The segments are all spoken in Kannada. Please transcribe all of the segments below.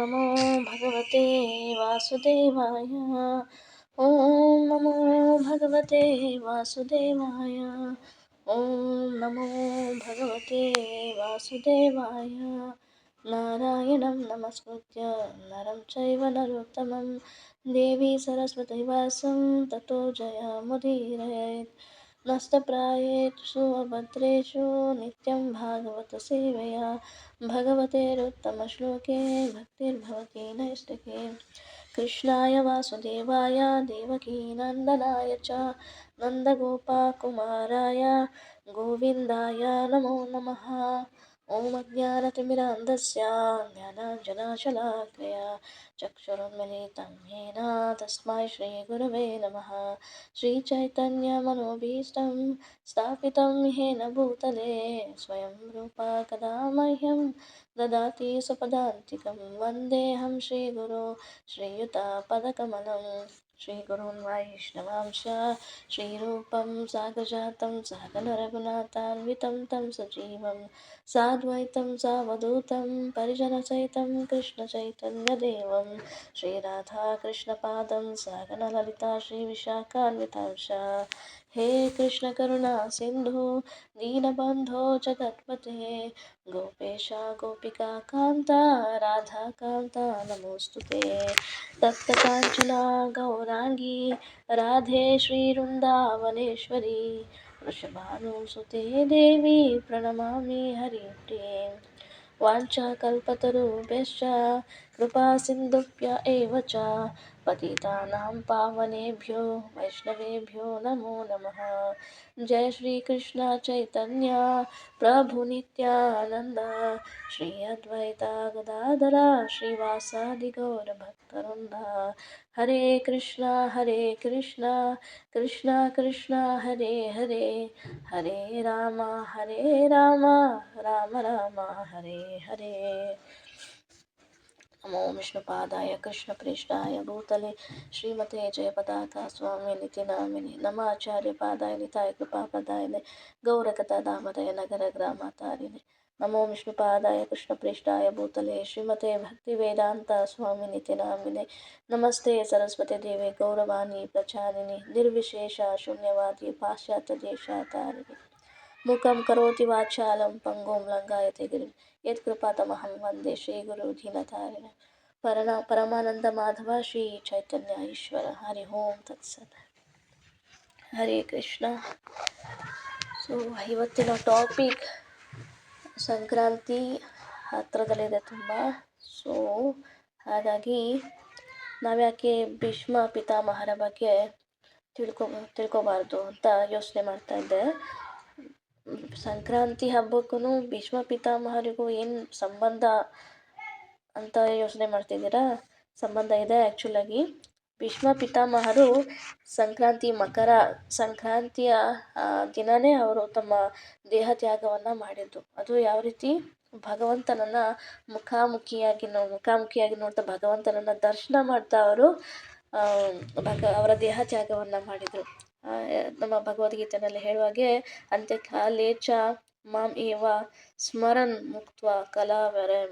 ನಮೋ ಭಗವತೆ ವಾಸುದೇವಾಯ. ಓಂ ನಮೋ ಭಗವತೆ ವಾಸುದೇವಾಯ. ಓಂ ನಮೋ ಭಗವತೆ ವಾಸುದೇವಾಯ. ನಾರಾಯಣಂ ನಮಸ್ಕೃತ್ಯ ನರಂ ಚೈವ ನರೋತ್ತಮಂ ದೇವಿ ಸರಸ್ವತಿ ವ್ಯಾಸಂ ತಥೋ ಜಯಮುದೀರಯೇತ್. ನಸ್ತಪ್ರಾಯೇಷು ಅಭದ್ರೇಷು ನಿತ್ಯಂ ಭಾಗವತ ಸೇವೆಯಾ ಭಗವತೇರುತ್ತಮಶ್ಲೋಕೆ ಭಕ್ತಿರ್ಭವತಿ ನೈಷ್ಠಿಕೆ. ಕೃಷ್ಣಾಯ ವಾಸುದೇವಾಯ ದೇವಕೀನಂದನಾಯ ಚ ನಂದಗೋಪಕುಮಾರಾಯ ಗೋವಿಂದಾಯ ನಮೋ ನಮಃ. ಓಂ ಅಜ್ಞಾನತಿಮಿರಾಂಧಸ್ಯ ಜ್ಞಾನಾಂಜನಶಲಾಕಯ ಚಕ್ಷುರುನ್ಮಿಲಿತಂ ಯೇನ ತಸ್ಮೈ ಶ್ರೀಗುರವೇ ನಮಃ. ಶ್ರೀಚೈತನ್ಯಮನೋಭೀಷ್ಟಂ ಸ್ಥಾಪಿತಂ ಯೇನ ಭೂತಲೆ ಸ್ವಯಂ ರೂಪ ಕದಾ ಮಹ್ಯಂ ದದಾತಿ ಸ್ವಪದಾಂತಿಕಂ. ವಂದೇಹಂ ಶ್ರೀಗುರೋ ಶ್ರೀಯುತಪದಕಮಲಂ. ಶ್ರೀಗುರುನ್ ವೈಷ್ಣವಾಂಶ ಶ್ರೀರೂಪಂ ಸಾಗ್ರಜಾತಂ ಸಹಗಣ ರಘುನಾಥಾನ್ವಿತಂ तं ಸಜೀವಂ ಸಾದ್ವೈತಂ ಸಾವಧೂತಂ ಪರಿಜನಸಹಿತಂ ಕೃಷ್ಣಚೈತನ್ಯದೇವಂ ಶ್ರೀರಾಧಾಕೃಷ್ಣಪಾದಂ ಸಹಗಣ ಲಲಿತಾ ಶ್ರೀವಿಶಾಖಾನ್ವಿತಾಂಶ. ಹೇ ಕೃಷ್ಣ ಕರುಣಾ ಸಿಂಧು ದೀನಬಂಧೋ ಜಗತ್ಪತೆ ಗೋಪೇಶ ಗೋಪಿಕಾ ಕಾಂತ ರಾಧಾಕಾಂತ ನಮೋಸ್ತುತೆ. ತಪ್ತಕಾಂಚನ ಗೌರಾಂಗಿ ರಾಧೆ ಶ್ರೀವೃಂದಾವನೇಶ್ವರಿ ವೃಷಭಾನುಸುತೆ ದೇವಿ ಪ್ರಣಮಾಮಿ ಹರಿಪ್ರಿಯೆ. ವಾಂಛಾಕಲ್ಪತರುಭ್ಯಶ್ಚ ಕೃಪಾ ಸಿಂಧುಭ್ಯ ಏವ ಚ ಪತಿತಾನಾಂ ಪಾವನೇಭ್ಯೋ ವೈಷ್ಣವೇಭ್ಯೋ ನಮೋ ನಮಃ. ಜಯ ಶ್ರೀ ಕೃಷ್ಣ ಚೈತನ್ಯ ಪ್ರಭು ನಿತ್ಯಾನಂದ ಶ್ರೀ ಅದ್ವೈತ ಗದಾಧರ ಶ್ರೀವಾಸಾದಿ ಗೌರ ಭಕ್ತವೃಂದ. ಹರೇ ಕೃಷ್ಣ ಕೃಷ್ಣ ಕೃಷ್ಣ ಹರೇ ಹರೇ ಹರೇ ರಾಮ ರಾಮ ರಾಮ ಹರೇ ಹರೇ. ನಮೋ ವಿಷ್ಣುಪಾದಾಯ ಕೃಷ್ಣಪ್ರೇಷ್ಠಾಯ ಭೂತಲೆ ಶ್ರೀಮತೆ ಜಯಪತಾಕ ಸ್ವಾಮಿನಿತಿ ನಾಮಿನಿ. ನಮ ಆಚಾರ್ಯಪಾದಾಯ ನಿತಾಯ ಕೃಪಾಪದಾಯ ಗೌರಕಥಾಧಾಮದಯ ನಗರ ಗ್ರಾಮತಾರಿಣೆ. ನಮೋ ವಿಷ್ಣುಪಾದಾಯ ಕೃಷ್ಣಪ್ರೇಷ್ಠಾಯ ಭೂತಲೆ ಶ್ರೀಮತೆ ಭಕ್ತಿವೇದಾಂತ ಸ್ವಾಮಿನಿತಿ ನಾಮಿನೆ. ನಮಸ್ತೆ ಸರಸ್ವತಿ ದೇವೆ ಗೌರವಾಣಿ ಪ್ರಚಾರಿಣಿ ನಿರ್ವಿಶೇಷ ಶೂನ್ಯವಾದಿ ಪಾಶ್ಚಾತ್ಯ ದೇಶಾತಾರಿಣಿ. ಮೂಕಂ ಕರೋತಿ ವಾಚಾಲಂ ಪಂಗುಂ ಲಂಘಯತೆ ಗಿರಿಂ ಯತ್ಕೃಪಾತಮಹಂ ವಂದೇ ಶ್ರೀಗುರು ದೀನತಾರಿಣಂ. ಪರಮಾನಂದ ಮಾಧವ ಶ್ರೀ ಚೈತನ್ಯ ಈಶ್ವರ. ಹರಿ ಓಂ ತತ್ಸತ್. ಹರೇ ಕೃಷ್ಣ. ಸೊ ಇವತ್ತಿನ ಟಾಪಿಕ್ ಸಂಕ್ರಾಂತಿ ಹತ್ರದಲ್ಲಿದೆ ತುಂಬ. ಸೊ ಹಾಗಾಗಿ ನಾವ್ಯಾಕೆ ಭೀಷ್ಮ ಪಿತಾಮಹರ ಬಗ್ಗೆ ತಿಳ್ಕೊಬಾರ್ದು ಅಂತ ಯೋಚನೆ ಮಾಡ್ತಾ ಇದ್ದೆ. ಸಂಕ್ರಾಂತಿ ಹಬ್ಬಕ್ಕೂ ಭೀಷ್ಮ ಪಿತಾಮಹರಿಗೂ ಏನು ಸಂಬಂಧ ಅಂತ ಯೋಚನೆ ಮಾಡ್ತಿದ್ದೀರಾ? ಸಂಬಂಧ ಇದೆ. ಆ್ಯಕ್ಚುಲಾಗಿ ಭೀಷ್ಮ ಪಿತಾಮಹರು ಮಕರ ಸಂಕ್ರಾಂತಿಯ ದಿನವೇ ಅವರು ತಮ್ಮ ದೇಹ ತ್ಯಾಗವನ್ನು ಮಾಡಿದ್ದು. ಅದು ಯಾವ ರೀತಿ? ಭಗವಂತನನ್ನು ಮುಖಾಮುಖಿಯಾಗಿ ನೋಡ್ತಾ ಭಗವಂತನನ್ನು ದರ್ಶನ ಮಾಡ್ತಾ ಅವರು ಅವರ ದೇಹ ತ್ಯಾಗವನ್ನು ಮಾಡಿದರು. ನಮ್ಮ ಭಗವದ್ಗೀತೆಯಲ್ಲಿ ಹೇಳುವಾಗೆ ಅಂತ್ಯಕಾಲೇ ಚ ಮಾಂ ಏವ ಸ್ಮರನ್ ಮುಕ್ತ್ವ ಕಳೇವರಂ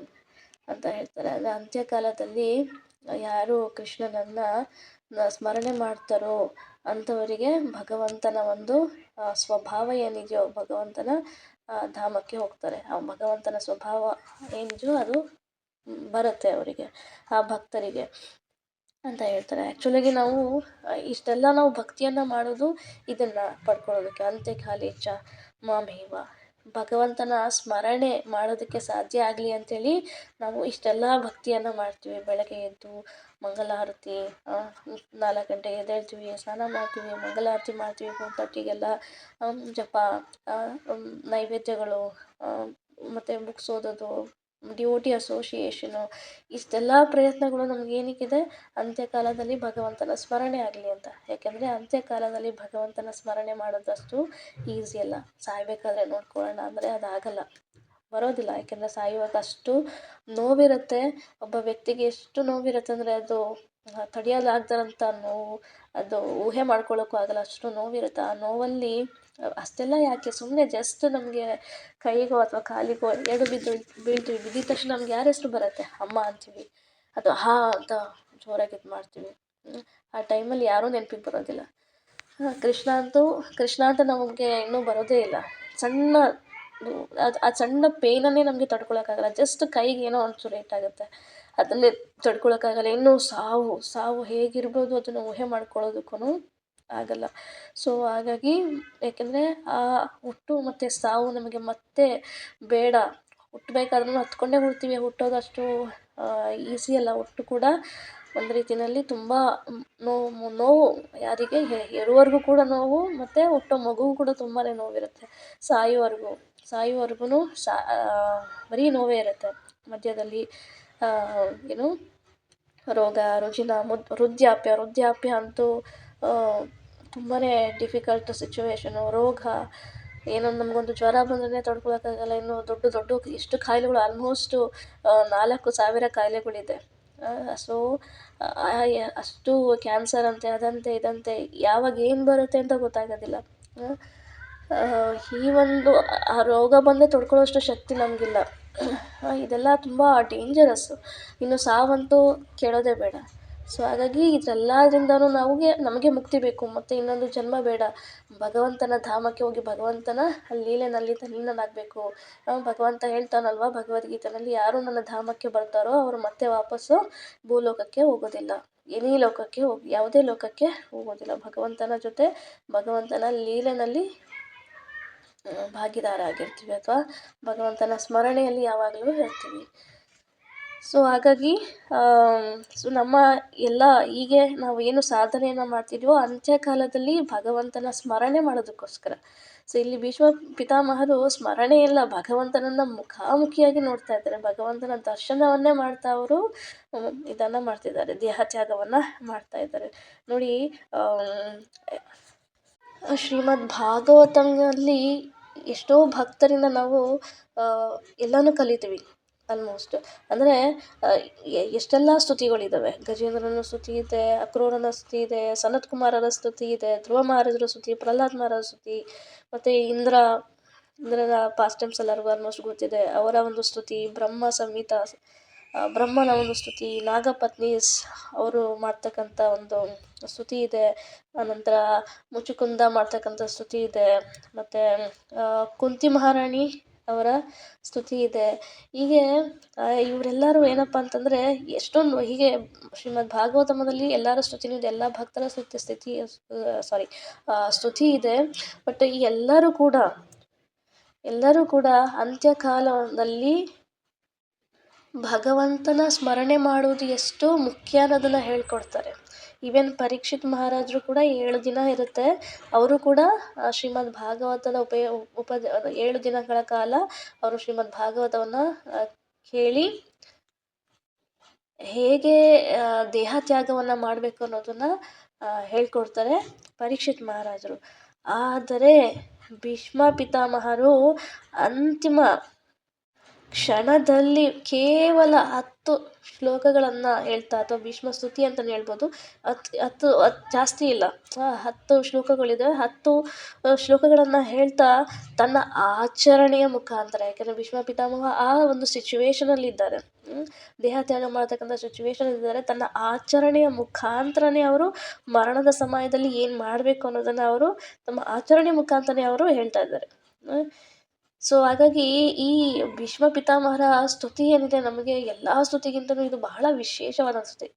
ಅಂತ ಹೇಳ್ತಾರೆ. ಅಂದರೆ ಅಂತ್ಯಕಾಲದಲ್ಲಿ ಯಾರು ಕೃಷ್ಣನನ್ನು ಸ್ಮರಣೆ ಮಾಡ್ತಾರೋ ಅಂಥವರಿಗೆ ಭಗವಂತನ ಒಂದು ಸ್ವಭಾವ ಏನಿದೆಯೋ ಭಗವಂತನ ಧಾಮಕ್ಕೆ ಹೋಗ್ತಾರೆ. ಆ ಭಗವಂತನ ಸ್ವಭಾವ ಏನಿದೆಯೋ ಅದು ಬರುತ್ತೆ ಅವರಿಗೆ, ಆ ಭಕ್ತರಿಗೆ ಅಂತ ಹೇಳ್ತಾರೆ. ಆ್ಯಕ್ಚುಲಾಗಿ ಇಷ್ಟೆಲ್ಲ ನಾವು ಭಕ್ತಿಯನ್ನು ಮಾಡೋದು ಇದನ್ನು ಪಡ್ಕೊಳ್ಳೋದಕ್ಕೆ. ಅಂತ್ಯಕಾಲೇ ಚ ಮಾಮೇವ ಭಗವಂತನ ಸ್ಮರಣೆ ಮಾಡೋದಕ್ಕೆ ಸಾಧ್ಯ ಆಗಲಿ ಅಂಥೇಳಿ ನಾವು ಇಷ್ಟೆಲ್ಲ ಭಕ್ತಿಯನ್ನು ಮಾಡ್ತೀವಿ. ಬೆಳಗ್ಗೆ ಎದ್ದು ಮಂಗಳಾರತಿ 4 ಗಂಟೆಗೆ ಎದ್ದೇಳ್ತೀವಿ, ಸ್ನಾನ ಮಾಡ್ತೀವಿ, ಮಂಗಳಾರತಿ ಮಾಡ್ತೀವಿ, 4:30ಗೆಲ್ಲ ಜಪ, ನೈವೇದ್ಯಗಳು, ಮತ್ತು ಬುಕ್ಸ್ ಓದೋದು, ಡಿವೋಟಿ ಅಸೋಸಿಯೇಷನು, ಇಷ್ಟೆಲ್ಲ ಪ್ರಯತ್ನಗಳು ನಮಗೇನಕ್ಕಿದೆ? ಅಂತ್ಯಕಾಲದಲ್ಲಿ ಭಗವಂತನ ಸ್ಮರಣೆ ಆಗಲಿ ಅಂತ. ಯಾಕೆಂದರೆ ಅಂತ್ಯಕಾಲದಲ್ಲಿ ಭಗವಂತನ ಸ್ಮರಣೆ ಮಾಡೋದಷ್ಟು ಈಸಿ ಅಲ್ಲ. ಸಾಯಬೇಕಾದ್ರೆ ನೋಡ್ಕೊಳ್ಳೋಣ ಅಂದರೆ ಅದಾಗಲ್ಲ, ಬರೋದಿಲ್ಲ. ಯಾಕೆಂದರೆ ಸಾಯುವಾಗ ಅಷ್ಟು ನೋವಿರುತ್ತೆ. ಒಬ್ಬ ವ್ಯಕ್ತಿಗೆ ಎಷ್ಟು ನೋವಿರುತ್ತೆ ಅಂದರೆ ಅದು ತಡೆಯಲಾಗ್ದಂಥ ನೋವು, ಅದು ಊಹೆ ಮಾಡ್ಕೊಳ್ಳೋಕ್ಕೂ ಆಗಲ್ಲ, ಅಷ್ಟು ನೋವಿರುತ್ತೆ. ಆ ನೋವಲ್ಲಿ ಅಷ್ಟೆಲ್ಲ ಯಾಕೆ? ಸುಮ್ಮನೆ ಜಸ್ಟ್ ನಮಗೆ ಕೈಗೋ ಅಥವಾ ಕಾಲಿಗೋ ಬೀಳ್ತೀವಿ. ಬಿದ್ದಿದ ತಕ್ಷಣ ನಮ್ಗೆ ಯಾರ ಹೆಸರು ಬರುತ್ತೆ? ಅಮ್ಮ ಅಂತೀವಿ. ಅದು ಹಾ ಅಂತ ಜೋರಾಗಿ ಇದು ಮಾಡ್ತೀವಿ. ಆ ಟೈಮಲ್ಲಿ ಯಾರೂ ನೆನಪಿಗೆ ಬರೋದಿಲ್ಲ. ಕೃಷ್ಣ ಅಂತ ನಮಗೆ ಇನ್ನೂ ಬರೋದೇ ಇಲ್ಲ. ಸಣ್ಣ ಅದು ಸಣ್ಣ ಪೇಯ್ನನ್ನೇ ನಮಗೆ ತಡ್ಕೊಳಕ್ಕಾಗಲ್ಲ. ಜಸ್ಟ್ ಕೈಗೆ ಏನೋ ಒಂಚೂರು ಏಟಾಗುತ್ತೆ, ಅದನ್ನೇ ತಡ್ಕೊಳಕ್ಕಾಗಲ್ಲ. ಇನ್ನು ಸಾವು ಹೇಗಿರ್ಬೋದು ಅದನ್ನು ಊಹೆ ಮಾಡ್ಕೊಳ್ಳೋದಕ್ಕೂ ಆಗಲ್ಲ. ಸೊ ಹಾಗಾಗಿ ಯಾಕೆಂದರೆ ಆ ಹುಟ್ಟು ಮತ್ತು ಸಾವು ನಮಗೆ ಮತ್ತೆ ಬೇಡ. ಹುಟ್ಟಬೇಕಾದ್ರೂ ಹತ್ಕೊಂಡೇ ಹುಡ್ತೀವಿ. ಹುಟ್ಟೋದಷ್ಟು ಈಸಿ ಅಲ್ಲ. ಹುಟ್ಟು ಕೂಡ ಒಂದು ರೀತಿಯಲ್ಲಿ ತುಂಬ ನೋವು. ಯಾರಿಗೆ ಹೆರುವವರೆಗೂ ಕೂಡ ನೋವು, ಮತ್ತು ಹುಟ್ಟೋ ಮಗುವು ಕೂಡ ತುಂಬಾ ನೋವಿರುತ್ತೆ. ಸಾಯೋವರ್ಗು ಬರೀ ನೋವೇ ಇರುತ್ತೆ. ಮಧ್ಯದಲ್ಲಿ ಏನು ರೋಗ ರುಜಿನ ವೃದ್ಧಾಪ್ಯ ಅಂತೂ ತುಂಬಾ ಡಿಫಿಕಲ್ಟ್ ಸಿಚುವೇಶನು. ರೋಗ ಏನೊಂದು ನಮಗೊಂದು ಜ್ವರ ಬಂದ್ರೆ ತಡ್ಕೊಳಕ್ಕಾಗಲ್ಲ. ಇನ್ನು ದೊಡ್ಡ ಎಷ್ಟು ಕಾಯಿಲೆಗಳು, ಆಲ್ಮೋಸ್ಟು 4,000 ಕಾಯಿಲೆಗಳಿದೆ. ಸೊ ಅಷ್ಟು ಕ್ಯಾನ್ಸರ್ ಅಂತೆ, ಅದಂತೆ ಇದಂತೆ, ಯಾವಾಗ ಏನು ಬರುತ್ತೆ ಅಂತ ಗೊತ್ತಾಗೋದಿಲ್ಲ. ಈ ಒಂದು ಆ ರೋಗ ಬಂದರೆ ತಡ್ಕೊಳ್ಳೋಷ್ಟು ಶಕ್ತಿ ನಮಗಿಲ್ಲ. ಇದೆಲ್ಲ ತುಂಬ ಡೇಂಜರಸ್ಸು. ಇನ್ನು ಸಾವಂತೂ ಕೇಳೋದೇ ಬೇಡ. ಸೊ ಹಾಗಾಗಿ ಇದೆಲ್ಲದ್ರಿಂದನೂ ನಮಗೆ ಮುಕ್ತಿ ಬೇಕು. ಮತ್ತು ಇನ್ನೊಂದು ಜನ್ಮ ಬೇಡ. ಭಗವಂತನ ಧಾಮಕ್ಕೆ ಹೋಗಿ ಭಗವಂತನ ಲೀಲೆನಲ್ಲಿ ತಲ್ಲೀನನಾಗಬೇಕು. ಭಗವಂತ ಹೇಳ್ತಾನಲ್ವ ಭಗವದ್ಗೀತೆಯಲ್ಲಿ, ಯಾರು ನನ್ನ ಧಾಮಕ್ಕೆ ಬರ್ತಾರೋ ಅವರು ಮತ್ತೆ ವಾಪಸ್ಸು ಭೂಲೋಕಕ್ಕೆ ಹೋಗೋದಿಲ್ಲ. ಯಾವುದೇ ಲೋಕಕ್ಕೆ ಹೋಗೋದಿಲ್ಲ. ಭಗವಂತನ ಜೊತೆ ಭಗವಂತನ ಲೀಲೆನಲ್ಲಿ ಭಾಗಿದಾರ ಆಗಿರ್ತೀವಿ, ಅಥವಾ ಭಗವಂತನ ಸ್ಮರಣೆಯಲ್ಲಿ ಯಾವಾಗಲೂ ಇರ್ತೀವಿ. ಸೊ ಹಾಗಾಗಿ ನಮ್ಮ ಎಲ್ಲ ಹೀಗೆ ನಾವು ಏನು ಸಾಧನೆಯನ್ನು ಮಾಡ್ತಿದ್ವೋ ಅಂತ್ಯಕಾಲದಲ್ಲಿ ಭಗವಂತನ ಸ್ಮರಣೆ ಮಾಡೋದಕ್ಕೋಸ್ಕರ. ಸೊ ಇಲ್ಲಿ ಭೀಷ್ಮ ಪಿತಾಮಹರು ಸ್ಮರಣೆ ಎಲ್ಲ, ಭಗವಂತನನ್ನು ಮುಖಾಮುಖಿಯಾಗಿ ನೋಡ್ತಾ ಇದ್ದಾರೆ. ಭಗವಂತನ ದರ್ಶನವನ್ನೇ ಮಾಡ್ತಾ ಅವರು ಇದನ್ನು ಮಾಡ್ತಿದ್ದಾರೆ, ದೇಹ ತ್ಯಾಗವನ್ನು ಮಾಡ್ತಾ ಇದ್ದಾರೆ. ನೋಡಿ, ಶ್ರೀಮದ್ ಭಾಗವತಂನಲ್ಲಿ ಎಷ್ಟೋ ಭಕ್ತರಿಂದ ನಾವು ಎಲ್ಲನೂ ಕಲಿತೀವಿ ಆಲ್ಮೋಸ್ಟ್. ಅಂದರೆ ಎಷ್ಟೆಲ್ಲ ಸ್ತುತಿಗಳಿದ್ದಾವೆ. ಗಜೇಂದ್ರನ ಸ್ತುತಿ ಇದೆ, ಅಕ್ರೂರನ ಸ್ತುತಿ ಇದೆ, ಸನತ್ ಕುಮಾರರ ಸ್ತುತಿ ಇದೆ, ಧ್ರುವ ಮಹಾರಾಜರ ಸ್ತುತಿ, ಪ್ರಹ್ಲಾದ್ ಮಹಾರಾಜರ ಸ್ತುತಿ, ಮತ್ತು ಇಂದ್ರನ ಪಾಸ್ಟ್ ಟೈಮ್ಸ್ ಎಲ್ಲರಿಗೂ ಆಲ್ಮೋಸ್ಟ್ ಗೊತ್ತಿದೆ, ಅವರ ಒಂದು ಸ್ತುತಿ, ಬ್ರಹ್ಮನ ಒಂದು ಸ್ತುತಿ, ನಾಗಪತ್ನೀಸ್ ಅವರು ಮಾಡ್ತಕ್ಕಂಥ ಒಂದು ಸ್ತುತಿ ಇದೆ. ಆನಂತರ ಮುಚುಕುಂದ ಮಾಡ್ತಕ್ಕಂಥ ಸ್ತುತಿ ಇದೆ. ಮತ್ತು ಕುಂತಿ ಮಹಾರಾಣಿ ಅವರ ಸ್ತುತಿ ಇದೆ. ಹೀಗೆ ಇವರೆಲ್ಲರೂ ಏನಪ್ಪ ಅಂತಂದರೆ ಎಷ್ಟೊಂದು ಹೀಗೆ ಶ್ರೀಮದ್ ಭಾಗವತಮದಲ್ಲಿ ಎಲ್ಲರ ಸ್ತುತಿನೂ ಇದೆ, ಎಲ್ಲ ಭಕ್ತರ ಸ್ತುತಿ ಇದೆ. ಬಟ್ ಈ ಎಲ್ಲರೂ ಕೂಡ ಅಂತ್ಯಕಾಲದಲ್ಲಿ ಭಗವಂತನ ಸ್ಮರಣೆ ಮಾಡುವುದು ಎಷ್ಟು ಮುಖ್ಯ ಅನ್ನೋದನ್ನು ಹೇಳ್ಕೊಡ್ತಾರೆ. ಈವನ್ ಪರೀಕ್ಷಿತ್ ಮಹಾರಾಜರು ಕೂಡ 7 ದಿನ ಇರುತ್ತೆ, ಅವರು ಕೂಡ ಶ್ರೀಮದ್ ಭಾಗವತದ 7 ದಿನಗಳ ಕಾಲ ಅವರು ಶ್ರೀಮದ್ ಭಾಗವತವನ್ನು ಕೇಳಿ ಹೇಗೆ ದೇಹ ತ್ಯಾಗವನ್ನು ಮಾಡಬೇಕು ಅನ್ನೋದನ್ನು ಹೇಳ್ಕೊಡ್ತಾರೆ ಪರೀಕ್ಷಿತ್ ಮಹಾರಾಜರು. ಆದರೆ ಭೀಷ್ಮ ಪಿತಾಮಹರು ಅಂತಿಮ ಕ್ಷಣದಲ್ಲಿ ಕೇವಲ 10 ಶ್ಲೋಕಗಳನ್ನು ಹೇಳ್ತಾ, ಅಥವಾ ಭೀಷ್ಮ ಸ್ತುತಿ ಅಂತಲೇ ಹೇಳ್ಬೋದು, 10 ಜಾಸ್ತಿ ಇಲ್ಲ, 10 ಶ್ಲೋಕಗಳಿದೆ. 10 ಶ್ಲೋಕಗಳನ್ನು ಹೇಳ್ತಾ ತನ್ನ ಆಚರಣೆಯ ಮುಖಾಂತರ, ಯಾಕೆಂದರೆ ಭೀಷ್ಮ ಪಿತಾಮಹ ಆ ಒಂದು ಸಿಚುವೇಶನಲ್ಲಿ ಇದ್ದಾರೆ, ದೇಹ ತ್ಯಾಗ ಮಾಡ್ತಕ್ಕಂಥ ಸಿಚುವೇಶನಲ್ಲಿದ್ದಾರೆ. ತನ್ನ ಆಚರಣೆಯ ಮುಖಾಂತರನೇ ಅವರು ಮರಣದ ಸಮಯದಲ್ಲಿ ಏನು ಮಾಡಬೇಕು ಅನ್ನೋದನ್ನು ಅವರು ತಮ್ಮ ಆಚರಣೆ ಮುಖಾಂತರನೇ ಅವರು ಹೇಳ್ತಾ ಇದ್ದಾರೆ. ಸೊ ಹಾಗಾಗಿ ಈ ಭೀಷ್ಮ ಪಿತಾಮಹರ ಸ್ತುತಿ ಏನಿದೆ, ನಮಗೆ ಎಲ್ಲ ಸ್ತುತಿಗಿಂತಲೂ ಇದು ಬಹಳ ವಿಶೇಷವಾದ ಸ್ತುತಿ.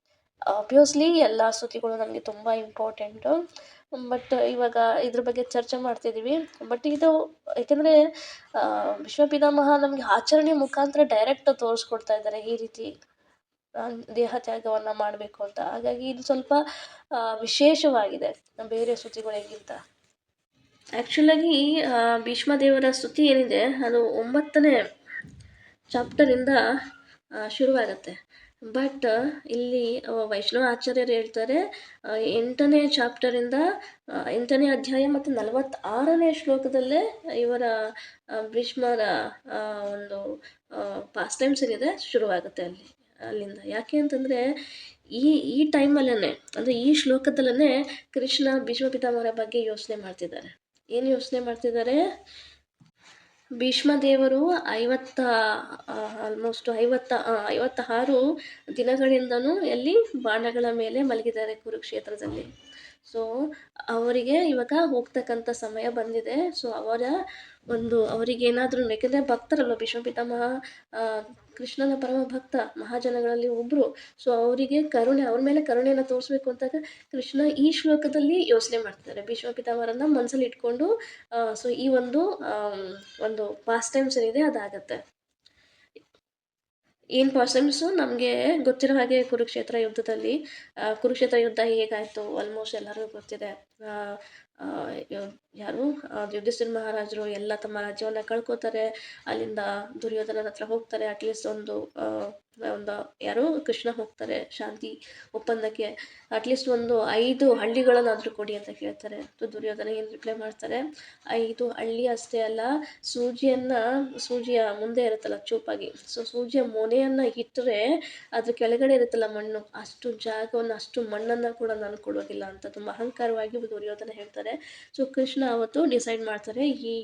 ಆಬ್ವಿಯಸ್ಲಿ ಎಲ್ಲ ಸ್ತುತಿಗಳು ನಮಗೆ ತುಂಬ ಇಂಪಾರ್ಟೆಂಟು. ಬಟ್ ಇವಾಗ ಇದ್ರ ಬಗ್ಗೆ ಚರ್ಚೆ ಮಾಡ್ತಿದ್ದೀವಿ. ಬಟ್ ಇದು ಯಾಕೆಂದರೆ ಭೀಷ್ಮ ಪಿತಾಮಹ ನಮಗೆ ಆಚರಣೆ ಮುಖಾಂತರ ಡೈರೆಕ್ಟ್ ತೋರಿಸ್ಕೊಡ್ತಾ ಇದ್ದಾರೆ ಈ ರೀತಿ ದೇಹ ತ್ಯಾಗವನ್ನು ಮಾಡಬೇಕು ಅಂತ. ಹಾಗಾಗಿ ಇದು ಸ್ವಲ್ಪ ವಿಶೇಷವಾಗಿದೆ ಬೇರೆ ಸ್ತುತಿಗಳಿಗಿಂತ. ಆ್ಯಕ್ಚುಲಾಗಿ ಭೀಷ್ಮ ದೇವರ ಸ್ತುತಿ ಏನಿದೆ ಅದು 9ನೇ ಚಾಪ್ಟರಿಂದ ಶುರುವಾಗುತ್ತೆ. ಬಟ್ ಇಲ್ಲಿ ವೈಷ್ಣವ ಆಚಾರ್ಯರು ಹೇಳ್ತಾರೆ 8ನೇ ಚಾಪ್ಟರಿಂದ 8ನೇ ಅಧ್ಯಾಯ ಮತ್ತು 46ನೇ ಶ್ಲೋಕದಲ್ಲೇ ಇವರ ಭೀಷ್ಮರ ಒಂದು ಪಾಸ್ಟ್ ಟೈಮ್ಸ್ ಏನಿದೆ ಶುರುವಾಗುತ್ತೆ ಅಲ್ಲಿಂದ. ಯಾಕೆ ಅಂತಂದರೆ ಈ ಟೈಮಲ್ಲೇ, ಅಂದರೆ ಈ ಶ್ಲೋಕದಲ್ಲೇ ಕೃಷ್ಣ ಭೀಷ್ಮ ಪಿತಾಮಹರ ಬಗ್ಗೆ ಯೋಚನೆ ಮಾಡ್ತಿದ್ದಾರೆ. ಏನು ಯೋಚನೆ ಮಾಡ್ತಿದ್ದಾರೆ? ಭೀಷ್ಮ ದೇವರು 50 ಆಲ್ಮೋಸ್ಟ್ 56 ದಿನಗಳಿಂದನೂ ಎಲ್ಲಿ ಬಾಣಗಳ ಮೇಲೆ ಮಲಗಿದ್ದಾರೆ ಕುರುಕ್ಷೇತ್ರದಲ್ಲಿ. ಸೊ ಅವರಿಗೆ ಇವಾಗ ಹೋಗ್ತಕ್ಕಂಥ ಸಮಯ ಬಂದಿದೆ. ಸೊ ಅವರಿಗೇನಾದ್ರೂ ಯಾಕೆಂದರೆ ಭಕ್ತರಲ್ವ ಭೀಷ್ಮ ಪಿತಾಮಹ, ಕೃಷ್ಣನ ಪರಮ ಭಕ್ತ, ಮಹಾಜನಗಳಲ್ಲಿ ಒಬ್ಬರು. ಸೊ ಅವರಿಗೆ ಅವ್ರ ಮೇಲೆ ಕರುಣೆಯನ್ನು ತೋರಿಸ್ಬೇಕು ಅಂತಾಗ ಕೃಷ್ಣ ಈ ಶ್ಲೋಕದಲ್ಲಿ ಯೋಚನೆ ಮಾಡ್ತಿದ್ದಾರೆ. ಭೀಷ್ಮ ಪಿತಾಮಹರನ್ನ ಮನಸ್ಸಲ್ಲಿ ಇಟ್ಕೊಂಡು ಸೊ ಈ ಒಂದು ಪಾಸ್ಟ್ ಟೈಮ್ಸ್ ಏನಿದೆ ಅದಾಗತ್ತೆ. ಏನು ಪಾಸ್ಟ್ ಟೈಮ್ಸು ನಮಗೆ ಗೊತ್ತಿರೋ ಹಾಗೆ ಕುರುಕ್ಷೇತ್ರ ಯುದ್ಧದಲ್ಲಿ, ಕುರುಕ್ಷೇತ್ರ ಯುದ್ಧ ಹೇಗಾಯಿತು ಆಲ್ಮೋಸ್ಟ್ ಎಲ್ಲರಿಗೂ ಗೊತ್ತಿದೆ. ಯಾರು ಯುಧಿಷ್ಠಿರ ಮಹಾರಾಜರು ಎಲ್ಲ ತಮ್ಮ ರಾಜ್ಯವನ್ನು ಕಳ್ಕೊತಾರೆ. ಅಲ್ಲಿಂದ ದುರ್ಯೋಧನನ ಹತ್ರ ಹೋಗ್ತಾರೆ. ಅಟ್ಲೀಸ್ಟ್ ಒಂದು ಯಾರು ಕೃಷ್ಣ ಹೋಗ್ತಾರೆ ಶಾಂತಿ ಒಪ್ಪಂದಕ್ಕೆ. ಅಟ್ಲೀಸ್ಟ್ 5 ಹಳ್ಳಿಗಳನ್ನಾದರೂ ಕೊಡಿ ಅಂತ ಕೇಳ್ತಾರೆ. ದುರ್ಯೋಧನ ಏನು ರಿಪ್ಲೈ ಮಾಡ್ತಾರೆ, 5 ಹಳ್ಳಿ ಅಷ್ಟೇ ಅಲ್ಲ, ಸೂಜಿಯ ಮುಂದೆ ಇರುತ್ತಲ್ಲ ಚೂಪಾಗಿ, ಸೊ ಸೂಜಿಯ ಮೊನೆಯನ್ನು ಇಟ್ಟರೆ ಅದ್ರ ಕೆಳಗಡೆ ಇರುತ್ತಲ್ಲ ಮಣ್ಣು, ಅಷ್ಟು ಜಾಗವನ್ನು, ಅಷ್ಟು ಮಣ್ಣನ್ನು ಕೂಡ ನಾನು ಕೊಡೋದಿಲ್ಲ ಅಂತ ತುಂಬ ಅಹಂಕಾರವಾಗಿ ದುರ್ಯೋಧನ ಹೇಳ್ತಾರೆ. ಸೊ ಕೃಷ್ಣ ಅವತ್ತು ಡಿಸೈಡ್ ಮಾಡ್ತಾರೆ ಈ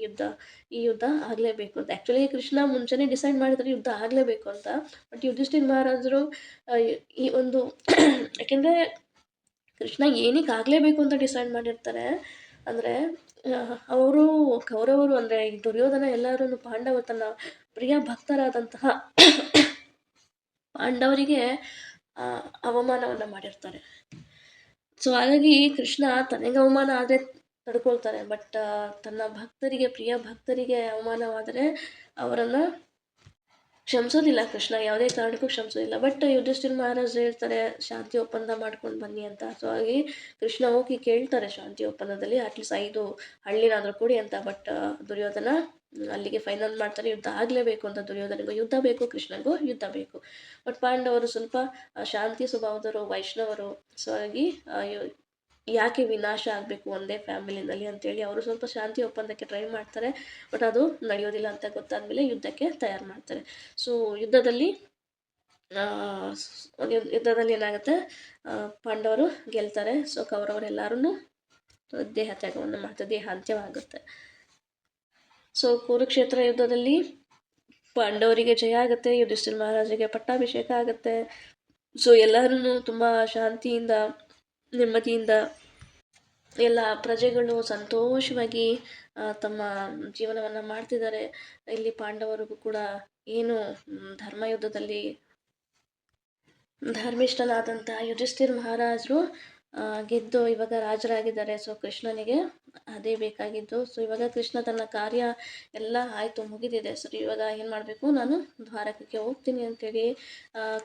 ಯುದ್ಧ ಆಗಲೇಬೇಕು ಅಂತ. ಆ್ಯಕ್ಚುಲಿ ಕೃಷ್ಣ ಮುಂಚೆನೇ ಡಿಸೈಡ್ ಮಾಡಿದರೆ ಯುದ್ಧ ಆಗಲೇಬೇಕು ಅಂತ. ಬಟ್ ಯುಧಿಷ್ಠಿರ ಮಹಾರಾಜರು ಈ ಒಂದು ಯಾಕೆಂದರೆ ಕೃಷ್ಣ ಏನಕ್ಕೆ ಆಗಲೇಬೇಕು ಅಂತ ಡಿಸೈಡ್ ಮಾಡಿರ್ತಾರೆ ಅಂದರೆ, ಅವರು ಕೌರವರು ಅಂದರೆ ಈ ದುರ್ಯೋಧನ ಎಲ್ಲರೂ ತನ್ನ ಪ್ರಿಯ ಭಕ್ತರಾದಂತಹ ಪಾಂಡವರಿಗೆ ಅವಮಾನವನ್ನು ಮಾಡಿರ್ತಾರೆ. ಸೊ ಹಾಗಾಗಿ ಕೃಷ್ಣ ತನಗೆ ಅವಮಾನ ಆದರೆ ತಡ್ಕೊಳ್ತಾರೆ. ಬಟ್ ತನ್ನ ಪ್ರಿಯ ಭಕ್ತರಿಗೆ ಅವಮಾನವಾದರೆ ಅವರನ್ನು ಕ್ಷಮಿಸೋದಿಲ್ಲ ಕೃಷ್ಣ, ಯಾವುದೇ ಕಾರಣಕ್ಕೂ ಕ್ಷಮಿಸೋದಿಲ್ಲ. ಬಟ್ ಯುಧಿಷ್ಠಿರ ಮಹಾರಾಜರು ಹೇಳ್ತಾರೆ ಶಾಂತಿ ಒಪ್ಪಂದ ಮಾಡ್ಕೊಂಡು ಬನ್ನಿ ಅಂತ. ಸೊ ಹಾಗೆ ಕೃಷ್ಣ ಹೋಗಿ ಕೇಳ್ತಾರೆ ಶಾಂತಿ ಒಪ್ಪಂದದಲ್ಲಿ ಅಟ್ಲೀಸ್ಟ್ 5 ಹಳ್ಳಿನಾದರೂ ಕೊಡಿ ಅಂತ. ಬಟ್ ದುರ್ಯೋಧನ ಅಲ್ಲಿಗೆ ಫೈನಲ್ ಮಾಡ್ತಾರೆ ಯುದ್ಧ ಆಗಲೇಬೇಕು ಅಂತ. ದುರ್ಯೋಧನಿಗೂ ಯುದ್ಧ ಬೇಕು, ಕೃಷ್ಣನಿಗೂ ಯುದ್ಧ ಬೇಕು. ಬಟ್ ಪಾಂಡವರು ಸ್ವಲ್ಪ ಶಾಂತಿ ಸ್ವಭಾವದವರು, ವೈಷ್ಣವರು. ಸೊ ಹಾಗಾಗಿ ಯಾಕೆ ವಿನಾಶ ಆಗಬೇಕು ಒಂದೇ ಫ್ಯಾಮಿಲಿನಲ್ಲಿ ಅಂತೇಳಿ ಅವರು ಸ್ವಲ್ಪ ಶಾಂತಿ ಒಪ್ಪಂದಕ್ಕೆ ಟ್ರೈ ಮಾಡ್ತಾರೆ. ಬಟ್ ಅದು ನಡೆಯೋದಿಲ್ಲ ಅಂತ ಗೊತ್ತಾದಮೇಲೆ ಯುದ್ಧಕ್ಕೆ ತಯಾರು ಮಾಡ್ತಾರೆ. ಸೊ ಯುದ್ಧದಲ್ಲಿ ಏನಾಗುತ್ತೆ, ಪಾಂಡವರು ಗೆಲ್ತಾರೆ. ಸೊ ಕೌರವರೆಲ್ಲರೂ ದೇಹ ತ್ಯಾಗವನ್ನು ಮಾಡ್ತಾರೆ, ದೇಹ ಅಂತ್ಯವಾಗುತ್ತೆ. ಸೊ ಕುರುಕ್ಷೇತ್ರ ಯುದ್ಧದಲ್ಲಿ ಪಾಂಡವರಿಗೆ ಜಯ ಆಗುತ್ತೆ, ಯುಧಿಷ್ಠಿರ ಮಹಾರಾಜರಿಗೆ ಪಟ್ಟಾಭಿಷೇಕ ಆಗುತ್ತೆ. ಸೊ ಎಲ್ಲರೂ ತುಂಬ ಶಾಂತಿಯಿಂದ, ನೆಮ್ಮದಿಯಿಂದ, ಎಲ್ಲ ಪ್ರಜೆಗಳು ಸಂತೋಷವಾಗಿ ತಮ್ಮ ಜೀವನವನ್ನು ಮಾಡ್ತಿದ್ದಾರೆ. ಇಲ್ಲಿ ಪಾಂಡವರಿಗೂ ಕೂಡ ಏನು ಧರ್ಮಯುದ್ಧದಲ್ಲಿ ಧರ್ಮಿಷ್ಠನಾದಂಥ ಯುಧಿಷ್ಠಿರ ಮಹಾರಾಜರು ಗೆದ್ದು ಇವಾಗ ರಾಜರಾಗಿದ್ದಾರೆ. ಸೊ ಕೃಷ್ಣನಿಗೆ ಅದೇ ಬೇಕಾಗಿದ್ದು. ಸೊ ಇವಾಗ ಕೃಷ್ಣ ತನ್ನ ಕಾರ್ಯ ಎಲ್ಲ ಆಯಿತು, ಮುಗಿದಿದೆ. ಸರಿ ಇವಾಗ ಏನು ಮಾಡಬೇಕು, ನಾನು ದ್ವಾರಕಕ್ಕೆ ಹೋಗ್ತೀನಿ ಅಂತೇಳಿ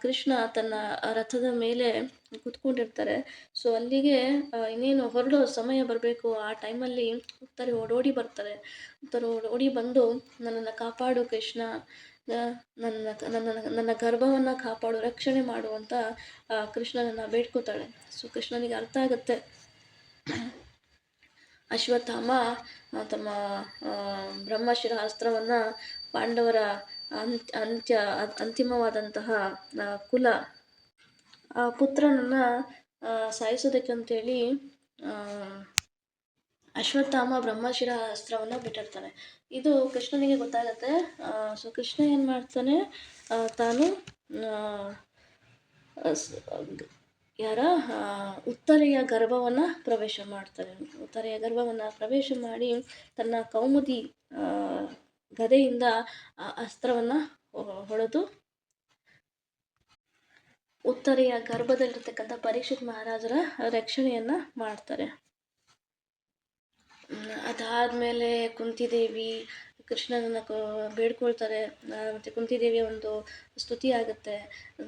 ಕೃಷ್ಣ ತನ್ನ ರಥದ ಮೇಲೆ ಕೂತ್ಕೊಂಡಿರ್ತಾರೆ. ಸೊ ಅಲ್ಲಿಗೆ ಇನ್ನೇನು ಹೊರಡೋ ಸಮಯ ಬರಬೇಕು. ಆ ಟೈಮಲ್ಲಿ ಓಡೋಡಿ ಬರ್ತಾರೆ. ಓಡಿ ಬಂದು ನನ್ನನ್ನು ಕಾಪಾಡು ಕೃಷ್ಣ, ನನ್ನ ಗರ್ಭವನ್ನು ಕಾಪಾಡು, ರಕ್ಷಣೆ ಮಾಡು ಅಂತ ಕೃಷ್ಣನನ್ನು ಬೇಡ್ಕೋತಾಳೆ. ಸೊ ಕೃಷ್ಣನಿಗೆ ಅರ್ಥ ಆಗುತ್ತೆ ಅಶ್ವತ್ಥಾಮ ತಮ್ಮ ಬ್ರಹ್ಮಶಿರ ಅಸ್ತ್ರವನ್ನು ಪಾಂಡವರ ಅಂತಿಮವಾದಂತಹ ಕುಲ ಪುತ್ರನನ್ನು ಸಾಯಿಸೋದಕ್ಕಂತೇಳಿ ಅಶ್ವತ್ಥಾಮ ಬ್ರಹ್ಮಶಿರ ಅಸ್ತ್ರವನ್ನು ಬಿಟ್ಟಿರ್ತಾನೆ. ಇದು ಕೃಷ್ಣನಿಗೆ ಗೊತ್ತಾಗುತ್ತೆ. ಸೊ ಕೃಷ್ಣ ಏನು ಮಾಡ್ತಾನೆ, ತಾನು ಉತ್ತರೆಯ ಗರ್ಭವನ್ನು ಪ್ರವೇಶ ಮಾಡ್ತಾನೆ. ಉತ್ತರೆಯ ಗರ್ಭವನ್ನು ಪ್ರವೇಶ ಮಾಡಿ ತನ್ನ ಕೌಮುದಿ ಗದೆಯಿಂದ ಅಸ್ತ್ರವನ್ನು ಹೊಡೆದು ಉತ್ತರೆಯ ಗರ್ಭದಲ್ಲಿರ್ತಕ್ಕಂಥ ಪರೀಕ್ಷಿತ್ ಮಹಾರಾಜರ ರಕ್ಷಣೆಯನ್ನು ಮಾಡ್ತಾರೆ. ಅದಾದಮೇಲೆ ಕುಂತಿದೇವಿ ಕೃಷ್ಣನನ್ನು ಬೇಡ್ಕೊಳ್ತಾರೆ. ಮತ್ತು ಕುಂತಿದೇವಿಯ ಒಂದು ಸ್ತುತಿ ಆಗುತ್ತೆ.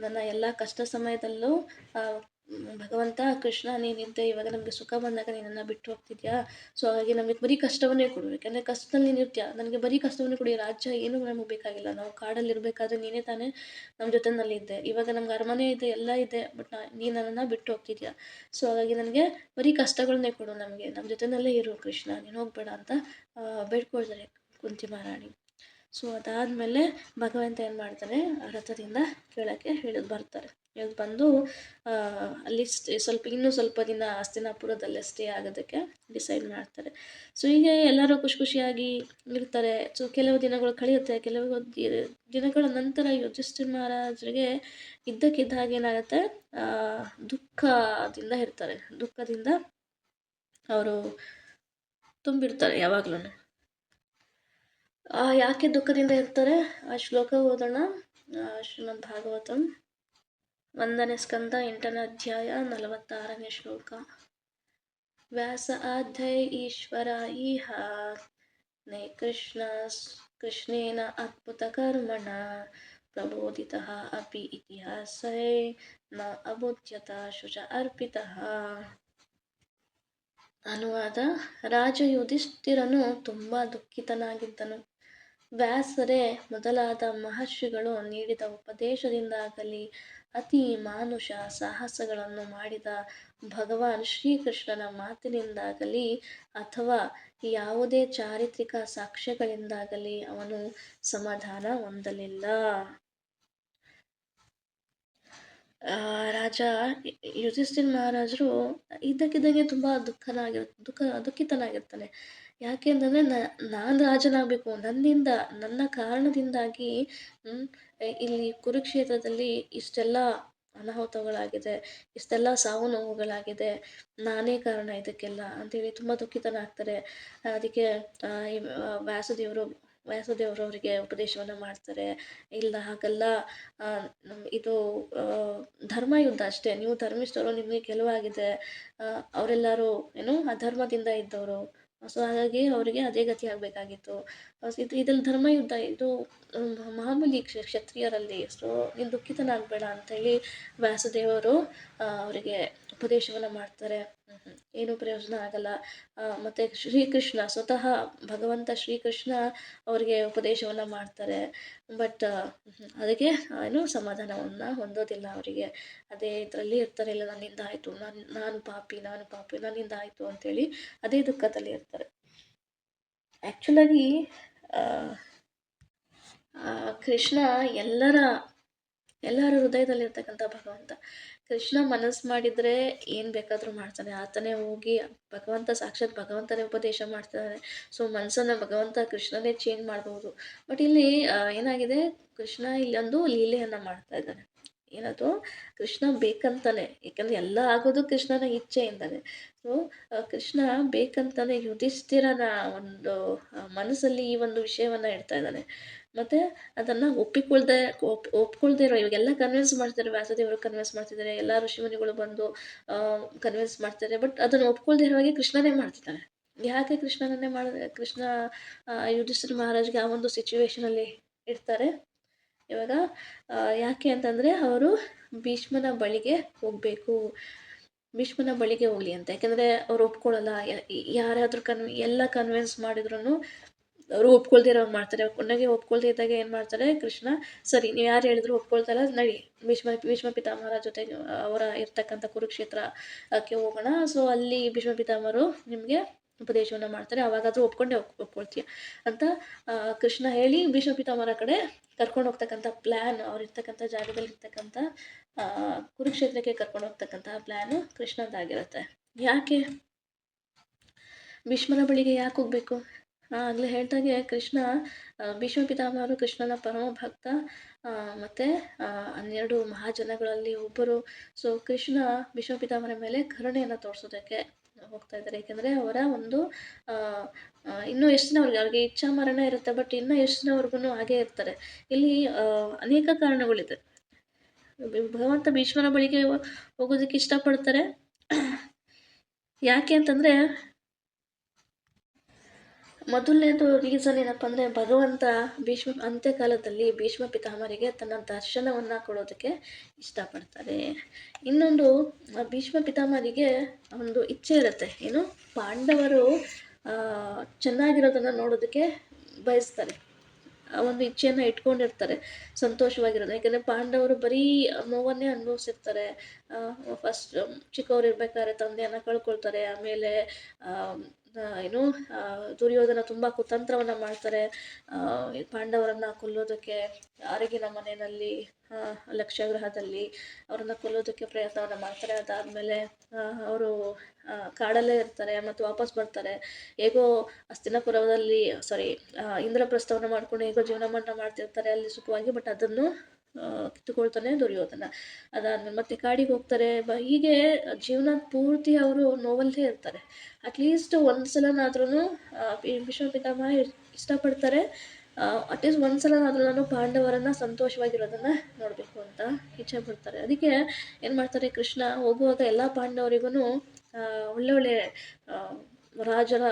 ನನ್ನ ಎಲ್ಲ ಕಷ್ಟ ಸಮಯದಲ್ಲೂ ಭಗವಂತ ಕೃಷ್ಣ ನೀನಿದ್ದೆ, ಇವಾಗ ನಮಗೆ ಸುಖ ಬಂದಾಗ ನೀನನ್ನು ಬಿಟ್ಟು ಹೋಗ್ತಿದ್ಯಾ. ಸೊ ಹಾಗಾಗಿ ನಮಗೆ ಬರೀ ಕಷ್ಟವನ್ನೇ ಕೊಡು, ಯಾಕೆಂದರೆ ಕಷ್ಟದಲ್ಲಿ ನೀನಿರ್ತೀಯ, ನನಗೆ ಬರೀ ಕಷ್ಟವನ್ನೇ ಕೊಡಿ, ರಾಜ್ಯ ಏನೂ ನಮಗೆ ಬೇಕಾಗಿಲ್ಲ. ನಾವು ಕಾಡಲ್ಲಿ ಇರಬೇಕಾದ್ರೆ ನೀನೇ ತಾನೇ ನಮ್ಮ ಜೊತೆನಲ್ಲಿದ್ದೆ. ಇವಾಗ ನಮ್ಗೆ ಅರಮನೆ ಇದೆ, ಎಲ್ಲ ಇದೆ, ಬಟ್ ನೀನು ನನ್ನನ್ನು ಬಿಟ್ಟು ಹೋಗ್ತಿದ್ಯಾ. ಸೊ ಹಾಗಾಗಿ ನನಗೆ ಬರೀ ಕಷ್ಟಗಳನ್ನೇ ಕೊಡು, ನಮ್ಮ ಜೊತೆನಲ್ಲೇ ಇರು ಕೃಷ್ಣ, ನೀನು ಹೋಗಬೇಡ ಅಂತ ಬೇಡ್ಕೊಳ್ತಾರೆ ಕುಂತಿ ಮಹಾರಾಣಿ. ಸೊ ಅದಾದಮೇಲೆ ಭಗವಂತ ಏನು ಮಾಡ್ತಾನೆ, ರಥದಿಂದ ಕೆಳಕ್ಕೆ ಇಳಿದು ಬರ್ತಾರೆ. ಇಳಿದು ಬಂದು ಅಲ್ಲಿ ಇನ್ನೂ ಸ್ವಲ್ಪ ದಿನ ಹಸ್ತಿನಾಪುರದಲ್ಲೇ ಸ್ಟೇ ಆಗೋದಕ್ಕೆ ಡಿಸೈಡ್ ಮಾಡ್ತಾರೆ. ಸೊ ಹೀಗೆ ಎಲ್ಲರೂ ಖುಷಿ ಖುಷಿಯಾಗಿ ಇರ್ತಾರೆ. ಸೊ ಕೆಲವು ದಿನಗಳು ಕಳೆಯುತ್ತೆ. ಕೆಲವು ದಿನಗಳ ನಂತರ ಯುಧಿಷ್ಠಿರ ಮಹಾರಾಜರಿಗೆ ಇದ್ದಕ್ಕಿದ್ದ ಹಾಗೆ ಏನಾಗುತ್ತೆ, ದುಃಖದಿಂದ ಇರ್ತಾರೆ. ದುಃಖದಿಂದ ಅವರು ತುಂಬಿರ್ತಾರೆ ಯಾವಾಗ್ಲೂ. ಯಾಕೆ ದುಃಖದಿಂದ ಇರ್ತಾರೆ, ಆ ಶ್ಲೋಕ ಓದೋಣ. ಶ್ರೀಮದ್ ಭಾಗವತಂ 1ನೇ ಸ್ಕಂದ 8ನೇ ಅಧ್ಯಾಯ 46ನೇ ಶ್ಲೋಕ. ವ್ಯಾಸ ಆಧ್ಯಾಯ ಈಶ್ವರ ಇಹ ನೇ ಕೃಷ್ಣೇನ ಅದ್ಭುತ ಕರ್ಮಣ ಪ್ರಬೋಧಿತಃ ಅಪಿ ಇತಿಹಾಸೇ ನ ಅಬುಧ್ಯತ ಶುಚ ಅರ್ಪಿತಃ. ಅನುವಾದ: ರಾಜ ಯುಧಿಷ್ಠಿರನು ತುಂಬ ದುಃಖಿತನಾಗಿದ್ದನು. ವ್ಯಾಸರೇ ಮೊದಲಾದ ಮಹರ್ಷಿಗಳು ನೀಡಿದ ಉಪದೇಶದಿಂದಾಗಲಿ ಅತಿ ಮಾನುಷ ಸಾಹಸಗಳನ್ನು ಮಾಡಿದ ಭಗವಾನ್ ಶ್ರೀಕೃಷ್ಣನ ಮಾತಿನಿಂದಾಗಲಿ ಅಥವಾ ಯಾವುದೇ ಚಾರಿತ್ರಿಕ ಸಾಕ್ಷ್ಯಗಳಿಂದಾಗಲಿ ಅವನು ಸಮಾಧಾನ ಹೊಂದಲಿಲ್ಲ. ರಾಜ ಯುಧಿಷ್ಠಿರ ಮಹಾರಾಜರು ಇದ್ದಕ್ಕಿದ್ದಂಗೆ ತುಂಬ ದುಃಖಿತನಾಗಿರ್ತಾನೆ. ಯಾಕೆ ಅಂತಂದರೆ ನಾನು ರಾಜನಾಗಬೇಕು, ನನ್ನ ಕಾರಣದಿಂದಾಗಿ ಇಲ್ಲಿ ಕುರುಕ್ಷೇತ್ರದಲ್ಲಿ ಇಷ್ಟೆಲ್ಲ ಅನಾಹುತಗಳಾಗಿದೆ, ಇಷ್ಟೆಲ್ಲ ಸಾವು ನೋವುಗಳಾಗಿದೆ, ನಾನೇ ಕಾರಣ ಇದಕ್ಕೆಲ್ಲ ಅಂತೇಳಿ ತುಂಬ ದುಃಖಿತನಾಗ್ತಾರೆ. ಅದಕ್ಕೆ ವ್ಯಾಸದೇವರು ಅವರಿಗೆ ಉಪದೇಶವನ್ನು ಮಾಡ್ತಾರೆ. ಇಲ್ಲ, ಹಾಗಲ್ಲ, ಇದು ಧರ್ಮಯುದ್ಧ ಅಷ್ಟೇ, ನೀವು ಧರ್ಮಿಷ್ಠರು, ನಿಮಗೆ ಗೆಲುವಾಗಿದೆ, ಅವರೆಲ್ಲರೂ ಅಧರ್ಮದಿಂದ ಇದ್ದವರು. ಸೊ ಹಾಗಾಗಿ ಅವರಿಗೆ ಅದೇ ಗತಿ ಆಗಬೇಕಾಗಿತ್ತು. ಇದ್ರಲ್ಲಿ ಧರ್ಮಯುದ್ಧ, ಇದು ಮಾಮೂಲಿ ಕ್ಷತ್ರಿಯರಲ್ಲಿ. ಸೊ ನೀನು ದುಃಖಿತನಾಗಬೇಡ ಅಂತೇಳಿ ವ್ಯಾಸದೇವರು ಅವರಿಗೆ ಉಪದೇಶವನ್ನು ಮಾಡ್ತಾರೆ. ಏನೂ ಪ್ರಯೋಜನ ಆಗಲ್ಲ. ಮತ್ತು ಶ್ರೀಕೃಷ್ಣ, ಸ್ವತಃ ಭಗವಂತ ಶ್ರೀಕೃಷ್ಣ ಅವರಿಗೆ ಉಪದೇಶವನ್ನು ಮಾಡ್ತಾರೆ. ಬಟ್ ಅದಕ್ಕೆ ಸಮಾಧಾನವನ್ನು ಹೊಂದೋದಿಲ್ಲ ಅವರಿಗೆ. ಅದೇ ಇದರಲ್ಲಿ ಇರ್ತಾರೆ. ಇಲ್ಲ, ನನ್ನಿಂದ ಆಯಿತು, ನಾನು ಪಾಪಿ, ನನ್ನಿಂದ ಆಯಿತು ಅಂತೇಳಿ ಅದೇ ದುಃಖದಲ್ಲಿ ಇರ್ತಾರೆ. ಆ್ಯಕ್ಚುಲಾಗಿ ಕೃಷ್ಣ ಎಲ್ಲರ ಹೃದಯದಲ್ಲಿರ್ತಕ್ಕಂಥ ಭಗವಂತ. ಕೃಷ್ಣ ಮನಸ್ಸು ಮಾಡಿದರೆ ಏನು ಬೇಕಾದರೂ ಮಾಡ್ತಾನೆ. ಆತನೇ ಹೋಗಿ ಸಾಕ್ಷಾತ್ ಭಗವಂತನೇ ಉಪದೇಶ ಮಾಡ್ತಾನೆ. ಸೊ ಮನಸ್ಸನ್ನು ಭಗವಂತ ಕೃಷ್ಣನೇ ಚೇಂಜ್ ಮಾಡ್ಬೋದು. ಬಟ್ ಇಲ್ಲಿ ಏನಾಗಿದೆ, ಕೃಷ್ಣ ಇಲ್ಲೊಂದು ಲೀಲೆಯನ್ನು ಮಾಡ್ತಾ ಇದ್ದಾನೆ. ಏನದು, ಕೃಷ್ಣ ಬೇಕಂತಾನೆ, ಏಕೆಂದರೆ ಎಲ್ಲ ಆಗೋದು ಕೃಷ್ಣನ ಇಚ್ಛೆಯಿಂದಾನೆ. ಸೊ ಕೃಷ್ಣ ಬೇಕಂತಾನೆ ಯುಧಿಷ್ಠಿರನ ಒಂದು ಮನಸ್ಸಲ್ಲಿ ಈ ಒಂದು ವಿಷಯವನ್ನು ಇಡ್ತಾ ಇದ್ದಾನೆ. ಮತ್ತು ಅದನ್ನು ಒಪ್ಕೊಳ್ದೇ ಇರೋ, ಇವಾಗೆಲ್ಲ ಕನ್ವಿನ್ಸ್ ಮಾಡ್ತಾರೆ, ವ್ಯಾಸದೇವರು ಕನ್ವಿನ್ಸ್ ಮಾಡ್ತಿದ್ದಾರೆ, ಎಲ್ಲ ಋಷಿಮುನಿಗಳು ಬಂದು ಕನ್ವಿನ್ಸ್ ಮಾಡ್ತಾರೆ. ಬಟ್ ಅದನ್ನು ಒಪ್ಕೊಳ್ದೇ ಇರೋ ಹಾಗೆ ಕೃಷ್ಣನೇ ಮಾಡ್ತಿದ್ದಾನೆ. ಯಾಕೆ ಕೃಷ್ಣ ಯುಧಿಷ್ಠಿರ ಮಹಾರಾಜ್ಗೆ ಆ ಒಂದು ಸಿಚುವೇಶನಲ್ಲಿ ಇಡ್ತಾರೆ ಇವಾಗ? ಯಾಕೆ ಅಂತಂದರೆ ಅವರು ಭೀಷ್ಮನ ಬಳಿಗೆ ಹೋಗಬೇಕು, ಭೀಷ್ಮನ ಬಳಿಗೆ ಹೋಗಲಿ ಅಂತ. ಯಾಕೆಂದರೆ ಅವ್ರು ಒಪ್ಕೊಳ್ಳಲ್ಲ. ಯಾರಾದರೂ ಎಲ್ಲ ಕನ್ವಿನ್ಸ್ ಮಾಡಿದ್ರು ಅವರು ಒಪ್ಕೊಳ್ದೇ ಇರೋರು ಮಾಡ್ತಾರೆ. ಕೊನೆಗೆ ಒಪ್ಕೊಳ್ದೇ ಇದ್ದಾಗ ಏನು ಮಾಡ್ತಾರೆ, ಕೃಷ್ಣ, ಸರಿ ನೀವು ಯಾರು ಹೇಳಿದ್ರು ಒಪ್ಕೊಳ್ತಾರ, ನಡಿ ಭೀಷ್ಮ ಪಿತಾಮಹರ ಜೊತೆಗೆ ಅವರ ಇರ್ತಕ್ಕಂಥ ಕುರುಕ್ಷೇತ್ರಕ್ಕೆ ಹೋಗೋಣ. ಸೊ ಅಲ್ಲಿ ಭೀಷ್ಮ ಪಿತಾಮಹರು ನಿಮಗೆ ಉಪದೇಶವನ್ನು ಮಾಡ್ತಾರೆ, ಅವಾಗಾದರೂ ಒಪ್ಕೊಳ್ತೀಯ ಅಂತ ಕೃಷ್ಣ ಹೇಳಿ ಭೀಷ್ಮ ಪಿತಾಮಹರ ಕಡೆ ಕರ್ಕೊಂಡು ಹೋಗ್ತಕ್ಕಂಥ ಪ್ಲ್ಯಾನ್, ಅವ್ರಿರ್ತಕ್ಕಂಥ ಜಾಗದಲ್ಲಿ ಇರ್ತಕ್ಕಂಥ ಕುರುಕ್ಷೇತ್ರಕ್ಕೆ ಕರ್ಕೊಂಡು ಹೋಗ್ತಕ್ಕಂಥ ಪ್ಲ್ಯಾನು ಕೃಷ್ಣದ್ದಾಗಿರುತ್ತೆ. ಯಾಕೆ ಭೀಷ್ಮನ ಬಳಿಗೆ ಯಾಕೆ ಹೋಗಬೇಕು? ಆಗಲೇ ಹೇಳ್ದಾಗೆ ಕೃಷ್ಣ, ಭೀಷ್ಮ ಪಿತಾಮಹರು ಕೃಷ್ಣನ ಪರಮ ಭಕ್ತ, ಮತ್ತು 12 ಮಹಾಜನಗಳಲ್ಲಿ ಒಬ್ಬರು. ಸೊ ಕೃಷ್ಣ ಭೀಷ್ಮ ಪಿತಾಮಹರ ಮೇಲೆ ಕರುಣೆಯನ್ನು ತೋರಿಸೋದಕ್ಕೆ ಹೋಗ್ತಾ ಇದ್ದಾರೆ. ಏಕೆಂದರೆ ಅವರ ಒಂದು ಇನ್ನೂ ಎಷ್ಟು ದಿನ ಅವ್ರಿಗೆ ಇಚ್ಛಾ ಮರಣ ಇರುತ್ತೆ, ಬಟ್ ಇನ್ನೂ ಎಷ್ಟು ದಿನವರೆಗೂ ಹಾಗೇ ಇರ್ತಾರೆ. ಇಲ್ಲಿ ಅನೇಕ ಕಾರಣಗಳಿದೆ. ಭಗವಂತ ಭೀಷ್ಮನ ಬಳಿಗೆ ಹೋಗೋದಕ್ಕೆ ಇಷ್ಟಪಡ್ತಾರೆ. ಯಾಕೆ ಅಂತಂದರೆ, ಮೊದಲನೇದು ರೀಸನ್ ಏನಪ್ಪ ಅಂದರೆ, ಭಗವಂತ ಅಂತ್ಯಕಾಲದಲ್ಲಿ ಭೀಷ್ಮ ಪಿತಾಮಹರಿಗೆ ತನ್ನ ದರ್ಶನವನ್ನು ಕೊಡೋದಕ್ಕೆ ಇಷ್ಟಪಡ್ತಾರೆ. ಇನ್ನೊಂದು, ಭೀಷ್ಮ ಪಿತಾಮಹರಿಗೆ ಒಂದು ಇಚ್ಛೆ ಇರುತ್ತೆ, ಏನು, ಪಾಂಡವರು ಚೆನ್ನಾಗಿರೋದನ್ನು ನೋಡೋದಕ್ಕೆ ಬಯಸ್ತಾರೆ. ಆ ಒಂದು ಇಚ್ಛೆಯನ್ನು ಇಟ್ಕೊಂಡಿರ್ತಾರೆ, ಸಂತೋಷವಾಗಿರೋದು. ಯಾಕೆಂದರೆ ಪಾಂಡವರು ಬರೀ ನೋವನ್ನೇ ಅನುಭವಿಸಿರ್ತಾರೆ. ಫಸ್ಟ್ ಚಿಕ್ಕವ್ರು ಇರ್ಬೇಕಾದ್ರೆ ತಂದೆಯನ್ನು ಕಳ್ಕೊಳ್ತಾರೆ, ಆಮೇಲೆ ಏನು ದುರ್ಯೋಧನ ತುಂಬ ಕುತಂತ್ರವನ್ನು ಮಾಡ್ತಾರೆ. ಪಾಂಡವರನ್ನು ಕೊಲ್ಲೋದಕ್ಕೆ ಅರಗಿನ ಮನೆಯಲ್ಲಿ ಲಕ್ಷಗೃಹದಲ್ಲಿ ಅವರನ್ನು ಕೊಲ್ಲೋದಕ್ಕೆ ಪ್ರಯತ್ನವನ್ನು ಮಾಡ್ತಾರೆ. ಅದಾದಮೇಲೆ ಅವರು ಕಾಡಲ್ಲೇ ಇರ್ತಾರೆ ಮತ್ತು ವಾಪಸ್ ಬರ್ತಾರೆ. ಹೇಗೋ ಹಸ್ತಿನಾಪುರದಲ್ಲಿ ಸಾರಿ ಇಂದ್ರಪ್ರಸ್ಥವನ್ನು ಮಾಡ್ಕೊಂಡು ಹೇಗೋ ಜೀವನವನ್ನು ಮಾಡ್ತಿರ್ತಾರೆ ಅಲ್ಲಿ ಸುಖವಾಗಿ. ಬಟ್ ಅದನ್ನು ಕಿತ್ತುಕೊಳ್ತಾನೆ ದುರ್ಯೋಧನ. ಅದಾದ್ಮೇಲೆ ಮತ್ತೆ ಕಾಡಿಗೆ ಹೋಗ್ತಾರೆ. ಹೀಗೆ ಜೀವನ ಪೂರ್ತಿ ಅವರು ನೋವಲ್ಲೇ ಇರ್ತಾರೆ. ಅಟ್ಲೀಸ್ಟ್ ಒಂದು ಸಲನಾದ್ರೂ ಭೀಷ್ಮ ಪಿತಾಮಹ ಇಷ್ಟಪಡ್ತಾರೆ, ಅಟ್ಲೀಸ್ಟ್ ಒಂದು ಸಲನಾದ್ರೂ ನಾನು ಪಾಂಡವರನ್ನು ಸಂತೋಷವಾಗಿರೋದನ್ನು ನೋಡಬೇಕು ಅಂತ ಇಚ್ಛೆ ಪಡ್ತಾರೆ. ಅದಕ್ಕೆ ಏನು ಮಾಡ್ತಾರೆ, ಕೃಷ್ಣ ಹೋಗುವಾಗ ಎಲ್ಲ ಪಾಂಡವರಿಗೂ ಒಳ್ಳೆ ರಾಜರ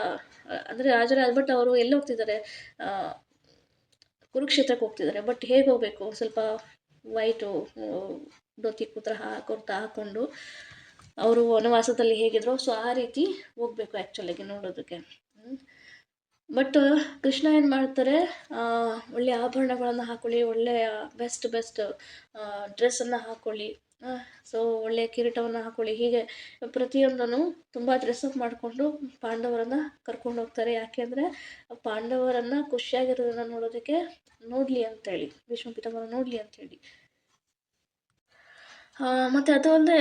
ಅಂದರೆ ರಾಜರ ಬಟ್ ಅವರು ಎಲ್ಲಿ ಹೋಗ್ತಿದ್ದಾರೆ, ಕುರುಕ್ಷೇತ್ರಕ್ಕೆ ಹೋಗ್ತಿದ್ದಾರೆ. ಬಟ್ ಹೇಗೆ ಹೋಗಬೇಕು, ಸ್ವಲ್ಪ ವೈಟು ಧೋತಿ ಕುರ್ತಾ ಹಾಕ್ಕೊಂಡು ಅವರು ವನವಾಸದಲ್ಲಿ ಹೇಗಿದ್ರು ಸೊ ಆ ರೀತಿ ಹೋಗ್ಬೇಕು ಆ್ಯಕ್ಚುಲಾಗಿ ನೋಡೋದಕ್ಕೆ. ಬಟ್ ಕೃಷ್ಣ ಏನು ಮಾಡ್ತಾರೆ, ಒಳ್ಳೆಯ ಆಭರಣಗಳನ್ನು ಹಾಕ್ಕೊಳ್ಳಿ, ಒಳ್ಳೆಯ ಬೆಸ್ಟ್ ಡ್ರೆಸ್ಸನ್ನು ಹಾಕ್ಕೊಳ್ಳಿ, ಸೊ ಒಳ್ಳೆಯ ಕಿರೀಟವನ್ನು ಹಾಕ್ಕೊಳ್ಳಿ, ಹೀಗೆ ಪ್ರತಿಯೊಂದನ್ನು ತುಂಬ ಡ್ರೆಸ್ಅಪ್ ಮಾಡಿಕೊಂಡು ಪಾಂಡವರನ್ನು ಕರ್ಕೊಂಡು ಹೋಗ್ತಾರೆ. ಯಾಕೆಂದರೆ ಪಾಂಡವರನ್ನು ಖುಷಿಯಾಗಿರೋದನ್ನು ನೋಡೋದಕ್ಕೆ ನೋಡಲಿ ಅಂತೇಳಿ, ಭೀಷ್ಮ ಪಿತಾಮಹ ನೋಡಲಿ ಅಂಥೇಳಿ. ಮತ್ತು ಅದು ಅಲ್ಲದೆ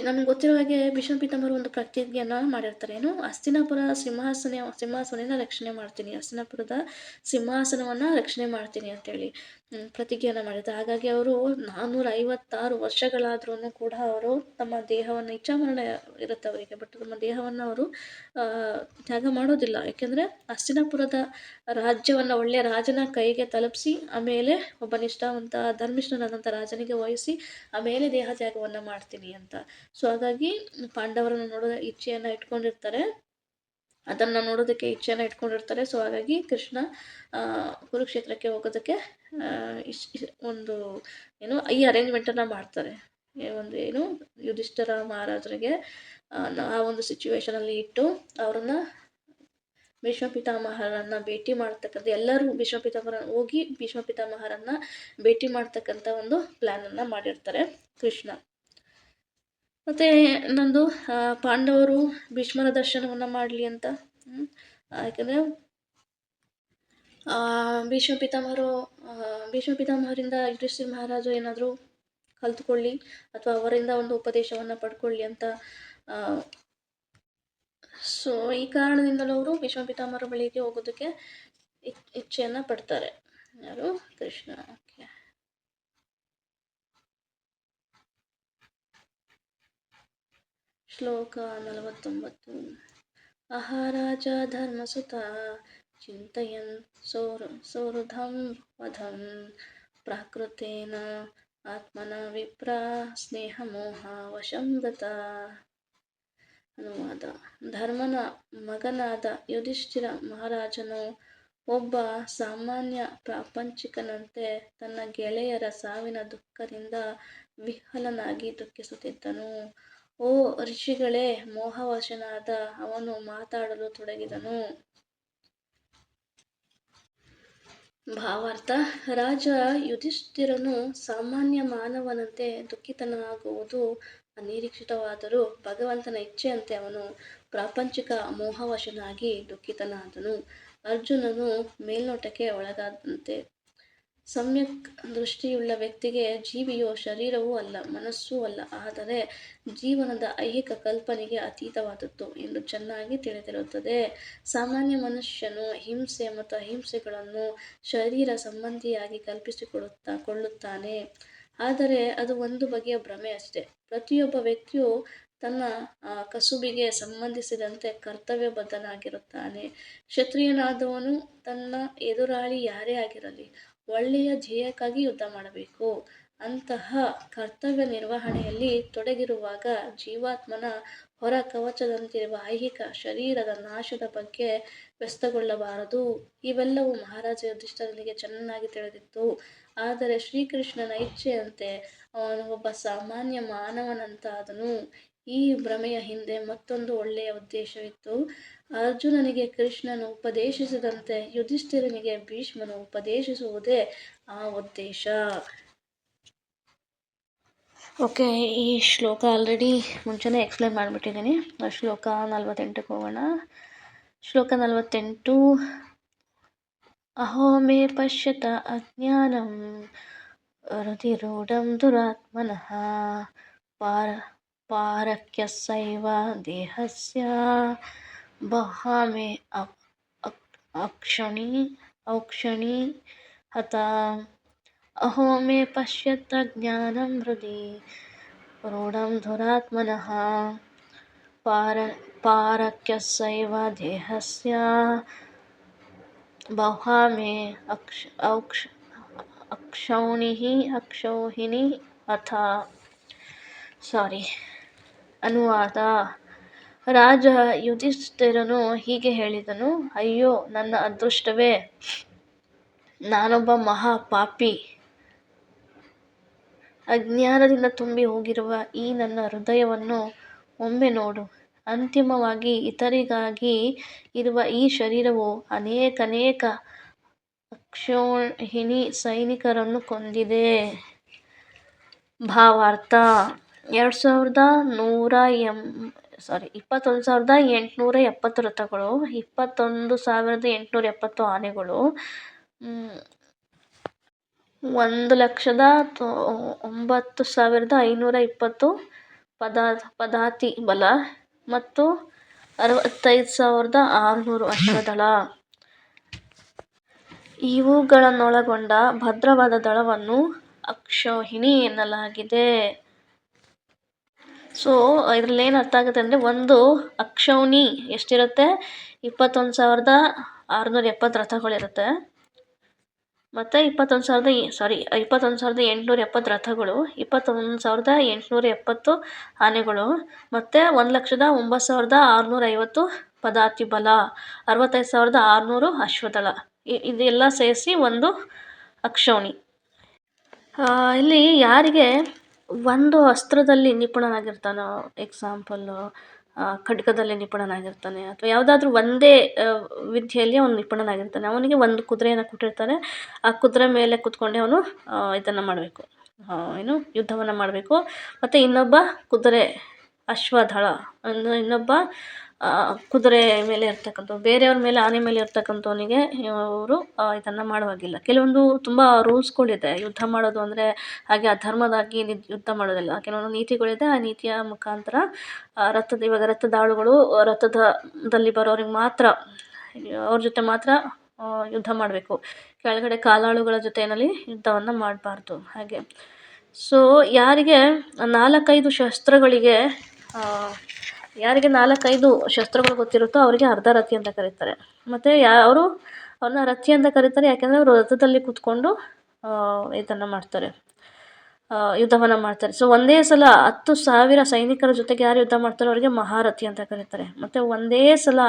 ನಮ್ಗೆ ಗೊತ್ತಿರೋ ಹಾಗೆ ಭೀಷ್ಮ ಪಿತಾಮಹರು ಒಂದು ಪ್ರತಿಜ್ಞೆಯನ್ನು ಮಾಡಿರ್ತಾರೆ. ಏನು, ಹಸ್ತಿನಾಪುರ ಸಿಂಹಾಸನ ರಕ್ಷಣೆ ಮಾಡ್ತೀನಿ, ಹಸ್ತಿನಾಪುರದ ಸಿಂಹಾಸನವನ್ನು ರಕ್ಷಣೆ ಮಾಡ್ತೀನಿ ಅಂತೇಳಿ ಪ್ರತಿಜ್ಞೆಯನ್ನು ಮಾಡಿರ್ತಾರೆ. ಹಾಗಾಗಿ ಅವರು 456 ವರ್ಷಗಳಾದ್ರೂ ಕೂಡ ಅವರು ತಮ್ಮ ದೇಹವನ್ನು, ಇಚ್ಛಾಮರಣ ಇರುತ್ತೆ ಅವರಿಗೆ, ಬಟ್ ತಮ್ಮ ದೇಹವನ್ನು ಅವರು ತ್ಯಾಗ ಮಾಡೋದಿಲ್ಲ. ಯಾಕೆಂದರೆ ಹಸ್ತಿನಾಪುರದ ರಾಜ್ಯವನ್ನು ಒಳ್ಳೆಯ ರಾಜನ ಕೈಗೆ ತಲುಪಿಸಿ ಆಮೇಲೆ ಒಬ್ಬ ನಿಷ್ಠಾವಂತ ಧರ್ಮಿಷ್ಠನಾದಂಥ ರಾಜನಿಗೆ ವಹಿಸಿ ಆಮೇಲೆ ದೇಹ ತ್ಯಾಗವನ್ನು ಮಾಡ್ತೀನಿ ಅಂತ. ಸೊ ಹಾಗಾಗಿ ಪಾಂಡವರನ್ನು ನೋಡೋ ಇಚ್ಛೆಯನ್ನು ಇಟ್ಕೊಂಡಿರ್ತಾರೆ, ಅದನ್ನು ನೋಡೋದಕ್ಕೆ ಇಚ್ಛೆಯನ್ನು ಇಟ್ಕೊಂಡಿರ್ತಾರೆ. ಸೊ ಹಾಗಾಗಿ ಕೃಷ್ಣ ಕುರುಕ್ಷೇತ್ರಕ್ಕೆ ಹೋಗೋದಕ್ಕೆ ಒಂದು ಈ ಅರೇಂಜ್ಮೆಂಟನ್ನು ಮಾಡ್ತಾರೆ. ಏನು ಯುಧಿಷ್ಠಿರ ಮಹಾರಾಜರಿಗೆ ಆ ಒಂದು ಸಿಚುವೇಶನಲ್ಲಿ ಇಟ್ಟು ಅವರನ್ನು ಭೀಷ್ಮ ಪಿತಾಮಹರನ್ನು ಭೇಟಿ ಮಾಡ್ತಕ್ಕಂಥ, ಎಲ್ಲರೂ ಭೀಷ್ಮ ಪಿತಾಮಹ ಹೋಗಿ ಭೀಷ್ಮ ಪಿತಾಮಹರನ್ನು ಭೇಟಿ ಮಾಡ್ತಕ್ಕಂಥ ಒಂದು ಪ್ಲ್ಯಾನನ್ನು ಮಾಡಿರ್ತಾರೆ ಕೃಷ್ಣ. ಮತ್ತು ಇನ್ನೊಂದು ಪಾಂಡವರು ಭೀಷ್ಮರ ದರ್ಶನವನ್ನು ಮಾಡಲಿ ಅಂತ. ಯಾಕೆಂದರೆ ಭೀಷ್ಮ ಪಿತಾಮಹರಿಂದ ಯುಧಿಷ್ಠಿರ ಮಹಾರಾಜ ಏನಾದರೂ ಕಲ್ತ್ಕೊಳ್ಳಿ ಅಥವಾ ಅವರಿಂದ ಒಂದು ಉಪದೇಶವನ್ನು ಪಡ್ಕೊಳ್ಳಿ ಅಂತ. ಸೊ ಈ ಕಾರಣದಿಂದಲೂ ಅವರು ಭೀಷ್ಮ ಪಿತಾಮಹರ ಬಳಿಗೆ ಹೋಗೋದಕ್ಕೆ ಇಚ್ಛೆಯನ್ನು ಪಡ್ತಾರೆ. ಯಾರು, ಕೃಷ್ಣ. ಓಕೆ, ಶ್ಲೋಕ 49. ಅಹಾರಾಜ ಧರ್ಮಸುತ ಚಿಂತಯನ್ ಸೌಹೃದಂ ವಧಂ ಪ್ರಾಕೃತೇನ ಆತ್ಮನ ವಿಪ್ರ ಸ್ನೇಹಮೋಹ ವಶಂ ಗತ. ಅನುವಾದ: ಧರ್ಮನ ಮಗನಾದ ಯುಧಿಷ್ಠಿರ ಮಹಾರಾಜನು ಒಬ್ಬ ಸಾಮಾನ್ಯ ಪ್ರಾಪಂಚಿಕನಂತೆ ತನ್ನ ಗೆಳೆಯರ ಸಾವಿನ ದುಃಖದಿಂದ ವಿಹ್ವಲನಾಗಿ ದುಃಖಿಸುತ್ತಿದ್ದನು. ಓ ಋಷಿಗಳೇ, ಮೋಹವಶನಾದ ಅವನು ಮಾತಾಡಲು ತೊಡಗಿದನು. ಭಾವಾರ್ಥ: ರಾಜ ಯುಧಿಷ್ಠಿರನು ಸಾಮಾನ್ಯ ಮಾನವನಂತೆ ದುಃಖಿತನಾಗುವುದು ಅನಿರೀಕ್ಷಿತವಾದರೂ ಭಗವಂತನ ಇಚ್ಛೆಯಂತೆ ಅವನು ಪ್ರಾಪಂಚಿಕ ಮೋಹವಶನಾಗಿ ದುಃಖಿತನಾದನು. ಅರ್ಜುನನು ಮೇಲ್ನೋಟಕ್ಕೆ ಒಳಗಾದಂತೆ ಸಮ್ಯಕ್ ದೃಷ್ಟಿಯುಳ್ಳ ವ್ಯಕ್ತಿಗೆ ಜೀವಿಯು ಶರೀರವೂ ಅಲ್ಲ, ಮನಸ್ಸೂ ಅಲ್ಲ, ಆದರೆ ಜೀವನದ ಐಹಿಕ ಕಲ್ಪನೆಗೆ ಅತೀತವಾದದ್ದು ಎಂದು ಚೆನ್ನಾಗಿ ತಿಳಿದಿರುತ್ತದೆ. ಸಾಮಾನ್ಯ ಮನುಷ್ಯನು ಹಿಂಸೆ ಮತ್ತು ಅಹಿಂಸೆಗಳನ್ನು ಶರೀರ ಸಂಬಂಧಿಯಾಗಿ ಕಲ್ಪಿಸಿಕೊಳ್ಳುತ್ತಾನೆ. ಆದರೆ ಅದು ಒಂದು ಬಗೆಯ ಭ್ರಮೆ ಅಷ್ಟೇ. ಪ್ರತಿಯೊಬ್ಬ ವ್ಯಕ್ತಿಯು ತನ್ನ ಕಸುಬಿಗೆ ಸಂಬಂಧಿಸಿದಂತೆ ಕರ್ತವ್ಯಬದ್ಧನಾಗಿರುತ್ತಾನೆ. ಕ್ಷತ್ರಿಯನಾದವನು ತನ್ನ ಎದುರಾಳಿ ಯಾರೇ ಆಗಿರಲಿ ಒಳ್ಳೆಯ ಧ್ಯೇಯಕ್ಕಾಗಿ ಯುದ್ಧ ಮಾಡಬೇಕು. ಅಂತಹ ಕರ್ತವ್ಯ ನಿರ್ವಹಣೆಯಲ್ಲಿ ತೊಡಗಿರುವಾಗ ಜೀವಾತ್ಮನ ಹೊರ ಕವಚದಂತಿರುವ ಐಹಿಕ ಶರೀರದ ನಾಶದ ಬಗ್ಗೆ ವ್ಯಸ್ತಗೊಳ್ಳಬಾರದು. ಇವೆಲ್ಲವೂ ಮಹಾರಾಜ ಯುಧಿಷ್ಠಿರನಿಗೆ ಚೆನ್ನಾಗಿ ತಿಳಿದಿತ್ತು. ಆದರೆ ಶ್ರೀಕೃಷ್ಣನ ಇಚ್ಛೆಯಂತೆ ಅವನು ಒಬ್ಬ ಸಾಮಾನ್ಯ ಮಾನವನಂತಾದನು. ಈ ಭ್ರಮೆಯ ಹಿಂದೆ ಮತ್ತೊಂದು ಒಳ್ಳೆಯ ಉದ್ದೇಶವಿತ್ತು. ಅರ್ಜುನನಿಗೆ ಕೃಷ್ಣನು ಉಪದೇಶಿಸಿದಂತೆ ಯುಧಿಷ್ಠಿರನಿಗೆ ಭೀಷ್ಮನು ಉಪದೇಶಿಸುವುದೇ ಆ ಉದ್ದೇಶ. ಓಕೆ, ಈ ಶ್ಲೋಕ ಆಲ್ರೆಡಿ ಮುಂಚೆನೇ ಎಕ್ಸ್ಪ್ಲೇನ್ ಮಾಡಿಬಿಟ್ಟಿದ್ದೀನಿ. ಶ್ಲೋಕ 48ಕ್ಕೆ ಹೋಗೋಣ. ಶ್ಲೋಕ 48. ಅಹೋ ಮೇ ಪಶ್ಯತ ಅಜ್ಞಾನಂ ಹೃದಿರೂಢಂ ದುರಾತ್ಮನಃ ಪಾರಕ್ಯಸ್ಸೈವ ದೇಹಸ್ಯ ಬಹಾಮೆ ಔಕ್ಷಣಿ ಹತ. ಅಹೋ ಮೇ ಪಶ್ಯತ ಜ್ಞಾನಂ ಹೃದಿ ರೂಢಂ ದುರಾತ್ಮನಃ ಪಾರಕ್ಯಸ್ಸೈವ ದೇಹಸ್ಯ ಬಹಾಮೆ ಅಕ್ಷೌಹಿಣಿ ಅಥ. ಅನುವಾದ. ರಾಜ ಯುಧಿಷ್ಠಿರನು ಹೀಗೆ ಹೇಳಿದನು: ಅಯ್ಯೋ ನನ್ನ ಅದೃಷ್ಟವೇ, ನಾನೊಬ್ಬ ಮಹಾಪಾಪಿ. ಅಜ್ಞಾನದಿಂದ ತುಂಬಿ ಹೋಗಿರುವ ಈ ನನ್ನ ಹೃದಯವನ್ನು ಒಮ್ಮೆ ನೋಡು. ಅಂತಿಮವಾಗಿ ಇತರರಿಗಾಗಿ ಇರುವ ಈ ಶರೀರವು ಅನೇಕ ಅಕ್ಷೌಹಿಣಿ ಸೈನಿಕರನ್ನು ಕೊಂದಿದೆ. ಭಾವಾರ್ಥ: 21,870 ರಥಗಳು, 21,870 ಆನೆಗಳು, 1,09,520 ಪದಾತಿ ಬಲ ಮತ್ತು 65,600 ಅಶ್ವದಳ ಇವುಗಳನ್ನೊಳಗೊಂಡ ಭದ್ರವಾದ ದಳವನ್ನು ಅಕ್ಷೌಹಿಣಿ ಎನ್ನಲಾಗಿದೆ. ಸೊ ಇದರಲ್ಲಿ ಏನು ಅರ್ಥ ಆಗುತ್ತೆ ಅಂದರೆ, ಒಂದು ಅಕ್ಷೌಹಿಣಿ ಎಷ್ಟಿರುತ್ತೆ? 21,670 ರಥಗಳಿರುತ್ತೆ. ಮತ್ತು 21,870 ರಥಗಳು, 21,870 ಆನೆಗಳು, ಮತ್ತು 1,09,650 ಪದಾತಿ ಬಲ, 65,600 ಅಶ್ವದಳ. ಇದೆಲ್ಲ ಸೇರಿಸಿ ಒಂದು ಅಕ್ಷೌಹಿಣಿ. ಇಲ್ಲಿ ಯಾರಿಗೆ ಒಂದು ಅಸ್ತ್ರದಲ್ಲಿ ನಿಪುಣನಾಗಿರ್ತಾನೋ, ಎಕ್ಸಾಂಪಲ್ಲು ಖಡ್ಗದಲ್ಲಿ ನಿಪುಣನಾಗಿರ್ತಾನೆ, ಅಥವಾ ಯಾವುದಾದ್ರೂ ಒಂದೇ ವಿದ್ಯೆಯಲ್ಲಿ ಅವನು ನಿಪುಣನಾಗಿರ್ತಾನೆ, ಅವನಿಗೆ ಒಂದು ಕುದುರೆಯನ್ನು ಕೊಟ್ಟಿರ್ತಾನೆ. ಆ ಕುದುರೆ ಮೇಲೆ ಕೂತ್ಕೊಂಡೆ ಅವನು ಇದನ್ನು ಮಾಡಬೇಕು, ಯುದ್ಧವನ್ನು ಮಾಡಬೇಕು. ಮತ್ತು ಇನ್ನೊಬ್ಬ ಕುದುರೆ ಅಶ್ವದಳ, ಇನ್ನೊಬ್ಬ ಕುದುರೆ ಮೇಲೆ ಇರ್ತಕ್ಕಂಥವು, ಬೇರೆಯವ್ರ ಮೇಲೆ, ಆನೆ ಮೇಲೆ ಇರ್ತಕ್ಕಂಥವನಿಗೆ ಇವರು ಇದನ್ನು ಮಾಡುವಾಗಿಲ್ಲ. ಕೆಲವೊಂದು ತುಂಬ ರೂಲ್ಸ್ಗಳಿದೆ ಯುದ್ಧ ಮಾಡೋದು ಅಂದರೆ. ಹಾಗೆ ಅಧರ್ಮದಾಗಿ ಯುದ್ಧ ಮಾಡೋದಿಲ್ಲ, ಕೆಲವೊಂದು ನೀತಿಗಳಿದೆ. ಆ ನೀತಿಯ ಮುಖಾಂತರ ಇವಾಗ ರಥದಾಳುಗಳು ರಥದಲ್ಲಿ ಬರೋರಿಗೆ ಮಾತ್ರ, ಅವ್ರ ಜೊತೆ ಮಾತ್ರ ಯುದ್ಧ ಮಾಡಬೇಕು. ಕೆಳಗಡೆ ಕಾಲಾಳುಗಳ ಜೊತೆಯಲ್ಲಿ ಯುದ್ಧವನ್ನು ಮಾಡಬಾರ್ದು. ಹಾಗೆ ಸೊ ಯಾರಿಗೆ 4-5 ಶಸ್ತ್ರಗಳು ಗೊತ್ತಿರುತ್ತೋ ಅವರಿಗೆ ಅರ್ಧರಥಿ ಅಂತ ಕರೀತಾರೆ. ಮತ್ತು ಅವ್ರನ್ನ ರಥಿ ಅಂತ ಕರೀತಾರೆ, ಯಾಕೆಂದರೆ ಅವರು ರಥದಲ್ಲಿ ಕೂತ್ಕೊಂಡು ಇದನ್ನು ಮಾಡ್ತಾರೆ, ಯುದ್ಧವನ್ನು ಮಾಡ್ತಾರೆ. ಸೊ ಒಂದೇ ಸಲ 10,000 ಸೈನಿಕರ ಜೊತೆಗೆ ಯಾರು ಯುದ್ಧ ಮಾಡ್ತಾರೋ ಅವರಿಗೆ ಮಹಾರಥಿ ಅಂತ ಕರೀತಾರೆ. ಮತ್ತು ಒಂದೇ ಸಲ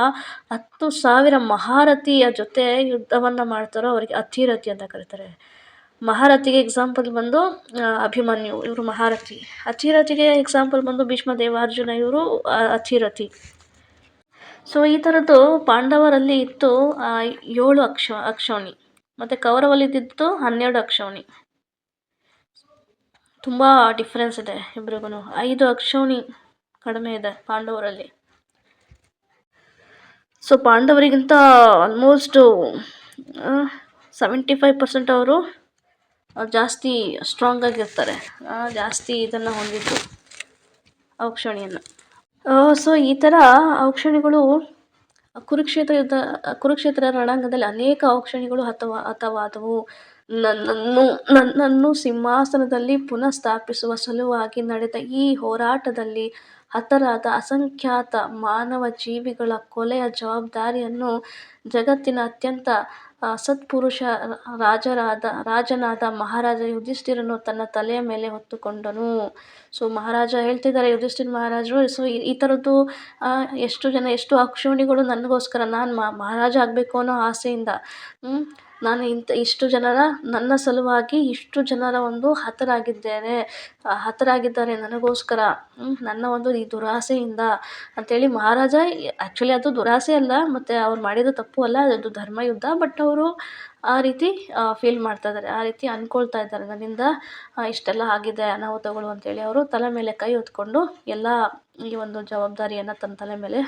10,000 ಮಹಾರಥಿಯ ಜೊತೆ ಯುದ್ಧವನ್ನು ಮಾಡ್ತಾರೋ ಅವರಿಗೆ ಅತಿರಥಿ ಅಂತ ಕರೀತಾರೆ. ಮಹಾರಥಿಗೆ ಎಕ್ಸಾಂಪಲ್ ಬಂದು ಅಭಿಮನ್ಯು, ಇವರು ಮಹಾರಥಿ. ಅತಿರಥಿಗೆ ಎಕ್ಸಾಂಪಲ್ ಬಂದು ಭೀಷ್ಮ ದೇವಾರ್ಜುನ, ಇವರು ಅತಿರಥಿ. ಸೊ ಈ ಥರದ್ದು ಪಾಂಡವರಲ್ಲಿ ಇತ್ತು 7 ಅಕ್ಷೌಹಿಣಿ, ಮತ್ತು ಕೌರವಲ್ಲಿ ಇದ್ದಿದ್ದು 12 ಅಕ್ಷೌಹಿಣಿ. ತುಂಬ ಡಿಫ್ರೆನ್ಸ್ ಇದೆ ಇಬ್ರಿಗೂ. 5 ಅಕ್ಷೌಹಿಣಿ ಕಡಿಮೆ ಇದೆ ಪಾಂಡವರಲ್ಲಿ. ಸೊ ಪಾಂಡವರಿಗಿಂತ ಆಲ್ಮೋಸ್ಟು 75% ಅವರು ಜಾಸ್ತಿ ಸ್ಟ್ರಾಂಗ್ ಆಗಿರ್ತಾರೆ, ಜಾಸ್ತಿ ಇದನ್ನು ಹೊಂದಿದ್ದು ಔಕ್ಷಣಿಯನ್ನು. ಸೊ ಈ ಥರ ಔಕ್ಷಣಿಗಳು ಕುರುಕ್ಷೇತ್ರ ರಣಾಂಗದಲ್ಲಿ ಅನೇಕ ಔಕ್ಷಣಿಗಳು ಹತವಾದವು. ನನ್ನನ್ನು ಸಿಂಹಾಸನದಲ್ಲಿ ಪುನಃ ಸ್ಥಾಪಿಸುವ ಸಲುವಾಗಿ ನಡೆದ ಈ ಹೋರಾಟದಲ್ಲಿ ಹತರಾದ ಅಸಂಖ್ಯಾತ ಮಾನವ ಜೀವಿಗಳ ಕೊಲೆಯ ಜವಾಬ್ದಾರಿಯನ್ನು ಜಗತ್ತಿನ ಅತ್ಯಂತ ಸತ್ಪುರುಷ ರಾಜನಾದ ಮಹಾರಾಜ ಯುಧಿಷ್ಠಿರನು ತನ್ನ ತಲೆಯ ಮೇಲೆ ಹೊತ್ತುಕೊಂಡನು. ಸೊ ಮಹಾರಾಜ ಹೇಳ್ತಿದ್ದಾರೆ, ಯುಧಿಷ್ಠಿರ ಮಹಾರಾಜರು, ಸೊ ಈ ಥರದ್ದು ಎಷ್ಟು ಅಕ್ಷೌಹಿಣಿಗಳು ನನಗೋಸ್ಕರ, ನಾನು ಮಹಾರಾಜ ಆಗಬೇಕು ಅನ್ನೋ ಆಸೆಯಿಂದ ನಾನು ಇಷ್ಟು ಜನರ ನನ್ನ ಸಲುವಾಗಿ ಇಷ್ಟು ಜನರ ಒಂದು ಹತರಾಗಿದ್ದಾರೆ ನನಗೋಸ್ಕರ, ನನ್ನ ಒಂದು ಈ ದುರಾಸೆಯಿಂದ ಅಂತೇಳಿ ಮಹಾರಾಜ ಆ್ಯಕ್ಚುಲಿ ಅದು ದುರಾಸೆ ಅಲ್ಲ, ಮತ್ತು ಅವ್ರು ಮಾಡಿದ್ದು ತಪ್ಪು ಅಲ್ಲ, ಅದು ಧರ್ಮಯುದ್ಧ. ಬಟ್ ಅವರು ಆ ರೀತಿ ಫೀಲ್ ಮಾಡ್ತಾ ಇದ್ದಾರೆ, ಆ ರೀತಿ ಅಂದ್ಕೊಳ್ತಾ ಇದ್ದಾರೆ, ನನ್ನಿಂದ ಇಷ್ಟೆಲ್ಲ ಆಗಿದೆ ಅನಾಹುತಗಳು ಅಂತೇಳಿ. ಅವರು ತಲೆ ಮೇಲೆ ಕೈ ಹೊತ್ಕೊಂಡು ಎಲ್ಲ ಈ ಒಂದು ಜವಾಬ್ದಾರಿಯನ್ನು ತನ್ನ ತಲೆ ಮೇಲೆ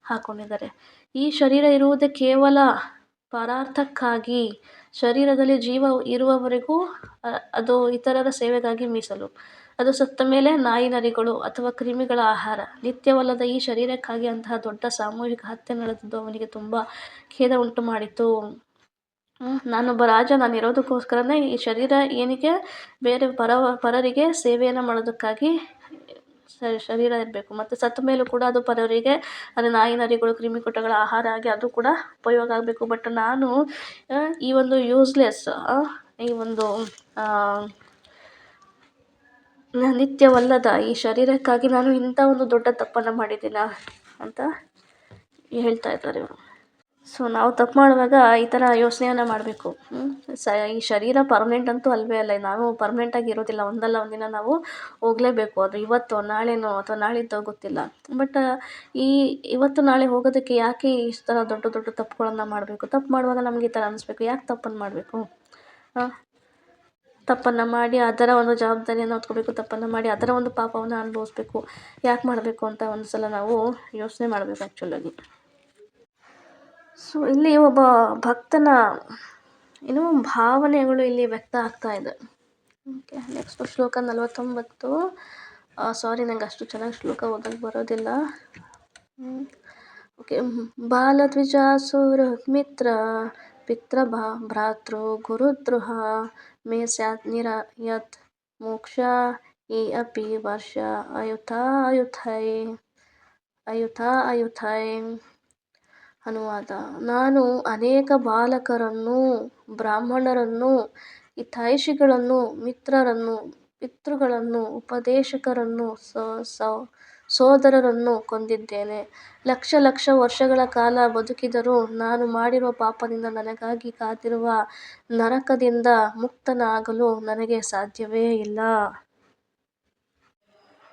ಹಾಕ್ಕೊಂಡಿದ್ದಾರೆ. ಈ ಶರೀರ ಇರುವುದೇ ಕೇವಲ ಪರಾರ್ಥಕ್ಕಾಗಿ, ಶರೀರದಲ್ಲಿ ಜೀವ ಇರುವವರೆಗೂ ಅದು ಇತರರ ಸೇವೆಗಾಗಿ ಮೀಸಲು. ಅದು ಸತ್ತ ಮೇಲೆ ನಾಯಿ ನರಿಗಳು ಅಥವಾ ಕ್ರಿಮಿಗಳ ಆಹಾರ. ನಿತ್ಯವಲ್ಲದ ಈ ಶರೀರಕ್ಕಾಗಿ ಅಂತಹ ದೊಡ್ಡ ಸಾಮೂಹಿಕ ಹತ್ಯೆ ನಡೆದಿದ್ದು ಅವನಿಗೆ ತುಂಬ ಖೇದ ಉಂಟು ಮಾಡಿತು. ನಾನೊಬ್ಬ ರಾಜ, ನಾನು ಇರೋದಕ್ಕೋಸ್ಕರನೇ ಈ ಶರೀರ ಏನಕ್ಕೆ ಬೇರೆ ಪರರಿಗೆ ಸೇವೆಯನ್ನು ಮಾಡೋದಕ್ಕಾಗಿ ಶರೀರ ಇರಬೇಕು, ಮತ್ತು ಸತ್ತ ಮೇಲೂ ಕೂಡ ಅದು ಪರರಿಗೆ, ಅದು ನಾಯಿ ನರಿಗಳು ಕ್ರಿಮಿಕೀಟಗಳ ಆಹಾರ ಆಗಿ ಅದು ಕೂಡ ಉಪಯೋಗ ಆಗಬೇಕು. ಬಟ್ ನಾನು ಈ ಒಂದು ಯೂಸ್ಲೆಸ್, ಈ ಒಂದು ನಿತ್ಯವಲ್ಲದ ಈ ಶರೀರಕ್ಕಾಗಿ ನಾನು ಇಂಥ ಒಂದು ದೊಡ್ಡ ತಪ್ಪನ್ನು ಮಾಡಿದ್ದೀನ ಅಂತ ಹೇಳ್ತಾ ಇದ್ದಾರೆ ಇವರು. ಸೊ ನಾವು ತಪ್ಪು ಮಾಡುವಾಗ ಈ ಥರ ಯೋಚನೆಯನ್ನು ಮಾಡಬೇಕು. ಈ ಶರೀರ ಪರ್ಮನೆಂಟ್ ಅಂತೂ ಅಲ್ವೇ ಅಲ್ಲ, ನಾವು ಪರ್ಮನೆಂಟಾಗಿ ಇರೋದಿಲ್ಲ, ಒಂದಲ್ಲ ಒಂದಿನ ನಾವು ಹೋಗಲೇಬೇಕು. ಅದು ಇವತ್ತು ನಾಳೆನೋ ಅಥವಾ ನಾಳಿದ್ದೋ ಗೊತ್ತಿಲ್ಲ. ಬಟ್ ಇವತ್ತು ನಾಳೆ ಹೋಗೋದಕ್ಕೆ ಯಾಕೆ ಈ ಥರ ದೊಡ್ಡ ದೊಡ್ಡ ತಪ್ಪುಗಳನ್ನು ಮಾಡಬೇಕು? ತಪ್ಪು ಮಾಡುವಾಗ ನಮಗೆ ಈ ಥರ ಅನಿಸ್ಬೇಕು, ಯಾಕೆ ತಪ್ಪನ್ನು ಮಾಡಬೇಕು? ತಪ್ಪನ್ನು ಮಾಡಿ ಅದರ ಒಂದು ಜವಾಬ್ದಾರಿಯನ್ನು ಹೊತ್ಕೋಬೇಕು, ತಪ್ಪನ್ನು ಮಾಡಿ ಅದರ ಒಂದು ಪಾಪವನ್ನು ಅನುಭವಿಸ್ಬೇಕು, ಯಾಕೆ ಮಾಡಬೇಕು ಅಂತ ಒಂದು ಸಲ ನಾವು ಯೋಚನೆ ಮಾಡಬೇಕು ಆ್ಯಕ್ಚುಲಾಗಿ. ಸೊ ಇಲ್ಲಿ ಒಬ್ಬ ಭಕ್ತನ ಭಾವನೆಗಳು ಇಲ್ಲಿ ವ್ಯಕ್ತ ಆಗ್ತಾ ಇದೆ. ಓಕೆ, ನೆಕ್ಸ್ಟ್ ಶ್ಲೋಕ 49. ಸಾರಿ, ನಂಗೆ ಅಷ್ಟು ಚೆನ್ನಾಗಿ ಶ್ಲೋಕ ಓದಕ್ಕೆ ಬರೋದಿಲ್ಲ. ಓಕೆ. ಬಾಲದ್ವಿಜಾಸುರ ಮಿತ್ರ ಪಿತೃ ಭ್ರಾತೃ ಗುರುದ್ರೋಹ ಮೇ ಸ್ಯಾತ್ ನಿರಯತ್ ಮೋಕ್ಷ ಈ ಅಪಿ ವರ್ಷ ಅಯುಥೈ. ಅನುವಾದ: ನಾನು ಅನೇಕ ಬಾಲಕರನ್ನು, ಬ್ರಾಹ್ಮಣರನ್ನು, ಹಿತೈಷಿಗಳನ್ನು, ಮಿತ್ರರನ್ನು, ಪಿತೃಗಳನ್ನು, ಉಪದೇಶಕರನ್ನು, ಸೋದರರನ್ನು ಕೊಂದಿದ್ದೇನೆ. ಲಕ್ಷ ಲಕ್ಷ ವರ್ಷಗಳ ಕಾಲ ಬದುಕಿದರೂ ನಾನು ಮಾಡಿರುವ ಪಾಪದಿಂದ ನನಗಾಗಿ ಕಾದಿರುವ ನರಕದಿಂದ ಮುಕ್ತನಾಗಲು ನನಗೆ ಸಾಧ್ಯವೇ ಇಲ್ಲ.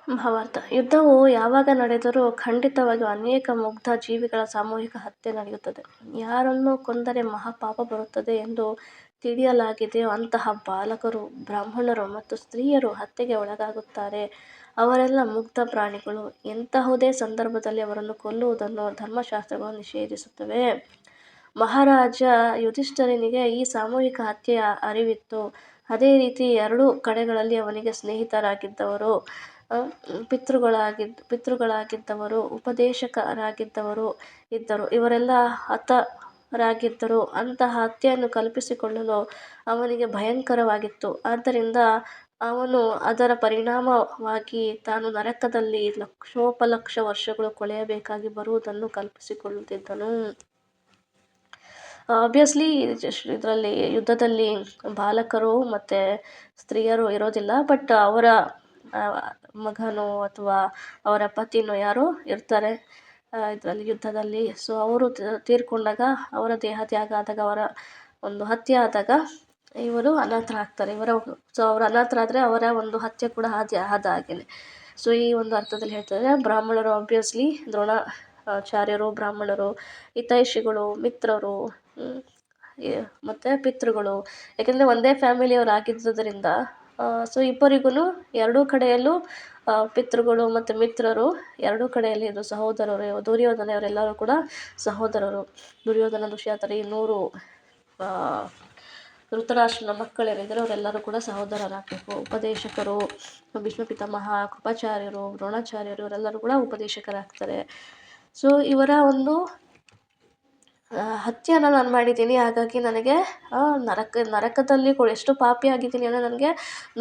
ಭಾವಾರ್ಥ: ಯುದ್ಧವು ಯಾವಾಗ ನಡೆದರೂ ಖಂಡಿತವಾಗಿಯೂ ಅನೇಕ ಮುಗ್ಧ ಜೀವಿಗಳ ಸಾಮೂಹಿಕ ಹತ್ಯೆ ನಡೆಯುತ್ತದೆ. ಯಾರನ್ನು ಕೊಂದರೆ ಮಹಾಪಾಪ ಬರುತ್ತದೆ ಎಂದು ತಿಳಿಯಲಾಗಿದೆಯೋ ಅಂತಹ ಬಾಲಕರು, ಬ್ರಾಹ್ಮಣರು ಮತ್ತು ಸ್ತ್ರೀಯರು ಹತ್ಯೆಗೆ ಒಳಗಾಗುತ್ತಾರೆ. ಅವರೆಲ್ಲ ಮುಗ್ಧ ಪ್ರಾಣಿಗಳು. ಎಂತಹುದೇ ಸಂದರ್ಭದಲ್ಲಿ ಅವರನ್ನು ಕೊಲ್ಲುವುದನ್ನು ಧರ್ಮಶಾಸ್ತ್ರಗಳು ನಿಷೇಧಿಸುತ್ತವೆ. ಮಹಾರಾಜ ಯುಧಿಷ್ಠಿರನಿಗೆ ಈ ಸಾಮೂಹಿಕ ಹತ್ಯೆಯ ಅರಿವಿತ್ತು. ಅದೇ ರೀತಿ ಎರಡೂ ಕಡೆಗಳಲ್ಲಿ ಅವನಿಗೆ ಸ್ನೇಹಿತರಾಗಿದ್ದವರು, ಪಿತೃಗಳಾಗಿದ್ದವರು, ಉಪದೇಶಕರಾಗಿದ್ದವರು ಇದ್ದರು. ಇವರೆಲ್ಲ ಹತರಾಗಿದ್ದರು. ಅಂತಹ ಹತ್ಯೆಯನ್ನು ಕಲ್ಪಿಸಿಕೊಳ್ಳಲು ಅವನಿಗೆ ಭಯಂಕರವಾಗಿತ್ತು. ಆದ್ದರಿಂದ ಅವನು ಅದರ ಪರಿಣಾಮವಾಗಿ ತಾನು ನರಕದಲ್ಲಿ ಲಕ್ಷೋಪಲಕ್ಷ ವರ್ಷಗಳು ಕೊಳೆಯಬೇಕಾಗಿ ಬರುವುದನ್ನು ಕಲ್ಪಿಸಿಕೊಳ್ಳುತ್ತಿದ್ದನು. ಆಬ್ವಿಯಸ್ಲಿ ಇದರಲ್ಲಿ ಯುದ್ಧದಲ್ಲಿ ಬಾಲಕರು ಮತ್ತು ಸ್ತ್ರೀಯರು ಇರೋದಿಲ್ಲ, ಬಟ್ ಅವರ ಮಗನೋ ಅಥವಾ ಅವರ ಪತಿನೋ ಯಾರೋ ಇರ್ತಾರೆ ಇದರಲ್ಲಿ ಯುದ್ಧದಲ್ಲಿ. ಸೊ ಅವರು ತೀರ್ಕೊಂಡಾಗ, ಅವರ ದೇಹ ತ್ಯಾಗ ಆದಾಗ, ಅವರ ಒಂದು ಹತ್ಯೆ ಆದಾಗ ಇವರು ಅನಾಥರಾಗ್ತಾರೆ. ಸೊ ಅವರು ಅನಾಥರಾದರೆ ಅವರ ಒಂದು ಹತ್ಯೆ ಕೂಡ ಆದ ಹಾಗೇನೆ. ಸೊ ಈ ಒಂದು ಅರ್ಥದಲ್ಲಿ ಹೇಳ್ತಾರೆ. ಬ್ರಾಹ್ಮಣರು ಆಬ್ವಿಯಸ್ಲಿ ದ್ರೋಣಾಚಾರ್ಯರು, ಬ್ರಾಹ್ಮಣರು, ಹಿತೈಷಿಗಳು, ಮಿತ್ರರು ಮತ್ತು ಪಿತೃಗಳು, ಯಾಕೆಂದರೆ ಒಂದೇ ಫ್ಯಾಮಿಲಿಯವರು ಆಗಿದ್ದರಿಂದ. ಸೊ ಇಬ್ಬರಿಗೂ ಎರಡೂ ಕಡೆಯಲ್ಲೂ ಪಿತೃಗಳು ಮತ್ತು ಮಿತ್ರರು ಎರಡೂ ಕಡೆಯಲ್ಲಿ ಇದು ಸಹೋದರರು. ದುರ್ಯೋಧನವರೆಲ್ಲರೂ ಕೂಡ ಸಹೋದರರು. ದುರ್ಯೋಧನ, ದುಶ್ಯಾಸನ, 100 ಧೃತರಾಷ್ಟ್ರನ ಮಕ್ಕಳೇನಿದ್ದಾರೆ ಅವರೆಲ್ಲರೂ ಕೂಡ ಸಹೋದರರಾಗಬೇಕು. ಉಪದೇಶಕರು, ಭೀಷ್ಮ ಪಿತಾಮಹ, ಕೃಪಾಚಾರ್ಯರು, ದ್ರೋಣಾಚಾರ್ಯರು ಇವರೆಲ್ಲರೂ ಕೂಡ ಉಪದೇಶಕರಾಗ್ತಾರೆ. ಸೊ ಇವರ ಒಂದು ಹತ್ಯೆಯನ್ನು ನಾನು ಮಾಡಿದ್ದೀನಿ. ಹಾಗಾಗಿ ನನಗೆ ನರಕದಲ್ಲಿ ಕೂಡ ಎಷ್ಟು ಪಾಪಿ ಆಗಿದ್ದೀನಿ ಅಂದರೆ ನನಗೆ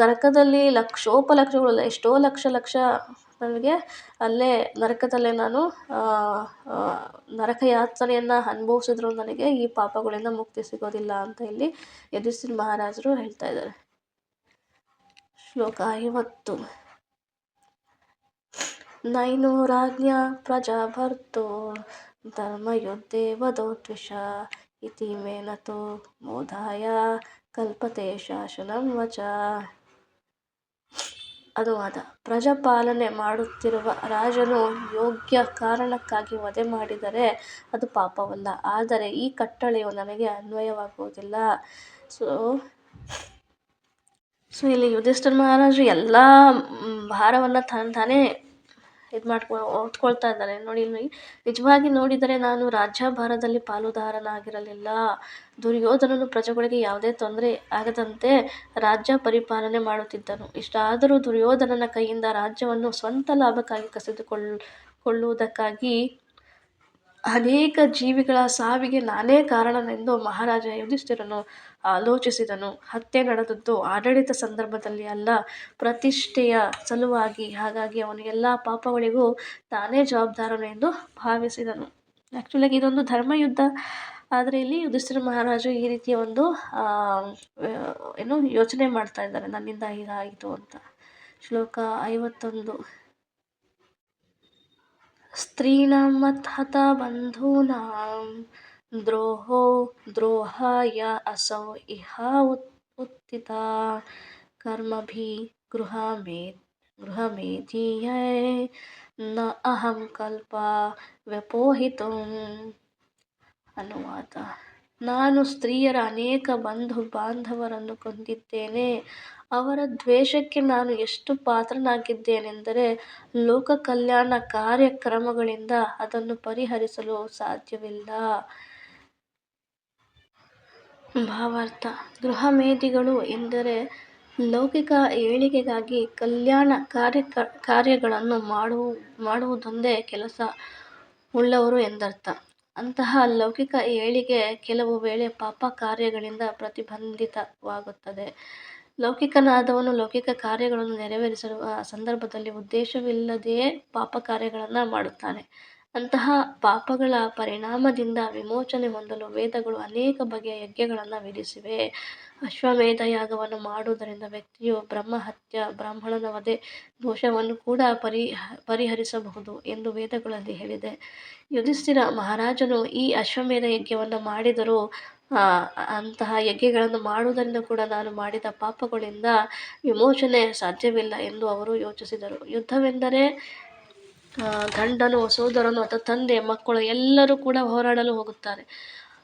ನರಕದಲ್ಲಿ ಲಕ್ಷೋಪಲಕ್ಷಗಳು, ಎಷ್ಟೋ ಲಕ್ಷ ನನಗೆ ಅಲ್ಲೇ ನರಕದಲ್ಲೇ ನಾನು ನರಕ ಯಾತನೆಯನ್ನು ಅನುಭವಿಸಿದ್ರು ನನಗೆ ಈ ಪಾಪಗಳಿಂದ ಮುಕ್ತಿ ಸಿಗೋದಿಲ್ಲ ಅಂತ ಇಲ್ಲಿ ಯುಧಿಷ್ಠಿರ ಮಹಾರಾಜರು ಹೇಳ್ತಾ ಇದ್ದಾರೆ. ಶ್ಲೋಕ 50. ನೈನೋ ರಾಜ್ಞ ಪ್ರಜಾಭರ್ತೋ ಧರ್ಮಯುದ್ಧೇ ವಧೋ ದ್ವಿಷ ಇತಿ ಮೇನತೋ ಮೋಧಾಯ ಕಲ್ಪತೆ ಶಾಸನಂ ವಚ. ಅನುವಾದ: ಪ್ರಜಾಪಾಲನೆ ಮಾಡುತ್ತಿರುವ ರಾಜನು ಯೋಗ್ಯ ಕಾರಣಕ್ಕಾಗಿ ವಧೆ ಮಾಡಿದರೆ ಅದು ಪಾಪವಲ್ಲ, ಆದರೆ ಈ ಕಟ್ಟಳೆಯು ನನಗೆ ಅನ್ವಯವಾಗುವುದಿಲ್ಲ. ಸೊ ಇಲ್ಲಿ ಯುಧಿಷ್ಠಿರ ಮಹಾರಾಜರು ಎಲ್ಲ ಭಾರವನ್ನು ತಾನೇ ಇದು ಹೊತ್ಕೊಳ್ತಾ ಇದ್ದಾರೆ. ನೋಡಿ, ನಿಜವಾಗಿ ನೋಡಿದರೆ ನಾನು ರಾಜ್ಯಭಾರದಲ್ಲಿ ಪಾಲುದಾರನಾಗಿರಲಿಲ್ಲ. ದುರ್ಯೋಧನನು ಪ್ರಜೆಗಳಿಗೆ ಯಾವುದೇ ತೊಂದರೆ ಆಗದಂತೆ ರಾಜ್ಯ ಪರಿಪಾಲನೆ ಮಾಡುತ್ತಿದ್ದನು. ಇಷ್ಟಾದರೂ ದುರ್ಯೋಧನನ ಕೈಯಿಂದ ರಾಜ್ಯವನ್ನು ಸ್ವಂತ ಲಾಭಕ್ಕಾಗಿ ಕಸಿದುಕೊಳ್ಳುವುದಕ್ಕಾಗಿ ಅನೇಕ ಜೀವಿಗಳ ಸಾವಿಗೆ ನಾನೇ ಕಾರಣನೆಂದು ಮಹಾರಾಜ ಯುಧಿಷ್ಠಿರನು ಆಲೋಚಿಸಿದನು. ಹತ್ಯೆ ನಡೆದದ್ದು ಆಡಳಿತ ಸಂದರ್ಭದಲ್ಲಿ ಅಲ್ಲ, ಪ್ರತಿಷ್ಠೆಯ ಸಲುವಾಗಿ. ಹಾಗಾಗಿ ಅವನು ಎಲ್ಲ ಪಾಪಗಳಿಗೂ ತಾನೇ ಜವಾಬ್ದಾರನು ಎಂದು ಭಾವಿಸಿದನು. ಆ್ಯಕ್ಚುಲಾಗಿ ಇದೊಂದು ಧರ್ಮಯುದ್ಧ, ಆದರೆ ಇಲ್ಲಿ ಯುಧಿಷ್ಠಿರ ಮಹಾರಾಜು ಈ ರೀತಿಯ ಒಂದು ಯೋಚನೆ ಮಾಡ್ತಾ ಇದ್ದಾರೆ, ನನ್ನಿಂದ ಹೀಗಾಯಿತು ಅಂತ. ಶ್ಲೋಕ 51. ಸ್ತ್ರೀಣಾಂ ಮತ್ಹತ ಬಂಧೂನಾಂ ದ್ರೋಹಾಯ ಅಸೌ ಇಹ ಉತ್ಥಿತ ಕರ್ಮಭಿಃ ಗೃಹಮೇಧಿಯೈ ನ ಅಹಂ ಕಲ್ಪ ವ್ಯಪೋಹಿತುಂ. ಅನುವಾದ: ನಾನು ಸ್ತ್ರೀಯರ ಅನೇಕ ಬಂಧು ಬಾಂಧವರನ್ನು ಕೊಂದಿದ್ದೇನೆ. ಅವರ ದ್ವೇಷಕ್ಕೆ ನಾನು ಎಷ್ಟು ಪಾತ್ರನಾಗಿದ್ದೇನೆಂದರೆ ಲೋಕ ಕಲ್ಯಾಣ ಕಾರ್ಯಕ್ರಮಗಳಿಂದ ಅದನ್ನು ಪರಿಹರಿಸಲು ಸಾಧ್ಯವಿಲ್ಲ. ಭಾವಾರ್ಥ: ಗೃಹಮೇಧಿಗಳು ಎಂದರೆ ಲೌಕಿಕ ಏಳಿಗೆಗಾಗಿ ಕಲ್ಯಾಣ ಕಾರ್ಯಗಳನ್ನು ಮಾಡುವುದೊಂದೇ ಕೆಲಸ ಉಳ್ಳವರು ಎಂದರ್ಥ. ಅಂತಹ ಲೌಕಿಕ ಏಳಿಗೆ ಕೆಲವು ವೇಳೆ ಪಾಪ ಕಾರ್ಯಗಳಿಂದ ಪ್ರತಿಬಂಧಿತವಾಗುತ್ತದೆ. ಲೌಕಿಕನಾದವನು ಲೌಕಿಕ ಕಾರ್ಯಗಳನ್ನು ನೆರವೇರಿಸುವ ಸಂದರ್ಭದಲ್ಲಿ ಉದ್ದೇಶವಿಲ್ಲದೆಯೇ ಪಾಪ ಕಾರ್ಯಗಳನ್ನು ಮಾಡುತ್ತಾನೆ. ಅಂತಹ ಪಾಪಗಳ ಪರಿಣಾಮದಿಂದ ವಿಮೋಚನೆ ಹೊಂದಲು ವೇದಗಳು ಅನೇಕ ಬಗೆಯ ಯಜ್ಞಗಳನ್ನು ವಿಧಿಸಿವೆ. ಅಶ್ವಮೇಧ ಯಾಗವನ್ನು ಮಾಡುವುದರಿಂದ ವ್ಯಕ್ತಿಯು ಬ್ರಹ್ಮಹತ್ಯ, ಬ್ರಾಹ್ಮಣನ ವಧೆ ದೋಷವನ್ನು ಕೂಡ ಪರಿಹರಿಸಬಹುದು ಎಂದು ವೇದಗಳಲ್ಲಿ ಹೇಳಿದೆ. ಯುಧಿಷ್ಠಿರ ಮಹಾರಾಜನು ಈ ಅಶ್ವಮೇಧ ಯಜ್ಞವನ್ನು ಮಾಡಿದರೂ ಅಂತಹ ಯಜ್ಞಗಳನ್ನು ಮಾಡುವುದರಿಂದ ಕೂಡ ನಾನು ಮಾಡಿದ ಪಾಪಗಳಿಂದ ವಿಮೋಚನೆ ಸಾಧ್ಯವಿಲ್ಲ ಎಂದು ಅವರು ಯೋಚಿಸಿದರು. ಯುದ್ಧವೆಂದರೆ ಗಂಡನು, ಸೋದರನು ಅಥವಾ ತಂದೆ, ಮಕ್ಕಳು ಎಲ್ಲರೂ ಕೂಡ ಹೋರಾಡಲು ಹೋಗುತ್ತಾರೆ.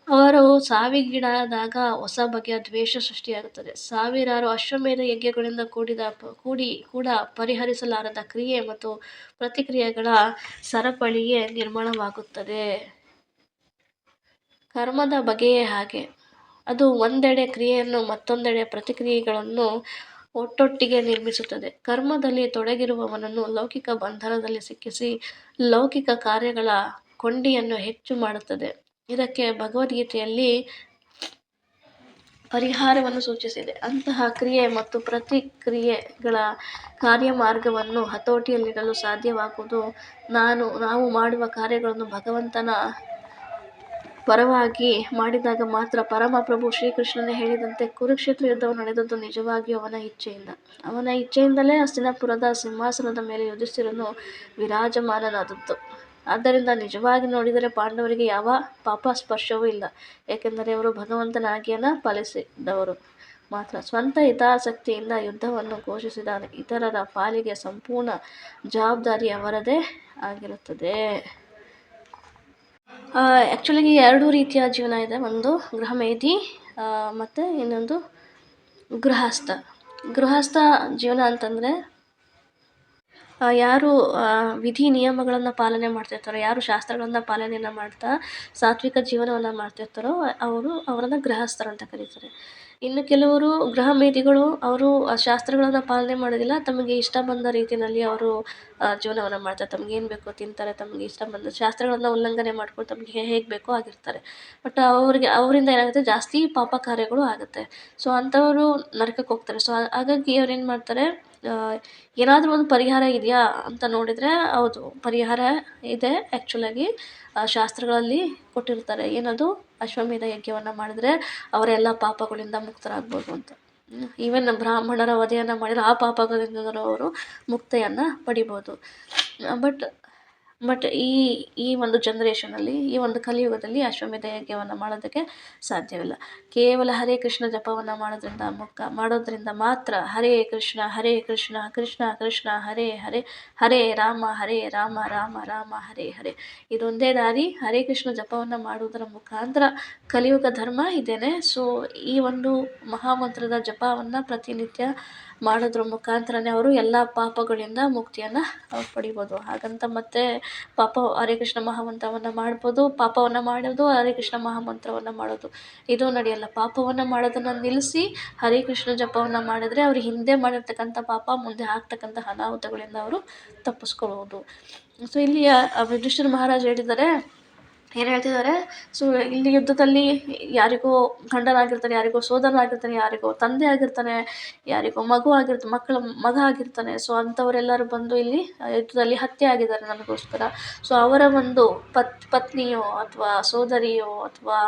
ಅವರು ಸಾವಿಗೀಡಾದಾಗ ಹೊಸ ಬಗೆಯ ದ್ವೇಷ ಸೃಷ್ಟಿಯಾಗುತ್ತದೆ. ಸಾವಿರಾರು ಅಶ್ವಮೇಧ ಯಜ್ಞಗಳಿಂದ ಕೂಡಿ ಕೂಡ ಪರಿಹರಿಸಲಾರದ ಕ್ರಿಯೆ ಮತ್ತು ಪ್ರತಿಕ್ರಿಯೆಗಳ ಸರಪಳಿಯೇ ನಿರ್ಮಾಣವಾಗುತ್ತದೆ. ಕರ್ಮದ ಬಗೆಯೇ ಹಾಗೆ. ಅದು ಒಂದೆಡೆ ಕ್ರಿಯೆಯನ್ನು ಮತ್ತೊಂದೆಡೆ ಪ್ರತಿಕ್ರಿಯೆಗಳನ್ನು ಒಟ್ಟೊಟ್ಟಿಗೆ ನಿರ್ಮಿಸುತ್ತದೆ. ಕರ್ಮದಲ್ಲಿ ತೊಡಗಿರುವವನನ್ನು ಲೌಕಿಕ ಬಂಧನದಲ್ಲಿ ಸಿಕ್ಕಿಸಿ ಲೌಕಿಕ ಕಾರ್ಯಗಳ ಕೊಂಡಿಯನ್ನು ಹೆಚ್ಚು ಮಾಡುತ್ತದೆ. ಇದಕ್ಕೆ ಭಗವದ್ಗೀತೆಯಲ್ಲಿ ಪರಿಹಾರವನ್ನು ಸೂಚಿಸಿದೆ. ಅಂತಹ ಕ್ರಿಯೆ ಮತ್ತು ಪ್ರತಿಕ್ರಿಯೆಗಳ ಕಾರ್ಯಮಾರ್ಗವನ್ನು ಹತೋಟಿಯಲ್ಲಿಡಲು ಸಾಧ್ಯವಾಗುವುದು ನಾವು ಮಾಡುವ ಕಾರ್ಯಗಳನ್ನು ಭಗವಂತನ ಪರವಾಗಿ ಮಾಡಿದಾಗ ಮಾತ್ರ. ಪರಮಪ್ರಭು ಶ್ರೀಕೃಷ್ಣನೇ ಹೇಳಿದಂತೆ ಕುರುಕ್ಷೇತ್ರ ಯುದ್ಧವು ನಡೆದದ್ದು ನಿಜವಾಗಿಯೂ ಅವನ ಇಚ್ಛೆಯಿಂದ. ಅವನ ಇಚ್ಛೆಯಿಂದಲೇ ಹಸ್ತಿನಾಪುರದ ಸಿಂಹಾಸನದ ಮೇಲೆ ಯುಧಿಷ್ಠಿರನು ವಿರಾಜಮಾನನಾದದ್ದು. ಆದ್ದರಿಂದ ನಿಜವಾಗಿ ನೋಡಿದರೆ ಪಾಂಡವರಿಗೆ ಯಾವ ಪಾಪ ಸ್ಪರ್ಶವೂ ಇಲ್ಲ, ಏಕೆಂದರೆ ಅವರು ಭಗವಂತನ ಆಜ್ಞೆಯನ್ನು ಪಾಲಿಸಿದವರು ಮಾತ್ರ. ಸ್ವಂತ ಹಿತಾಸಕ್ತಿಯಿಂದ ಯುದ್ಧವನ್ನು ಘೋಷಿಸಿದ ಇತರರ ಪಾಲಿಗೆ ಸಂಪೂರ್ಣ ಜವಾಬ್ದಾರಿ ಅವರದೇ ಆಗಿರುತ್ತದೆ. ಆ್ಯಕ್ಚುಲಾಗಿ 2 ರೀತಿಯ ಜೀವನ ಇದೆ. ಒಂದು ಗೃಹಮೇಧಿ ಮತ್ತು ಇನ್ನೊಂದು ಗೃಹಸ್ಥ. ಗೃಹಸ್ಥ ಜೀವನ ಅಂತಂದರೆ ಯಾರು ವಿಧಿ ನಿಯಮಗಳನ್ನು ಪಾಲನೆ ಮಾಡ್ತಿರ್ತಾರೋ, ಯಾರು ಶಾಸ್ತ್ರಗಳನ್ನು ಪಾಲನೆಯನ್ನು ಮಾಡ್ತಾ ಸಾತ್ವಿಕ ಜೀವನವನ್ನು ಮಾಡ್ತಿರ್ತಾರೋ ಅವರನ್ನು ಗೃಹಸ್ಥರು ಅಂತ ಕರೀತಾರೆ. ಇನ್ನು ಕೆಲವರು ಗೃಹಮೇಧಿಗಳು, ಅವರು ಶಾಸ್ತ್ರಗಳನ್ನು ಪಾಲನೆ ಮಾಡೋದಿಲ್ಲ, ತಮಗೆ ಇಷ್ಟ ಬಂದ ರೀತಿಯಲ್ಲಿ ಅವರು ಜೀವನವನ್ನು ಮಾಡ್ತಾರೆ. ತಮಗೇನು ಬೇಕೋ ತಿಂತಾರೆ, ತಮಗೆ ಇಷ್ಟ ಬಂದ ಶಾಸ್ತ್ರಗಳನ್ನು ಉಲ್ಲಂಘನೆ ಮಾಡ್ಕೊಂಡು ತಮಗೆ ಹೇಗೆ ಬೇಕೋ ಆಗಿರ್ತಾರೆ. ಬಟ್ ಅವರಿಂದ ಏನಾಗುತ್ತೆ, ಜಾಸ್ತಿ ಪಾಪ ಕಾರ್ಯಗಳು ಆಗುತ್ತೆ. ಸೊ ಅಂಥವರು ನರಕಕ್ಕೆ ಹೋಗ್ತಾರೆ. ಸೊ ಹಾಗಾಗಿ ಅವ್ರು ಏನು ಮಾಡ್ತಾರೆ, ಏನಾದರೂ ಒಂದು ಪರಿಹಾರ ಇದೆಯಾ ಅಂತ ನೋಡಿದರೆ ಹೌದು, ಪರಿಹಾರ ಇದೆ. ಆ್ಯಕ್ಚುಲಾಗಿ ಶಾಸ್ತ್ರಗಳಲ್ಲಿ ಕೊಟ್ಟಿರ್ತಾರೆ, ಏನದು, ಅಶ್ವಮೇಧ ಯಜ್ಞವನ್ನು ಮಾಡಿದ್ರೆ ಅವರೆಲ್ಲ ಪಾಪಗಳಿಂದ ಮುಕ್ತರಾಗ್ಬೋದು ಅಂತ. ಈವನ್ ಬ್ರಾಹ್ಮಣರ ವಧೆಯನ್ನು ಮಾಡಿದರೆ ಆ ಪಾಪಗಳಿಂದ ಅವರು ಮುಕ್ತಿಯನ್ನು ಪಡಿಬೋದು. ಬಟ್ ಬಟ್ ಈ ಒಂದು ಜನ್ರೇಷನಲ್ಲಿ, ಈ ಒಂದು ಕಲಿಯುಗದಲ್ಲಿ ಅಶ್ವಮೇಧ ಯಜ್ಞವನ್ನು ಮಾಡೋದಕ್ಕೆ ಸಾಧ್ಯವಿಲ್ಲ. ಕೇವಲ ಹರೇ ಕೃಷ್ಣ ಜಪವನ್ನು ಮಾಡೋದ್ರಿಂದ ಮಾತ್ರ ಹರೇ ಕೃಷ್ಣ ಕೃಷ್ಣ ಕೃಷ್ಣ ಹರೇ ಹರೇ, ಹರೇ ರಾಮ ರಾಮ ರಾಮ ಹರೇ ಹರೇ, ಇದೊಂದೇ ದಾರಿ. ಹರೇ ಕೃಷ್ಣ ಜಪವನ್ನು ಮಾಡುವುದರ ಮುಖಾಂತರ ಕಲಿಯುಗ ಧರ್ಮ ಇದೇನೆ. ಸೊ ಈ ಒಂದು ಮಹಾಮಂತ್ರದ ಜಪವನ್ನು ಪ್ರತಿನಿತ್ಯ ಮಾಡೋದ್ರ ಮುಖಾಂತರನೇ ಅವರು ಎಲ್ಲ ಪಾಪಗಳಿಂದ ಮುಕ್ತಿಯನ್ನು ಪಡಿಬೋದು. ಹಾಗಂತ ಮತ್ತೆ ಹರೇ ಕೃಷ್ಣ ಮಹಾಮಂತ್ರವನ್ನು ಮಾಡ್ಬೋದು, ಪಾಪವನ್ನು ಮಾಡೋದು, ಹರೇ ಕೃಷ್ಣ ಮಹಾಮಂತ್ರವನ್ನು ಮಾಡೋದು ಇದು ನಡೆಯಲ್ಲ. ಪಾಪವನ್ನು ಮಾಡೋದನ್ನು ನಿಲ್ಲಿಸಿ ಹರೇ ಕೃಷ್ಣ ಜಪವನ್ನು ಮಾಡಿದ್ರೆ ಅವ್ರು ಹಿಂದೆ ಮಾಡಿರ್ತಕ್ಕಂಥ ಪಾಪ, ಮುಂದೆ ಆಗ್ತಕ್ಕಂಥ ಅನಾಹುತಗಳಿಂದ ಅವರು ತಪ್ಪಿಸ್ಕೊಳ್ಬೋದು. ಸೊ ಇಲ್ಲಿ ಯುಧಿಷ್ಠಿರ ಮಹಾರಾಜ್ ಹೇಳಿದ್ದಾರೆ, ಏನು ಹೇಳ್ತಿದ್ದಾರೆ, ಸೊ ಇಲ್ಲಿ ಯುದ್ಧದಲ್ಲಿ ಯಾರಿಗೋ ಗಂಡನಾಗಿರ್ತಾನೆ, ಯಾರಿಗೋ ಸೋದರನಾಗಿರ್ತಾನೆ, ಯಾರಿಗೋ ತಂದೆ ಆಗಿರ್ತಾನೆ, ಯಾರಿಗೋ ಮಗ ಆಗಿರ್ತಾನೆ. ಸೊ ಅಂಥವರೆಲ್ಲರೂ ಬಂದು ಇಲ್ಲಿ ಯುದ್ಧದಲ್ಲಿ ಹತ್ಯೆ ಆಗಿದ್ದಾರೆ ನಮಗೋಸ್ಕರ. ಸೊ ಅವರ ಒಂದು ಪತ್ನಿಯೋ ಅಥವಾ ಸೋದರಿಯೋ ಅಥವಾ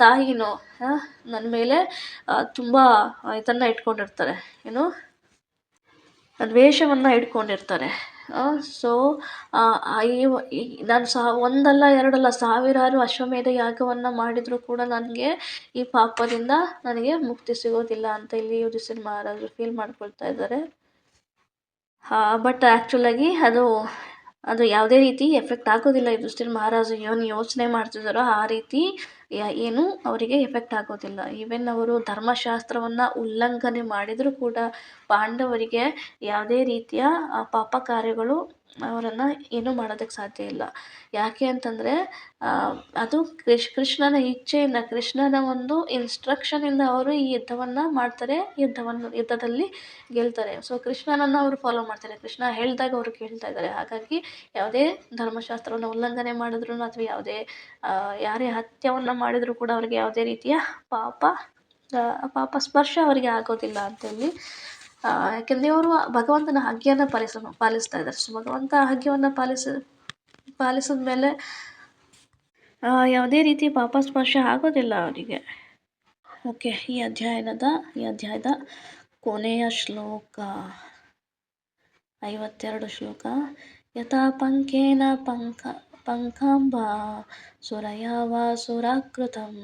ತಾಯಿನೋ ನನ್ನ ಮೇಲೆ ತುಂಬ ಇದನ್ನು ಇಟ್ಕೊಂಡಿರ್ತಾರೆ, ದ್ವೇಷವನ್ನು ಇಟ್ಕೊಂಡಿರ್ತಾರೆ. ಸೊ ನಾನು ಒಂದಲ್ಲ ಎರಡಲ್ಲ ಸಾವಿರಾರು ಅಶ್ವಮೇಧ ಯಾಗವನ್ನು ಮಾಡಿದರೂ ಕೂಡ ನನಗೆ ಈ ಪಾಪದಿಂದ ನನಗೆ ಮುಕ್ತಿ ಸಿಗೋದಿಲ್ಲ ಅಂತ ಇಲ್ಲಿ ಯುಧಿಷ್ಠಿರ ಮಹಾರಾಜರು ಫೀಲ್ ಮಾಡ್ಕೊಳ್ತಾ ಇದ್ದಾರೆ. ಬಟ್ ಆ್ಯಕ್ಚುಲಾಗಿ ಅದು ಯಾವುದೇ ರೀತಿ ಎಫೆಕ್ಟ್ ಆಗೋದಿಲ್ಲ. ಯುಧಿಷ್ಠಿರ ಮಹಾರಾಜರು ಏನು ಯೋಚನೆ ಮಾಡ್ತಿದ್ದಾರೋ ಆ ರೀತಿ ಏನು ಅವರಿಗೆ ಎಫೆಕ್ಟ್ ಆಗೋದಿಲ್ಲ. ಈವನ್ ಅವರು ಧರ್ಮಶಾಸ್ತ್ರವನ್ನು ಉಲ್ಲಂಘನೆ ಮಾಡಿದರೂ ಕೂಡ ಪಾಂಡವರಿಗೆ ಯಾವುದೇ ರೀತಿಯ ಪಾಪ ಕಾರ್ಯಗಳು ಅವರನ್ನು ಏನೂ ಮಾಡೋದಕ್ಕೆ ಸಾಧ್ಯ ಇಲ್ಲ. ಯಾಕೆ ಅಂತಂದರೆ ಅದು ಕೃಷ್ಣನ ಇಚ್ಛೆಯಿಂದ, ಕೃಷ್ಣನ ಒಂದು ಇನ್ಸ್ಟ್ರಕ್ಷನಿಂದ ಅವರು ಈ ಯುದ್ಧವನ್ನು ಮಾಡ್ತಾರೆ, ಯುದ್ಧದಲ್ಲಿ ಗೆಲ್ತಾರೆ. ಸೊ ಕೃಷ್ಣನನ್ನು ಅವರು ಫಾಲೋ ಮಾಡ್ತಾರೆ, ಕೃಷ್ಣ ಹೇಳಿದಾಗ ಅವರು ಕೇಳ್ತಾ ಇದ್ದಾರೆ. ಹಾಗಾಗಿ ಯಾವುದೇ ಧರ್ಮಶಾಸ್ತ್ರವನ್ನು ಉಲ್ಲಂಘನೆ ಮಾಡಿದ್ರು ಅಥವಾ ಯಾರೇ ಹತ್ಯವನ್ನು ಮಾಡಿದರೂ ಕೂಡ ಅವರಿಗೆ ಯಾವುದೇ ರೀತಿಯ ಪಾಪ ಸ್ಪರ್ಶ ಅವರಿಗೆ ಆಗೋದಿಲ್ಲ ಅಂತೇಳಿ. ಯಾಕೆಂದರೆ ಅವರು ಭಗವಂತನ ಆಜ್ಞೆಯನ್ನು ಪಾಲಿಸ್ತಾ ಇದ್ದಾರೆ. ಸೊ ಭಗವಂತ ಆಜ್ಞೆಯನ್ನು ಪಾಲಿಸಿದ ಮೇಲೆ ಯಾವುದೇ ರೀತಿ ಪಾಪ ಸ್ಪರ್ಶ ಆಗೋದಿಲ್ಲ ಅವರಿಗೆ. ಓಕೆ, ಈ ಅಧ್ಯಾಯದ ಕೊನೆಯ ಶ್ಲೋಕ 52 ಶ್ಲೋಕ. ಯಥಾ ಪಂಕೇನ ಪಂಕಾಂಬ ಸುರಯಾವ ಸುರಾಕೃತಂ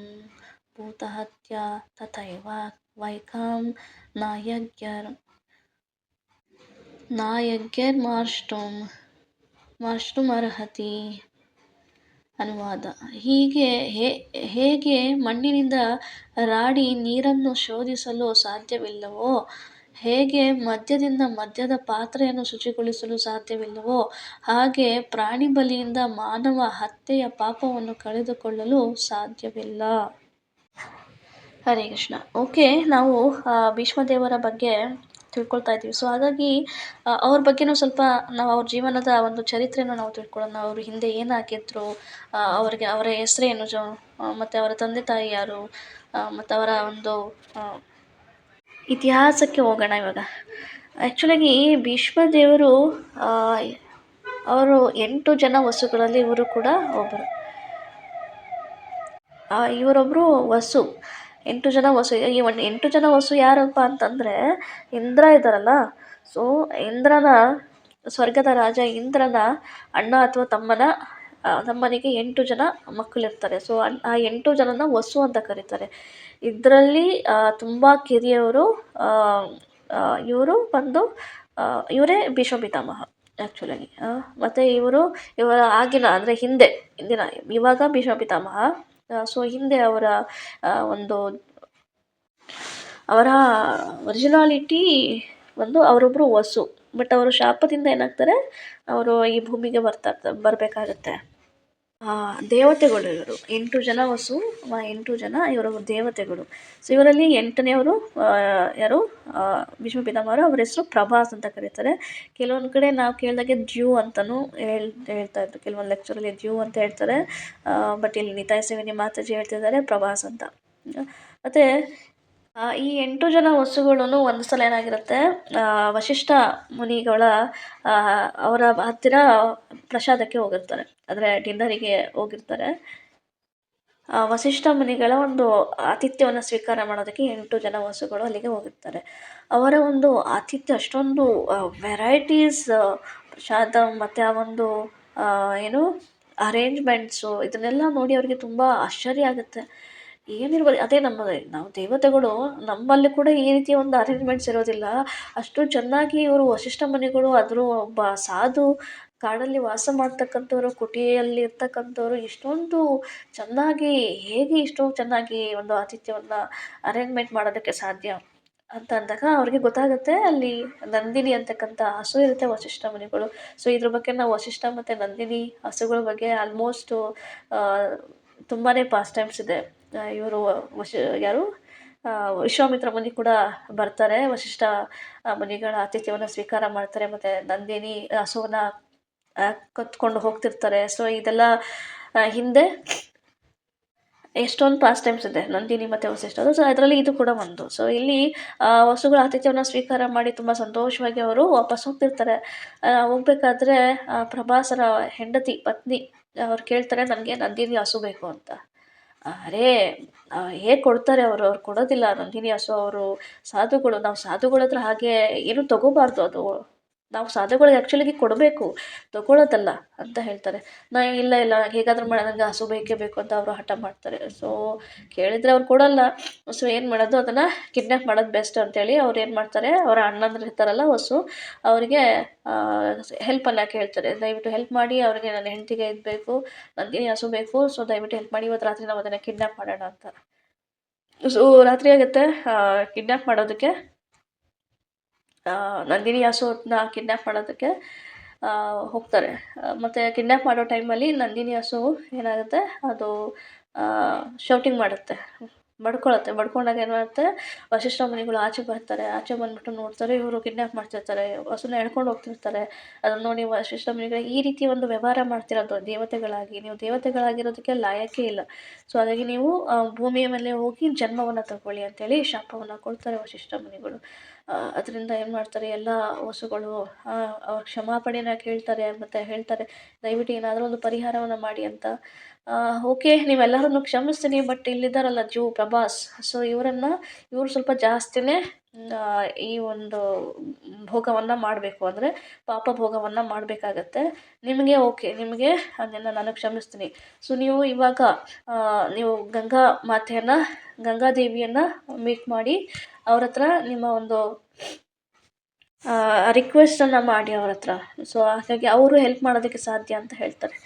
ಭೂತಹತ್ಯ ತಥೈವ ವೈಕಾಂ ಮಾರ್ಷ್ಟುಮರ್ಹತಿ. ಅನುವಾದ: ಹೇಗೆ ಮಣ್ಣಿನಿಂದ ರಾಡಿ ನೀರನ್ನು ಶೋಧಿಸಲು ಸಾಧ್ಯವಿಲ್ಲವೋ, ಹೇಗೆ ಮದ್ಯದಿಂದ ಮದ್ಯದ ಪಾತ್ರೆಯನ್ನು ಶುಚಿಗೊಳಿಸಲು ಸಾಧ್ಯವಿಲ್ಲವೋ, ಹಾಗೆ ಪ್ರಾಣಿ ಬಲಿಯಿಂದ ಮಾನವ ಹತ್ಯೆಯ ಪಾಪವನ್ನು ಕಳೆದುಕೊಳ್ಳಲು ಸಾಧ್ಯವಿಲ್ಲ. ಹರೇ ಕೃಷ್ಣ. ಓಕೆ, ನಾವು ಭೀಷ್ಮದೇವರ ಬಗ್ಗೆ ತಿಳ್ಕೊಳ್ತಾ ಇದ್ದೀವಿ. ಸೊ ಹಾಗಾಗಿ ಅವ್ರ ಬಗ್ಗೆನೂ ಸ್ವಲ್ಪ ನಾವು ಅವ್ರ ಜೀವನದ ಒಂದು ಚರಿತ್ರೆಯನ್ನು ನಾವು ತಿಳ್ಕೊಳ್ಳೋಣ. ಅವರು ಹಿಂದೆ ಏನಾಗಿದ್ರು, ಅವರ ಹೆಸರೇನು, ಮತ್ತು ಅವರ ತಂದೆ ತಾಯಿ ಯಾರು, ಮತ್ತು ಅವರ ಒಂದು ಇತಿಹಾಸಕ್ಕೆ ಹೋಗೋಣ ಇವಾಗ. ಆ್ಯಕ್ಚುಲಾಗಿ ಭೀಷ್ಮದೇವರು ಅವರು 8 ಜನ ವಸುಗಳಲ್ಲಿ ಇವರು ಕೂಡ ಒಬ್ಬರು. ಇವರೊಬ್ಬರು ವಸು, 8 ಜನ ವಸು. ಈ 8 ಜನ ವಸು ಯಾರಪ್ಪ ಅಂತಂದರೆ ಇಂದ್ರ ಇದ್ದಾರಲ್ಲ. ಸೊ ಸ್ವರ್ಗದ ರಾಜ ಇಂದ್ರನ ಅಣ್ಣ ಅಥವಾ ತಮ್ಮನಿಗೆ 8 ಜನ ಮಕ್ಕಳಿರ್ತಾರೆ. ಸೊ ಆ 8 ಜನನ ವಸು ಅಂತ ಕರೀತಾರೆ. ಇದರಲ್ಲಿ ತುಂಬ ಕಿರಿಯವರು ಇವರು ಇವರೇ ಭೀಷ್ಮ ಪಿತಾಮಹ ಆ್ಯಕ್ಚುಲಾಗಿ. ಮತ್ತು ಇವರ ಅಂದರೆ ಹಿಂದಿನ ಇವಾಗ ಭೀಷ್ಮ ಪಿತಾಮಹ. ಸೊ ಹಿಂದೆ ಅವರ ಒರಿಜಿನಾಲಿಟಿ ಅವರೊಬ್ಬರು ವಸು. ಬಟ್ ಅವರು ಶಾಪದಿಂದ ಏನಾಗ್ತಾರೆ, ಅವರು ಈ ಭೂಮಿಗೆ ಬರಬೇಕಾಗತ್ತೆ. ದೇವತೆಗಳು ಇವರು 8 ಜನ ವಸು, 8 ಜನ ಇವರ ದೇವತೆಗಳು. ಸೊ ಇವರಲ್ಲಿ 8ನೇವರು ಯಾರು, ಭೀಷ್ಮ ಪಿತಾಮಹರು. ಅವರ ಹೆಸರು ಪ್ರಭಾಸ್ ಅಂತ ಕರೀತಾರೆ. ಕೆಲವೊಂದು ಕಡೆ ನಾವು ಕೇಳಿದಾಗೆ ದ್ಯೂ ಅಂತಲೂ ಹೇಳ್ತಾ ಇದ್ರು, ಕೆಲವೊಂದು ಲೆಕ್ಚರಲ್ಲಿ ದ್ಯೂ ಅಂತ ಹೇಳ್ತಾರೆ. ಬಟ್ ಇಲ್ಲಿ ನಿತಾಯ ಸೇವಿನಿ ಮಾತಾಜಿ ಹೇಳ್ತಿದ್ದಾರೆ ಪ್ರಭಾಸ್ ಅಂತ. ಮತ್ತು ಈ 8 ಜನ ವಸುಗಳು ಒಂದು ಸಲ ಏನಾಗಿರುತ್ತೆ, ವಶಿಷ್ಠ ಮುನಿಗಳ ಅವರ ಹತ್ತಿರ ಪ್ರಸಾದಕ್ಕೆ ಹೋಗಿರ್ತಾರೆ, ಅಂದರೆ ಡಿನ್ನರಿಗೆ ಹೋಗಿರ್ತಾರೆ. ವಸಿಷ್ಠ ಮುನಿಗಳ ಒಂದು ಆತಿಥ್ಯವನ್ನು ಸ್ವೀಕಾರ ಮಾಡೋದಕ್ಕೆ 8 ಜನ ವಸುಗಳು ಅಲ್ಲಿಗೆ ಹೋಗಿರ್ತಾರೆ. ಅವರ ಒಂದು ಆತಿಥ್ಯ ಅಷ್ಟೊಂದು ವೆರೈಟೀಸ್ ಶಾಂತ ಮತ್ತು ಆ ಒಂದು ಏನು ಅರೇಂಜ್ಮೆಂಟ್ಸು ಇದನ್ನೆಲ್ಲ ನೋಡಿ ಅವರಿಗೆ ತುಂಬ ಆಶ್ಚರ್ಯ ಆಗುತ್ತೆ. ಏನಿರ್ಬೋದು ಅದೇ ನಾವು ದೇವತೆಗಳು ನಮ್ಮಲ್ಲಿ ಕೂಡ ಈ ರೀತಿಯ ಒಂದು ಅರೇಂಜ್ಮೆಂಟ್ಸ್ ಇರೋದಿಲ್ಲ. ಅಷ್ಟು ಚೆನ್ನಾಗಿ ಇವರು ವಸಿಷ್ಠ ಮುನಿಗಳು ಆದರೂ ಒಬ್ಬ ಸಾಧು ಕಾಡಲ್ಲಿ ವಾಸ ಮಾಡ್ತಕ್ಕಂಥವ್ರು, ಕುಟಿಯಲ್ಲಿ ಇರ್ತಕ್ಕಂಥವ್ರು ಇಷ್ಟೊಂದು ಚೆನ್ನಾಗಿ ಹೇಗೆ ಇಷ್ಟೊಂದು ಚೆನ್ನಾಗಿ ಒಂದು ಆತಿಥ್ಯವನ್ನು ಅರೇಂಜ್ಮೆಂಟ್ ಮಾಡೋದಕ್ಕೆ ಸಾಧ್ಯ ಅಂತ ಅಂದಾಗ ಅವ್ರಿಗೆ ಗೊತ್ತಾಗುತ್ತೆ ಅಲ್ಲಿ ನಂದಿನಿ ಅಂತಕ್ಕಂಥ ಹಸು ಇರುತ್ತೆ ವಸಿಷ್ಠ ಮುನಿಗಳು. ಸೊ ಇದ್ರ ಬಗ್ಗೆ ನಾವು ವಸಿಷ್ಠ ಮತ್ತು ನಂದಿನಿ ಹಸುಗಳ ಬಗ್ಗೆ ಆಲ್ಮೋಸ್ಟು ತುಂಬಾ ಪಾಸ್ಟ್ ಟೈಮ್ಸ್ ಇದೆ. ಇವರು ಯಾರು ವಿಶ್ವಾಮಿತ್ರ ಮುನಿ ಕೂಡ ಬರ್ತಾರೆ, ವಸಿಷ್ಠ ಮುನಿಗಳ ಆತಿಥ್ಯವನ್ನು ಸ್ವೀಕಾರ ಮಾಡ್ತಾರೆ, ಮತ್ತು ನಂದಿನಿ ಹಸುವನ್ನ ಕತ್ಕೊಂಡು ಹೋಗ್ತಿರ್ತಾರೆ. ಸೊ ಇದೆಲ್ಲ ಹಿಂದೆ ಎಷ್ಟೊಂದು ಪಾಸ್ಟ್ ಟೈಮ್ಸ್ ಇದೆ ನಂದಿನಿ ಮತ್ತು ವಸಿಷ್ಠರು. ಸೊ ಅದರಲ್ಲಿ ಇದು ಕೂಡ ಒಂದು. ಸೊ ಇಲ್ಲಿ ಹಸುಗಳ ಆತಿಥ್ಯವನ್ನು ಸ್ವೀಕಾರ ಮಾಡಿ ತುಂಬ ಸಂತೋಷವಾಗಿ ಅವರು ವಾಪಸ್ ಹೋಗ್ತಿರ್ತಾರೆ. ಹೋಗ್ಬೇಕಾದ್ರೆ ಪ್ರಭಾಸರ ಹೆಂಡತಿ ಪತ್ನಿ ಅವ್ರು ಕೇಳ್ತಾರೆ, ನನಗೆ ನಂದಿನಿ ಹಸು ಬೇಕು ಅಂತ. ಅರೇ ಹೇಗೆ ಕೊಡ್ತಾರೆ ಅವ್ರು ಕೊಡೋದಿಲ್ಲ ನಂದಿನಿ ಹಸು. ಅವರು ಸಾಧುಗಳು, ನಾವು ಸಾಧುಗಳ ಹತ್ರ ಹಾಗೆ ಏನು ತೊಗೋಬಾರ್ದು, ಅದು ನಾವು ಸಾಧುಗಳಿಗೆ ಆ್ಯಕ್ಚುಲಿಗೆ ಕೊಡಬೇಕು, ತೊಗೊಳ್ಳೋದಲ್ಲ ಅಂತ ಹೇಳ್ತಾರೆ. ಇಲ್ಲ ಹೇಗಾದರೂ ಮಾಡಿ ನನಗೆ ಹಸು ಬೇಕೇ ಬೇಕು ಅಂತ ಅವರು ಹಠ ಮಾಡ್ತಾರೆ. ಸೊ ಕೇಳಿದರೆ ಅವ್ರು ಕೊಡೋಲ್ಲ. ಸೊ ಏನು ಮಾಡೋದು, ಅದನ್ನು ಕಿಡ್ನ್ಯಾಪ್ ಮಾಡೋದು ಬೆಸ್ಟ್ ಅಂತೇಳಿ ಅವ್ರು ಏನು ಮಾಡ್ತಾರೆ, ಅವರ ಅಣ್ಣಂದ್ರು ಇರ್ತಾರಲ್ಲ ಹಸು, ಅವರಿಗೆ ಹೆಲ್ಪನ್ನು ಕೇಳ್ತಾರೆ. ದಯವಿಟ್ಟು ಹೆಲ್ಪ್ ಮಾಡಿ, ಅವರಿಗೆ ನನ್ನ ಹೆಂಡತಿಗೆ ಇದು ಬೇಕು, ನಂದಿನಿ ಹಸು ಬೇಕು, ಸೊ ದಯವಿಟ್ಟು ಹೆಲ್ಪ್ ಮಾಡಿ, ಇವತ್ತು ರಾತ್ರಿ ನಾವು ಅದನ್ನು ಕಿಡ್ನ್ಯಾಪ್ ಮಾಡೋಣ ಅಂತ. ಸೊ ರಾತ್ರಿ ಆಗುತ್ತೆ, ಕಿಡ್ನ್ಯಾಪ್ ಮಾಡೋದಕ್ಕೆ ನಂದಿನಿ ಹಸುನ ಕಿಡ್ನ್ಯಾಪ್ ಮಾಡೋದಕ್ಕೆ ಹೋಗ್ತಾರೆ. ಮತ್ತು ಕಿಡ್ನ್ಯಾಪ್ ಮಾಡೋ ಟೈಮಲ್ಲಿ ನಂದಿನಿ ಹಸು ಏನಾಗುತ್ತೆ, ಅದು ಶೌಟಿಂಗ್ ಮಾಡುತ್ತೆ, ಬಡ್ಕೊಂಡಾಗ ಏನು ಮಾಡುತ್ತೆ, ವಸಿಷ್ಠ ಮುನಿಗಳು ಆಚೆ ಬರ್ತಾರೆ. ಆಚೆ ಬಂದುಬಿಟ್ಟು ನೋಡ್ತಾರೆ, ಇವರು ಕಿಡ್ನ್ಯಾಪ್ ಮಾಡ್ತಿರ್ತಾರೆ, ಹಸುನ ಎಳ್ಕೊಂಡು ಹೋಗ್ತಿರ್ತಾರೆ. ಅದನ್ನು ನೋಡಿ ವಸಿಷ್ಠ ಮುನಿಗಳು, ಈ ರೀತಿ ಒಂದು ವ್ಯವಹಾರ ಮಾಡ್ತಿರೋದು ದೇವತೆಗಳಾಗಿ, ನೀವು ದೇವತೆಗಳಾಗಿರೋದಕ್ಕೆ ಲಾಯಕ್ಕೇ ಇಲ್ಲ. ಸೊ ಹಾಗಾಗಿ ನೀವು ಭೂಮಿಯ ಮೇಲೆ ಹೋಗಿ ಜನ್ಮವನ್ನು ತಗೊಳ್ಳಿ ಅಂತೇಳಿ ಶಾಪವನ್ನು ಕೊಡ್ತಾರೆ ವಸಿಷ್ಠ ಮುನಿಗಳು. ಅದರಿಂದ ಏನು ಮಾಡ್ತಾರೆ, ಎಲ್ಲ ಹಸುಗಳು ಅವ್ರ ಕ್ಷಮಾಪಣೆನ ಕೇಳ್ತಾರೆ, ಮತ್ತು ಹೇಳ್ತಾರೆ ದಯವಿಟ್ಟು ಏನಾದರೂ ಒಂದು ಪರಿಹಾರವನ್ನು ಮಾಡಿ ಅಂತ. ಓಕೆ, ನೀವೆಲ್ಲರನ್ನು ಕ್ಷಮಿಸ್ತೀನಿ, ಬಟ್ ಇಲ್ಲಿದ್ದಾರಲ್ಲ ಪ್ರಭಾಸ್, ಸೊ ಇವರು ಸ್ವಲ್ಪ ಜಾಸ್ತಿನೇ ಈ ಒಂದು ಭೋಗವನ್ನು ಮಾಡಬೇಕು, ಅಂದರೆ ಪಾಪ ಭೋಗವನ್ನು ಮಾಡಬೇಕಾಗತ್ತೆ. ನಿಮಗೆ ಓಕೆ, ನಿಮಗೆ ಅದನ್ನು ನಾನು ಕ್ಷಮಿಸ್ತೀನಿ. ಸೊ ನೀವು ಇವಾಗ ನೀವು ಗಂಗಾದೇವಿಯನ್ನು ಮೀಟ್ ಮಾಡಿ ಅವ್ರ ಹತ್ರ ನಿಮ್ಮ ಒಂದು ರಿಕ್ವೆಸ್ಟನ್ನು ಮಾಡಿ ಅವ್ರ ಹತ್ರ. ಸೊ ಹಾಗಾಗಿ ಅವರು ಹೆಲ್ಪ್ ಮಾಡೋದಕ್ಕೆ ಸಾಧ್ಯ ಅಂತ ಹೇಳ್ತಾರೆ.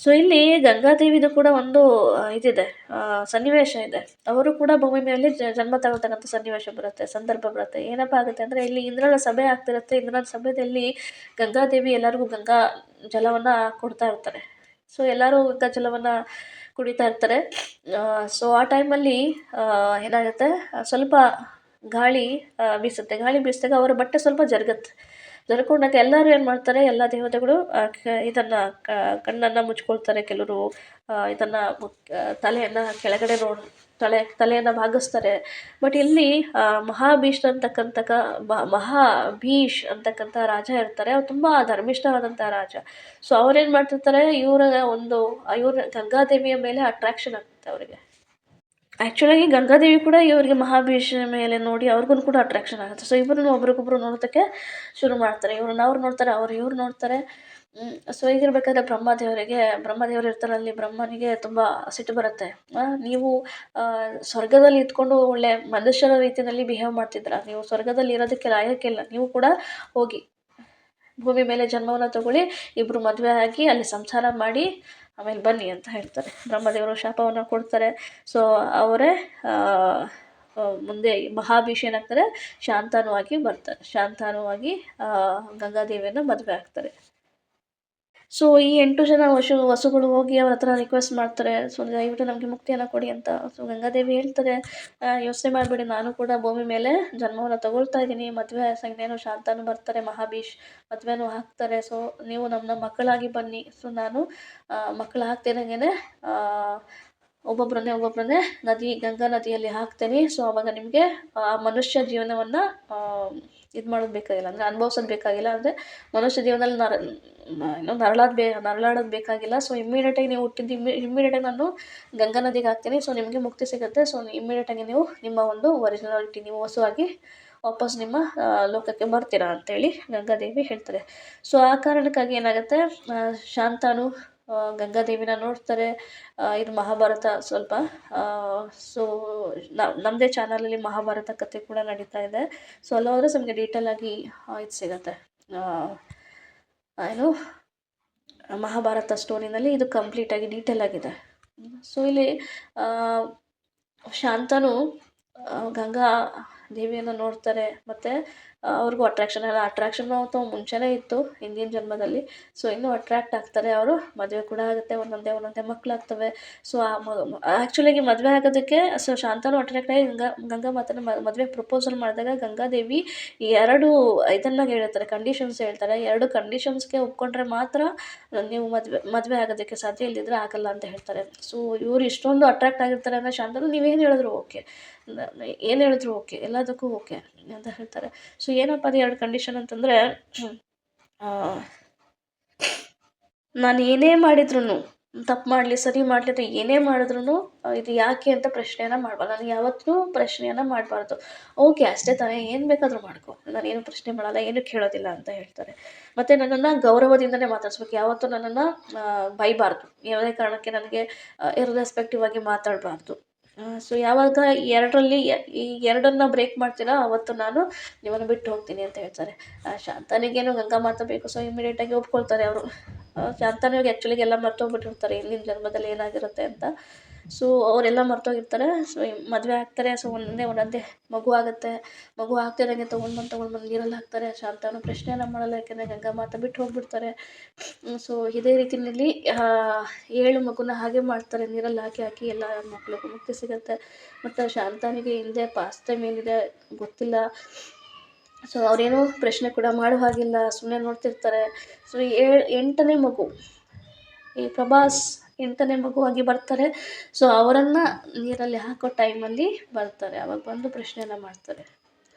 ಸೊ ಇಲ್ಲಿ ಗಂಗಾದೇವಿದು ಕೂಡ ಒಂದು ಇದಿದೆ, ಸನ್ನಿವೇಶ ಇದೆ. ಅವರು ಕೂಡ ಭೂಮಿ ಮೇಲೆ ಜನ್ಮ ತಗೊಳ್ತಕ್ಕಂಥ ಸಂದರ್ಭ ಬರುತ್ತೆ. ಏನಪ್ಪ ಆಗುತ್ತೆ ಅಂದರೆ, ಇಲ್ಲಿ ಇಂದ್ರನ ಸಭೆ ಆಗ್ತಿರುತ್ತೆ. ಇಂದ್ರನ ಸಭೆಯಲ್ಲಿ ಗಂಗಾದೇವಿ ಎಲ್ಲರಿಗೂ ಗಂಗಾ ಜಲವನ್ನು ಕೊಡ್ತಾ ಇರ್ತಾರೆ. ಸೊ ಎಲ್ಲರೂ ಗಂಗಾ ಜಲವನ್ನು ಕುಡಿತಾ ಇರ್ತಾರೆ. ಸೊ ಆ ಟೈಮಲ್ಲಿ ಏನಾಗುತ್ತೆ, ಸ್ವಲ್ಪ ಗಾಳಿ ಬೀಸುತ್ತೆ. ಗಾಳಿ ಬೀಸಿದಾಗ ಅವರ ಬಟ್ಟೆ ಸ್ವಲ್ಪ ಜರ್ಕೊಂಡಾಗ ಎಲ್ಲರೂ ಏನು ಮಾಡ್ತಾರೆ, ಎಲ್ಲ ದೇವತೆಗಳು ಇದನ್ನು ಕಣ್ಣನ್ನು ಮುಚ್ಕೊಳ್ತಾರೆ. ಕೆಲವರು ಇದನ್ನು ತಲೆಯನ್ನು ಕೆಳಗಡೆ ತಲೆಯನ್ನು ಭಾಗಿಸ್ತಾರೆ. ಬಟ್ ಇಲ್ಲಿ ಮಹಾಭೀಷ್ ಅಂತಕ್ಕಂಥ ರಾಜ ಇರ್ತಾರೆ. ಅವ್ರು ತುಂಬ ಧರ್ಮಿಷ್ಠವಾದಂಥ ರಾಜ. ಸೊ ಅವ್ರೇನು ಮಾಡ್ತಿರ್ತಾರೆ, ಇವ್ರ ಗಂಗಾದೇವಿಯ ಮೇಲೆ ಅಟ್ರಾಕ್ಷನ್ ಆಗ್ತದೆ ಅವರಿಗೆ. ಆ್ಯಕ್ಚುಲಾಗಿ ಗಂಗಾದೇವಿ ಕೂಡ ಇವರಿಗೆ ಮಹಾಭೀಷ ಮೇಲೆ ನೋಡಿ ಅವ್ರಿಗೂ ಕೂಡ ಅಟ್ರಾಕ್ಷನ್ ಆಗುತ್ತೆ. ಸೊ ಇಬ್ಬರೂ ಒಬ್ರಿಗೊಬ್ರು ನೋಡೋದಕ್ಕೆ ಶುರು ಮಾಡ್ತಾರೆ. ಅವ್ರು ನೋಡ್ತಾರೆ, ಇವ್ರು ನೋಡ್ತಾರೆ. ಸೊ ಹೀಗಿರ್ಬೇಕಾದ್ರೆ ಬ್ರಹ್ಮದೇವರು ಇರ್ತಾರೆ ಅಲ್ಲಿ. ಬ್ರಹ್ಮನಿಗೆ ತುಂಬ ಸಿಟ್ಟು ಬರುತ್ತೆ. ನೀವು ಸ್ವರ್ಗದಲ್ಲಿ ಇದ್ಕೊಂಡು ಒಳ್ಳೆ ಮನುಷ್ಯರ ರೀತಿಯಲ್ಲಿ ಬಿಹೇವ್ ಮಾಡ್ತಿದ್ರ, ನೀವು ಸ್ವರ್ಗದಲ್ಲಿ ಇರೋದಕ್ಕೆ ಲಾಯಕ್ಕಿಲ್ಲ, ನೀವು ಕೂಡ ಹೋಗಿ ಭೂಮಿ ಮೇಲೆ ಜನ್ಮವನ್ನು ತಗೊಳ್ಳಿ, ಇಬ್ಬರು ಮದುವೆ ಆಗಿ ಅಲ್ಲಿ ಸಂಸಾರ ಮಾಡಿ ಆಮೇಲೆ ಬನ್ನಿ ಅಂತ ಹೇಳ್ತಾರೆ. ಬ್ರಹ್ಮದೇವರು ಶಾಪವನ್ನು ಕೊಡ್ತಾರೆ. ಸೊ ಅವರೇ ಮುಂದೆ ಮಹಾಭೀಷ್ ಏನಾಗ್ತಾರೆ, ಶಾಂತಾನುವಾಗಿ ಗಂಗಾದೇವಿಯನ್ನು ಮದುವೆ ಆಗ್ತಾರೆ. ಸೊ ಈ 8 ಜನ ಹಸುಗಳು ಹೋಗಿ ಅವ್ರ ಹತ್ರ ರಿಕ್ವೆಸ್ಟ್ ಮಾಡ್ತಾರೆ, ಸೊ ದಯವಿಟ್ಟು ನಮಗೆ ಮುಕ್ತಿಯನ್ನು ಕೊಡಿ ಅಂತ. ಸೊ ಗಂಗಾದೇವಿ ಹೇಳ್ತಾರೆ, ಯೋಚನೆ ಮಾಡಬೇಡಿ, ನಾನು ಕೂಡ ಭೂಮಿ ಮೇಲೆ ಜನ್ಮವನ್ನು ತಗೊಳ್ತಾ ಇದ್ದೀನಿ, ಮದುವೆ ಇನ್ನೇನು ಶಾಂತಾನು ಬರ್ತಾರೆ, ಮಹಾಭೀಷ್ ಮದುವೆನೂ ಹಾಕ್ತಾರೆ. ಸೊ ನೀವು ನಮ್ಮ ಮಕ್ಕಳಾಗಿ ಬನ್ನಿ. ಸೊ ನಾನು ಮಕ್ಕಳು ಹಾಕ್ತಿರಂಗೆ ಒಬ್ಬೊಬ್ಬರನ್ನೇ ಗಂಗಾ ನದಿಯಲ್ಲಿ ಹಾಕ್ತೇನೆ. ಸೊ ಆವಾಗ ನಿಮಗೆ ಮನುಷ್ಯ ಜೀವನವನ್ನು ಇದು ಮಾಡೋದು ಬೇಕಾಗಿಲ್ಲ, ಅಂದರೆ ಅನುಭವಿಸೋದು ಬೇಕಾಗಿಲ್ಲ, ಅಂದರೆ ಮನುಷ್ಯ ಜೀವನದಲ್ಲಿ ನರಳಾಡೋದು ಬೇಕಾಗಿಲ್ಲ. ಸೊ ಇಮ್ಮಿಡಿಯೇಟಾಗಿ ನೀವು ಹುಟ್ಟಿದ್ದು ಇಮ್ಮಿಡಿಯೇಟಾಗಿ ನಾನು ಗಂಗಾ ನದಿಗೆ ಹಾಕ್ತೀನಿ. ಸೊ ನಿಮಗೆ ಮುಕ್ತಿ ಸಿಗುತ್ತೆ. ಸೊ ಇಮ್ಮಿಡಿಯೇಟಾಗಿ ನೀವು ನಿಮ್ಮ ಒಂದು ಒರಿಜಿನಾಲಿಟಿ, ನೀವು ಹೊಸವಾಗಿ ವಾಪಸ್ ನಿಮ್ಮ ಲೋಕಕ್ಕೆ ಬರ್ತೀರಾ ಅಂತೇಳಿ ಗಂಗಾದೇವಿ ಹೇಳ್ತಾರೆ. ಸೊ ಆ ಕಾರಣಕ್ಕಾಗಿ ಏನಾಗುತ್ತೆ, ಶಾಂತನು ಗಂಗಾದೇವಿನ ನೋಡ್ತಾರೆ. ಇದು ಮಹಾಭಾರತ ಸ್ವಲ್ಪ. ಸೊ ನಮ್ಮದೇ ಚಾನಲಲ್ಲಿ ಮಹಾಭಾರತ ಕಥೆ ಕೂಡ ನಡೀತಾ ಇದೆ. ಸೊ ಅಲ್ಲೋದ್ರೆ ನಮಗೆ ಡೀಟೇಲಾಗಿ ಇದು ಸಿಗುತ್ತೆ. ಏನು ಮಹಾಭಾರತ ಸ್ಟೋರಿನಲ್ಲಿ ಇದು ಕಂಪ್ಲೀಟಾಗಿ ಡೀಟೇಲ್ ಆಗಿದೆ. ಸೊ ಇಲ್ಲಿ ಶಾಂತನು ಗಂಗಾ ದೇವಿಯನ್ನು ನೋಡ್ತಾರೆ. ಮತ್ತು ಅವ್ರಿಗೂ ಅಟ್ರಾಕ್ಷನ್ ಅಂತೂ ಮುಂಚೆನೇ ಇತ್ತು ಹಿಂದಿನ ಜನ್ಮದಲ್ಲಿ. ಸೊ ಇನ್ನೂ ಅಟ್ರ್ಯಾಕ್ಟ್ ಆಗ್ತಾರೆ ಅವರು. ಮದುವೆ ಕೂಡ ಆಗುತ್ತೆ, ಒಂದೊಂದೇ ಮಕ್ಕಳಾಗ್ತವೆ. ಸೊ ಆ್ಯಕ್ಚುಲಾಗಿ ಮದುವೆ ಆಗೋದಕ್ಕೆ ಸೊ ಶಾಂತನು ಅಟ್ರ್ಯಾಕ್ಟ್ ಆಗಿ ಗಂಗಾ ಮಾತನ್ನು ಮದುವೆ ಪ್ರಪೋಸಲ್ ಮಾಡಿದಾಗ ಗಂಗಾದೇವಿ 2 ಇದನ್ನು ಹೇಳ್ತಾರೆ, ಕಂಡೀಷನ್ಸ್ ಹೇಳ್ತಾರೆ. 2 ಕಂಡೀಷನ್ಸ್ಗೆ ಒಪ್ಕೊಂಡ್ರೆ ಮಾತ್ರ ನೀವು ಮದುವೆ ಆಗೋದಕ್ಕೆ ಸಾಧ್ಯ, ಇಲ್ಲದಿದ್ದರೆ ಆಗಲ್ಲ ಅಂತ ಹೇಳ್ತಾರೆ. ಸೊ ಇವ್ರು ಇಷ್ಟೊಂದು ಅಟ್ರ್ಯಾಕ್ಟ್ ಆಗಿರ್ತಾರೆ ಅಂದರೆ ಶಾಂತನು ನೀವೇನು ಹೇಳಿದ್ರು ಓಕೆ, ಏನು ಹೇಳಿದ್ರು ಓಕೆ, ಎಲ್ಲದಕ್ಕೂ ಓಕೆ ಅಂತ ಹೇಳ್ತಾರೆ. ಸೊ ಏನಪ್ಪ ಅದು 2 ಕಂಡೀಷನ್ ಅಂತಂದರೆ, ನಾನು ಏನೇ ಮಾಡಿದ್ರು, ತಪ್ಪು ಮಾಡಲಿ ಸರಿ ಮಾಡಲಿ ಅಥವಾ ಏನೇ ಮಾಡಿದ್ರು ಇದು ಯಾಕೆ ಅಂತ ಪ್ರಶ್ನೆಯನ್ನು ಮಾಡಬಾರ್ದು. ನಾನು ಯಾವತ್ತೂ ಪ್ರಶ್ನೆಯನ್ನು ಮಾಡಬಾರ್ದು. ಓಕೆ ಅಷ್ಟೇ ತಾನೇ, ಏನು ಬೇಕಾದರೂ ಮಾಡ್ಕೊ, ನಾನೇನು ಪ್ರಶ್ನೆ ಮಾಡಲ್ಲ, ಏನು ಕೇಳೋದಿಲ್ಲ ಅಂತ ಹೇಳ್ತಾರೆ. ಮತ್ತು ನನ್ನನ್ನು ಗೌರವದಿಂದನೇ ಮಾತಾಡಿಸ್ಬೇಕು, ಯಾವತ್ತೂ ನನ್ನನ್ನು ಬೈಬಾರ್ದು, ಯಾವುದೇ ಕಾರಣಕ್ಕೆ ನನಗೆ ಇರ್ರೆಸ್ಪೆಕ್ಟಿವ್ ಆಗಿ ಮಾತಾಡಬಾರ್ದು. ಸೊ ಯಾವಾಗ 2ರಲ್ಲಿ ಈ 2ನ್ನ ಬ್ರೇಕ್ ಮಾಡ್ತೀರಾ ಅವತ್ತು ನಾನು ನಿಮ್ಮನ್ನು ಬಿಟ್ಟು ಹೋಗ್ತೀನಿ ಅಂತ ಹೇಳ್ತಾರೆ. ಶಾಂತನಿಗೇನು ಗಂಗಾ ಮಾತಾ ಬೇಕು. ಸೊ ಇಮಿಡಿಯೇಟಾಗಿ ಒಪ್ಕೊಳ್ತಾರೆ ಅವರು. ಶಾಂತನಿಗೆ ಆ್ಯಕ್ಚುಲಿಗೆ ಎಲ್ಲ ಮರ್ತೋಗ್ಬಿಟ್ಟಿರ್ತಾರೆ ಹಿಂದಿನ ಜನ್ಮದಲ್ಲಿ ಏನಾಗಿರುತ್ತೆ ಅಂತ. ಸೊ ಅವರೆಲ್ಲ ಮರ್ತೋಗಿರ್ತಾರೆ. ಸೊ ಮದುವೆ ಆಗ್ತಾರೆ. ಸೊ ಒಂದೊಂದೇ ಮಗು ಆಗುತ್ತೆ. ಮಗು ಆಗ್ತಿದ್ದಂಗೆ ತೊಗೊಂಡ್ಬಂದು ನೀರಲ್ಲಿ ಹಾಕ್ತಾರೆ. ಶಾಂತನು ಪ್ರಶ್ನೆಯನ್ನು ಮಾಡಲ್ಲ, ಯಾಕೆಂದರೆ ಗಂಗಾ ಮಾತಾ ಬಿಟ್ಟು ಹೋಗ್ಬಿಡ್ತಾರೆ. ಸೊ ಇದೇ ರೀತಿಯಲ್ಲಿ 7 ಮಗುನ ಹಾಗೆ ಮಾಡ್ತಾರೆ, ನೀರಲ್ಲಿ ಹಾಕಿ ಎಲ್ಲ ಮಕ್ಕಳಿಗೂ ಮುಕ್ತಿ ಸಿಗುತ್ತೆ. ಮತ್ತು ಶಾಂತನಿಗೆ ಹಿಂದೆ ಪಾಸ್ತೆ ಮೇಲಿದೆ ಗೊತ್ತಿಲ್ಲ. ಸೊ ಅವರೇನೂ ಪ್ರಶ್ನೆ ಕೂಡ ಮಾಡೋ ಹಾಗಿಲ್ಲ, ಸುಮ್ಮನೆ ನೋಡ್ತಿರ್ತಾರೆ. ಸೊ 8ನೇ ಮಗು ಈ ಪ್ರಭಾಸ್ 8ನೇ ಮಗುವಾಗಿ ಬರ್ತಾರೆ. ಸೊ ಅವರನ್ನು ನೀರಲ್ಲಿ ಹಾಕೋ ಟೈಮಲ್ಲಿ ಬರ್ತಾರೆ. ಆವಾಗ ಬಂದು ಪ್ರಶ್ನೆಯನ್ನು ಮಾಡ್ತಾರೆ,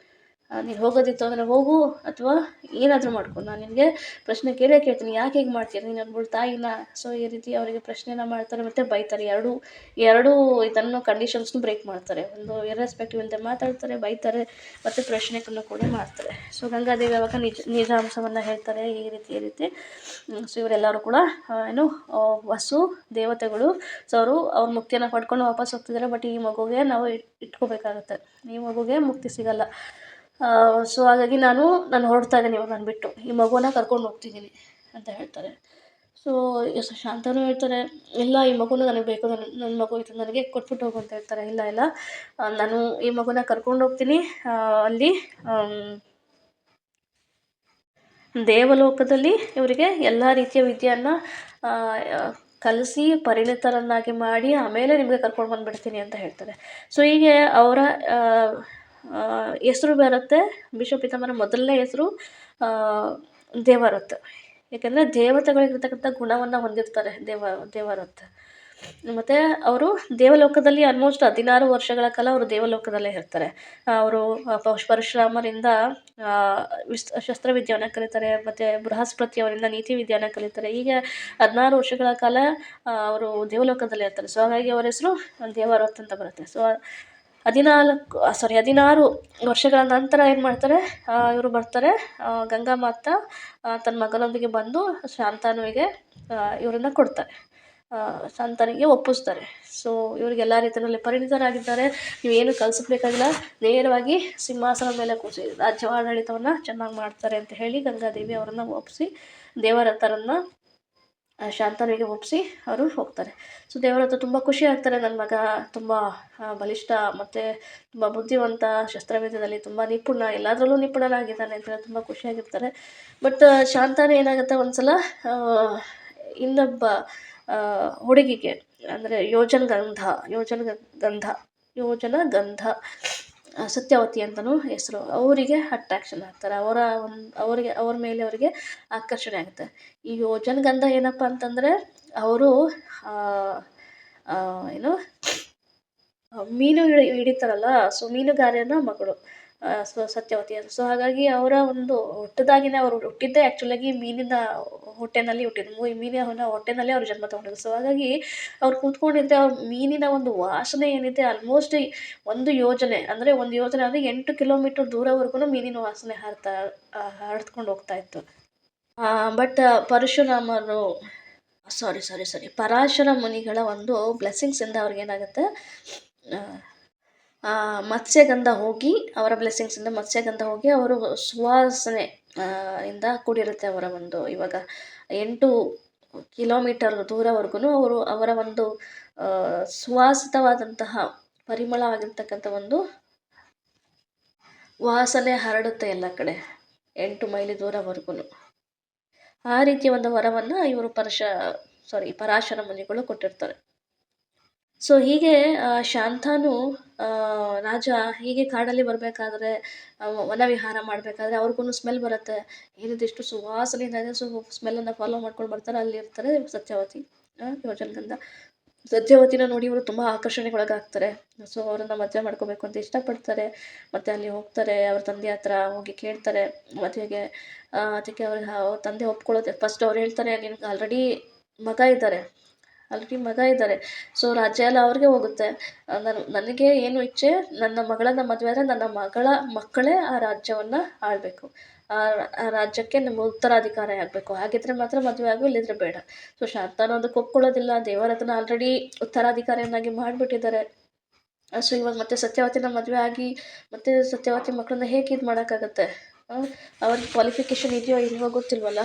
ನೀನು ಹೋಗೋದಿತ್ತು ಅಂದರೆ ಹೋಗು, ಅಥವಾ ಏನಾದರೂ ಮಾಡ್ಕೊ, ನಾನು ನಿನಗೆ ಪ್ರಶ್ನೆ ಕೇಳ್ತೀನಿ, ಯಾಕೆ ಹೀಗೆ ಮಾಡ್ತೀಯ, ನೀನು ಒಬ್ಬಳು ತಾಯಿನ. ಸೊ ಈ ರೀತಿ ಅವರಿಗೆ ಪ್ರಶ್ನೆಯನ್ನು ಮಾಡ್ತಾರೆ ಮತ್ತು ಬೈತಾರೆ. ಎರಡು ಇದನ್ನು ಕಂಡೀಷನ್ಸ್ನು ಬ್ರೇಕ್ ಮಾಡ್ತಾರೆ. ಒಂದು ಇರ್ರೆಸ್ಪೆಕ್ಟಿವ್ ಇಲ್ಲದೆ ಮಾತಾಡ್ತಾರೆ, ಬೈತಾರೆ ಮತ್ತು ಪ್ರಶ್ನೆಗಳನ್ನು ಕೂಡ ಮಾಡ್ತಾರೆ. ಸೊ ಗಂಗಾದೇವಿ ಅವಾಗ ನಿಜಾಂಶವನ್ನು ಹೇಳ್ತಾರೆ, ಈ ರೀತಿ. ಸೊ ಇವರೆಲ್ಲರೂ ಕೂಡ ವಸು ದೇವತೆಗಳು. ಸೊ ಅವ್ರ ಮುಕ್ತಿಯನ್ನು ಪಡ್ಕೊಂಡು ವಾಪಸ್ ಹೋಗ್ತಿದ್ದಾರೆ. ಬಟ್ ಈ ಮಗುಗೆ ನಾವು ಇಟ್ಕೋಬೇಕಾಗುತ್ತೆ, ಈ ಮಗುಗೆ ಮುಕ್ತಿ ಸಿಗಲ್ಲ. ಸೊ ಹಾಗಾಗಿ ನಾನು ಹೊರಡ್ತಾ ಇದ್ದೀನಿ, ಇವಾಗ ನಾನು ಬಿಟ್ಟು ಈ ಮಗುನ ಕರ್ಕೊಂಡು ಹೋಗ್ತಿದ್ದೀನಿ ಅಂತ ಹೇಳ್ತಾರೆ. ಸೊ ಶಾಂತನೂ ಹೇಳ್ತಾರೆ, ಇಲ್ಲ ಈ ಮಗುನ ನನಗೆ ಬೇಕು, ನನ್ನ ಮಗು ಇದು ನನಗೆ ಕೊಟ್ಬಿಟ್ಟು ಹೋಗು ಅಂತ ಹೇಳ್ತಾರೆ. ಇಲ್ಲ ನಾನು ಈ ಮಗುನ ಕರ್ಕೊಂಡು ಹೋಗ್ತೀನಿ. ಅಲ್ಲಿ ದೇವಲೋಕದಲ್ಲಿ ಇವರಿಗೆ ಎಲ್ಲ ರೀತಿಯ ವಿದ್ಯೆಯನ್ನು ಕಲಿಸಿ ಪರಿಣಿತರನ್ನಾಗಿ ಮಾಡಿ ಆಮೇಲೆ ನಿಮಗೆ ಕರ್ಕೊಂಡು ಬಂದುಬಿಡ್ತೀನಿ ಅಂತ ಹೇಳ್ತಾರೆ. ಸೊ ಹೀಗೆ ಅವರ ಹೆಸರು ಬರುತ್ತೆ. ಭೀಷ್ಮ ಪಿತಾಮಹನ ಮೊದಲನೇ ಹೆಸರು ದೇವರಥ. ಏಕೆಂದರೆ ದೇವತೆಗಳಿಗಿರ್ತಕ್ಕಂಥ ಗುಣವನ್ನು ಹೊಂದಿರ್ತಾರೆ ದೇವರಥ. ಮತ್ತು ಅವರು ದೇವಲೋಕದಲ್ಲಿ ಆಲ್ಮೋಸ್ಟ್ 16 ವರ್ಷಗಳ ಕಾಲ ಅವರು ದೇವಲೋಕದಲ್ಲೇ ಇರ್ತಾರೆ. ಅವರು ಪರಶುರಾಮರಿಂದ ಶಸ್ತ್ರವಿದ್ಯೆಯನ್ನು ಕಲಿತಾರೆ, ಮತ್ತು ಬೃಹಸ್ಪತಿ ಅವರಿಂದ ನೀತಿ ವಿದ್ಯೆಯನ್ನು ಕಲಿತಾರೆ. ಹೀಗೆ 16 ವರ್ಷಗಳ ಕಾಲ ಅವರು ದೇವಲೋಕದಲ್ಲೇ ಇರ್ತಾರೆ. ಸೊ ಹಾಗಾಗಿ ಅವರ ಹೆಸರು ದೇವರಥ ಅಂತ ಬರುತ್ತೆ. ಸೊ 16 ವರ್ಷಗಳ ನಂತರ ಏನು ಮಾಡ್ತಾರೆ, ಇವರು ಬರ್ತಾರೆ. ಗಂಗಾ ಮಾತಾ ತನ್ನ ಮಗನೊಂದಿಗೆ ಬಂದು ಶಾಂತನುವಿಗೆ ಇವರನ್ನು ಕೊಡ್ತಾರೆ, ಶಾಂತನಿಗೆ ಒಪ್ಪಿಸ್ತಾರೆ. ಸೊ ಇವ್ರಿಗೆ ಎಲ್ಲ ರೀತಿಯಲ್ಲಿ ಪರಿಣಿತರಾಗಿದ್ದಾರೆ. ನೀವೇನು ಕಲಿಸ್ಬೇಕಾಗಿಲ್ಲ, ನೇರವಾಗಿ ಸಿಂಹಾಸನದ ಮೇಲೆ ಕೂರಿಸಿ ರಾಜ್ಯವಾಡಳಿತವನ್ನು ಚೆನ್ನಾಗಿ ಮಾಡ್ತಾರೆ ಅಂತ ಹೇಳಿ ಗಂಗಾದೇವಿ ಅವರನ್ನು ಒಪ್ಪಿಸಿ ದೇವರಥರನ್ನು ಶಾಂತನಿಗೆ ಒಪ್ಪಿಸಿ ಅವರು ಹೋಗ್ತಾರೆ. ಸೊ ದೇವರಥ ತುಂಬ ಖುಷಿ ಆಗ್ತಾರೆ, ನನ್ನ ಮಗ ತುಂಬ ಬಲಿಷ್ಠ ಮತ್ತು ತುಂಬ ಬುದ್ಧಿವಂತ, ಶಸ್ತ್ರವಿದ್ಯೆಯಲ್ಲಿ ತುಂಬ ನಿಪುಣ, ಎಲ್ಲದರಲ್ಲೂ ನಿಪುಣನಾಗಿದ್ದಾನೆ ಅಂತ ತುಂಬ ಖುಷಿಯಾಗಿರ್ತಾರೆ. ಬಟ್ ಶಾಂತನು ಏನಾಗುತ್ತೆ, ಒಂದು ಸಲ ಇನ್ನೊಬ್ಬ ಹುಡುಗಿಗೆ, ಅಂದರೆ ಯೋಜನಗಂಧ ಸತ್ಯವತಿ ಅಂತಲೂ ಹೆಸರು, ಅವರಿಗೆ ಅಟ್ರಾಕ್ಷನ್ ಆಗ್ತಾರೆ. ಅವ್ರ ಮೇಲೆ ಅವರಿಗೆ ಆಕರ್ಷಣೆ ಆಗುತ್ತೆ. ಈ ಯೋಜನಗಂಧ ಏನಪ್ಪ ಅಂತಂದರೆ ಅವರು ಮೀನು ಹಿಡಿತಾರಲ್ಲ, ಸೊ ಮೀನುಗಾರನ ಮಗಳು ಸತ್ಯವತಿ. ಸೊ ಹಾಗಾಗಿ ಅವರ ಒಂದು ಹುಟ್ಟಿದಾಗಿನೇ, ಅವರು ಹುಟ್ಟಿದ್ದೇ ಆ್ಯಕ್ಚುಲಾಗಿ ಮೀನಿನ ಹೊಟ್ಟೆನಲ್ಲಿ ಹುಟ್ಟಿದ್ದು, ಮೀನಿನ ಹೊಟ್ಟೆನಲ್ಲೇ ಅವ್ರು ಜನ್ಮ ತೊಗೊಂಡಿದ್ದು. ಸೊ ಹಾಗಾಗಿ ಅವ್ರು ಕೂತ್ಕೊಂಡಿದ್ದೆ ಅವ್ರ ಮೀನಿನ ಒಂದು ವಾಸನೆ ಏನಿದೆ ಆಲ್ಮೋಸ್ಟ್ ಒಂದು ಯೋಜನೆ ಅಂದರೆ 8 ಕಿಲೋಮೀಟರ್ ದೂರವರೆಗೂ ಮೀನಿನ ವಾಸನೆ ಹರಡ್ಕೊಂಡು ಹೋಗ್ತಾ ಇತ್ತು. ಬಟ್ ಪರಶುರಾಮರು ಪರಾಶರ ಮುನಿಗಳ ಒಂದು ಬ್ಲೆಸ್ಸಿಂಗ್ಸಿಂದ ಅವ್ರಿಗೇನಾಗುತ್ತೆ, ಮತ್ಸ್ಯಗಂಧ ಹೋಗಿ ಅವರ ಬ್ಲೆಸ್ಸಿಂಗ್ಸಿಂದ ಮತ್ಸ್ಯಗಂಧ ಹೋಗಿ ಅವರು ಸುವಾಸನೆ ಇಂದ ಕೂಡಿರುತ್ತೆ. ಅವರ ಒಂದು ಇವಾಗ 8 ಕಿಲೋಮೀಟರ್ ದೂರವರೆಗೂ ಅವರ ಒಂದು ಸುವಾಸಿತವಾದಂತಹ ಪರಿಮಳವಾಗಿರ್ತಕ್ಕಂಥ ಒಂದು ವಾಸನೆ ಹರಡುತ್ತೆ ಎಲ್ಲ ಕಡೆ 8 ಮೈಲಿ ದೂರವರೆಗೂ. ಆ ರೀತಿಯ ಒಂದು ವರವನ್ನು ಇವರು ಪರಾಶರ ಮುನಿಗಳು ಕೊಟ್ಟಿರ್ತಾರೆ. ಸೊ ಹೀಗೆ ಶಾಂತನು ರಾಜ ಹೀಗೆ ಕಾಡಲ್ಲಿ ಬರಬೇಕಾದ್ರೆ, ವನವಿಹಾರ ಮಾಡಬೇಕಾದ್ರೆ ಅವ್ರಿಗೂ ಸ್ಮೆಲ್ ಬರುತ್ತೆ. ಏನಿದಿಷ್ಟು ಸುವಾಸನೆ ಇದೆ, ಸೊ ಸ್ಮೆಲ್ಲನ್ನು ಫಾಲೋ ಮಾಡ್ಕೊಂಡು ಬರ್ತಾರೆ. ಅಲ್ಲಿ ಇರ್ತಾರೆ ಸತ್ಯವತಿ, ಯೋಜನಗಂಧ. ಸತ್ಯವತಿನ ನೋಡಿ ಇವರು ತುಂಬ ಆಕರ್ಷಣೆಗೊಳಗಾಗ್ತಾರೆ. ಸೊ ಅವರನ್ನು ಮದುವೆ ಮಾಡ್ಕೋಬೇಕು ಅಂತ ಇಷ್ಟಪಡ್ತಾರೆ. ಮತ್ತು ಅಲ್ಲಿ ಹೋಗ್ತಾರೆ, ಅವ್ರ ತಂದೆ ಹತ್ರ ಹೋಗಿ ಕೇಳ್ತಾರೆ ಮದುವೆಗೆ. ಅದಕ್ಕೆ ಅವ್ರ ತಂದೆ ಒಪ್ಕೊಳ್ಳೋದೆ. ಫಸ್ಟ್ ಅವ್ರು ಹೇಳ್ತಾರೆ, ನಿನಗೆ ಆಲ್ರೆಡಿ ಮಗ ಇದ್ದಾರೆ, ಸೊ ರಾಜ್ಯ ಎಲ್ಲ ಅವ್ರಿಗೆ ಹೋಗುತ್ತೆ. ನನಗೆ ಏನು ಇಚ್ಛೆ, ನನ್ನ ಮಗಳನ್ನು ಮದುವೆ ಆದರೆ ನನ್ನ ಮಗಳ ಮಕ್ಕಳೇ ಆ ರಾಜ್ಯವನ್ನು ಆಳಬೇಕು, ಆ ರಾಜ್ಯಕ್ಕೆ ನಮ್ಮ ಉತ್ತರಾಧಿಕಾರಿ ಆಗಬೇಕು. ಹಾಗಿದ್ರೆ ಮಾತ್ರ ಮದುವೆ ಆಗು, ಇಲ್ಲಿದ್ರೆ ಬೇಡ. ಸೊ ಶಾಂತನು ಅದಕ್ಕೆ ಒಪ್ಕೊಳ್ಳೋದಿಲ್ಲ. ದೇವರತ್ನ ಆಲ್ರೆಡಿ ಉತ್ತರಾಧಿಕಾರಿಯನ್ನಾಗಿ ಮಾಡಿಬಿಟ್ಟಿದ್ದಾರೆ. ಸೊ ಇವಾಗ ಮತ್ತೆ ಸತ್ಯವತಿನ ಮದುವೆ ಆಗಿ ಮತ್ತೆ ಸತ್ಯವತಿ ಮಕ್ಕಳನ್ನ ಹೇಗೆ ಇದು ಮಾಡೋಕ್ಕಾಗತ್ತೆ? ಅವ್ರಿಗೆ ಕ್ವಾಲಿಫಿಕೇಷನ್ ಇದೆಯೋ ಇಲ್ವೋ ಗೊತ್ತಿಲ್ವಲ್ಲ,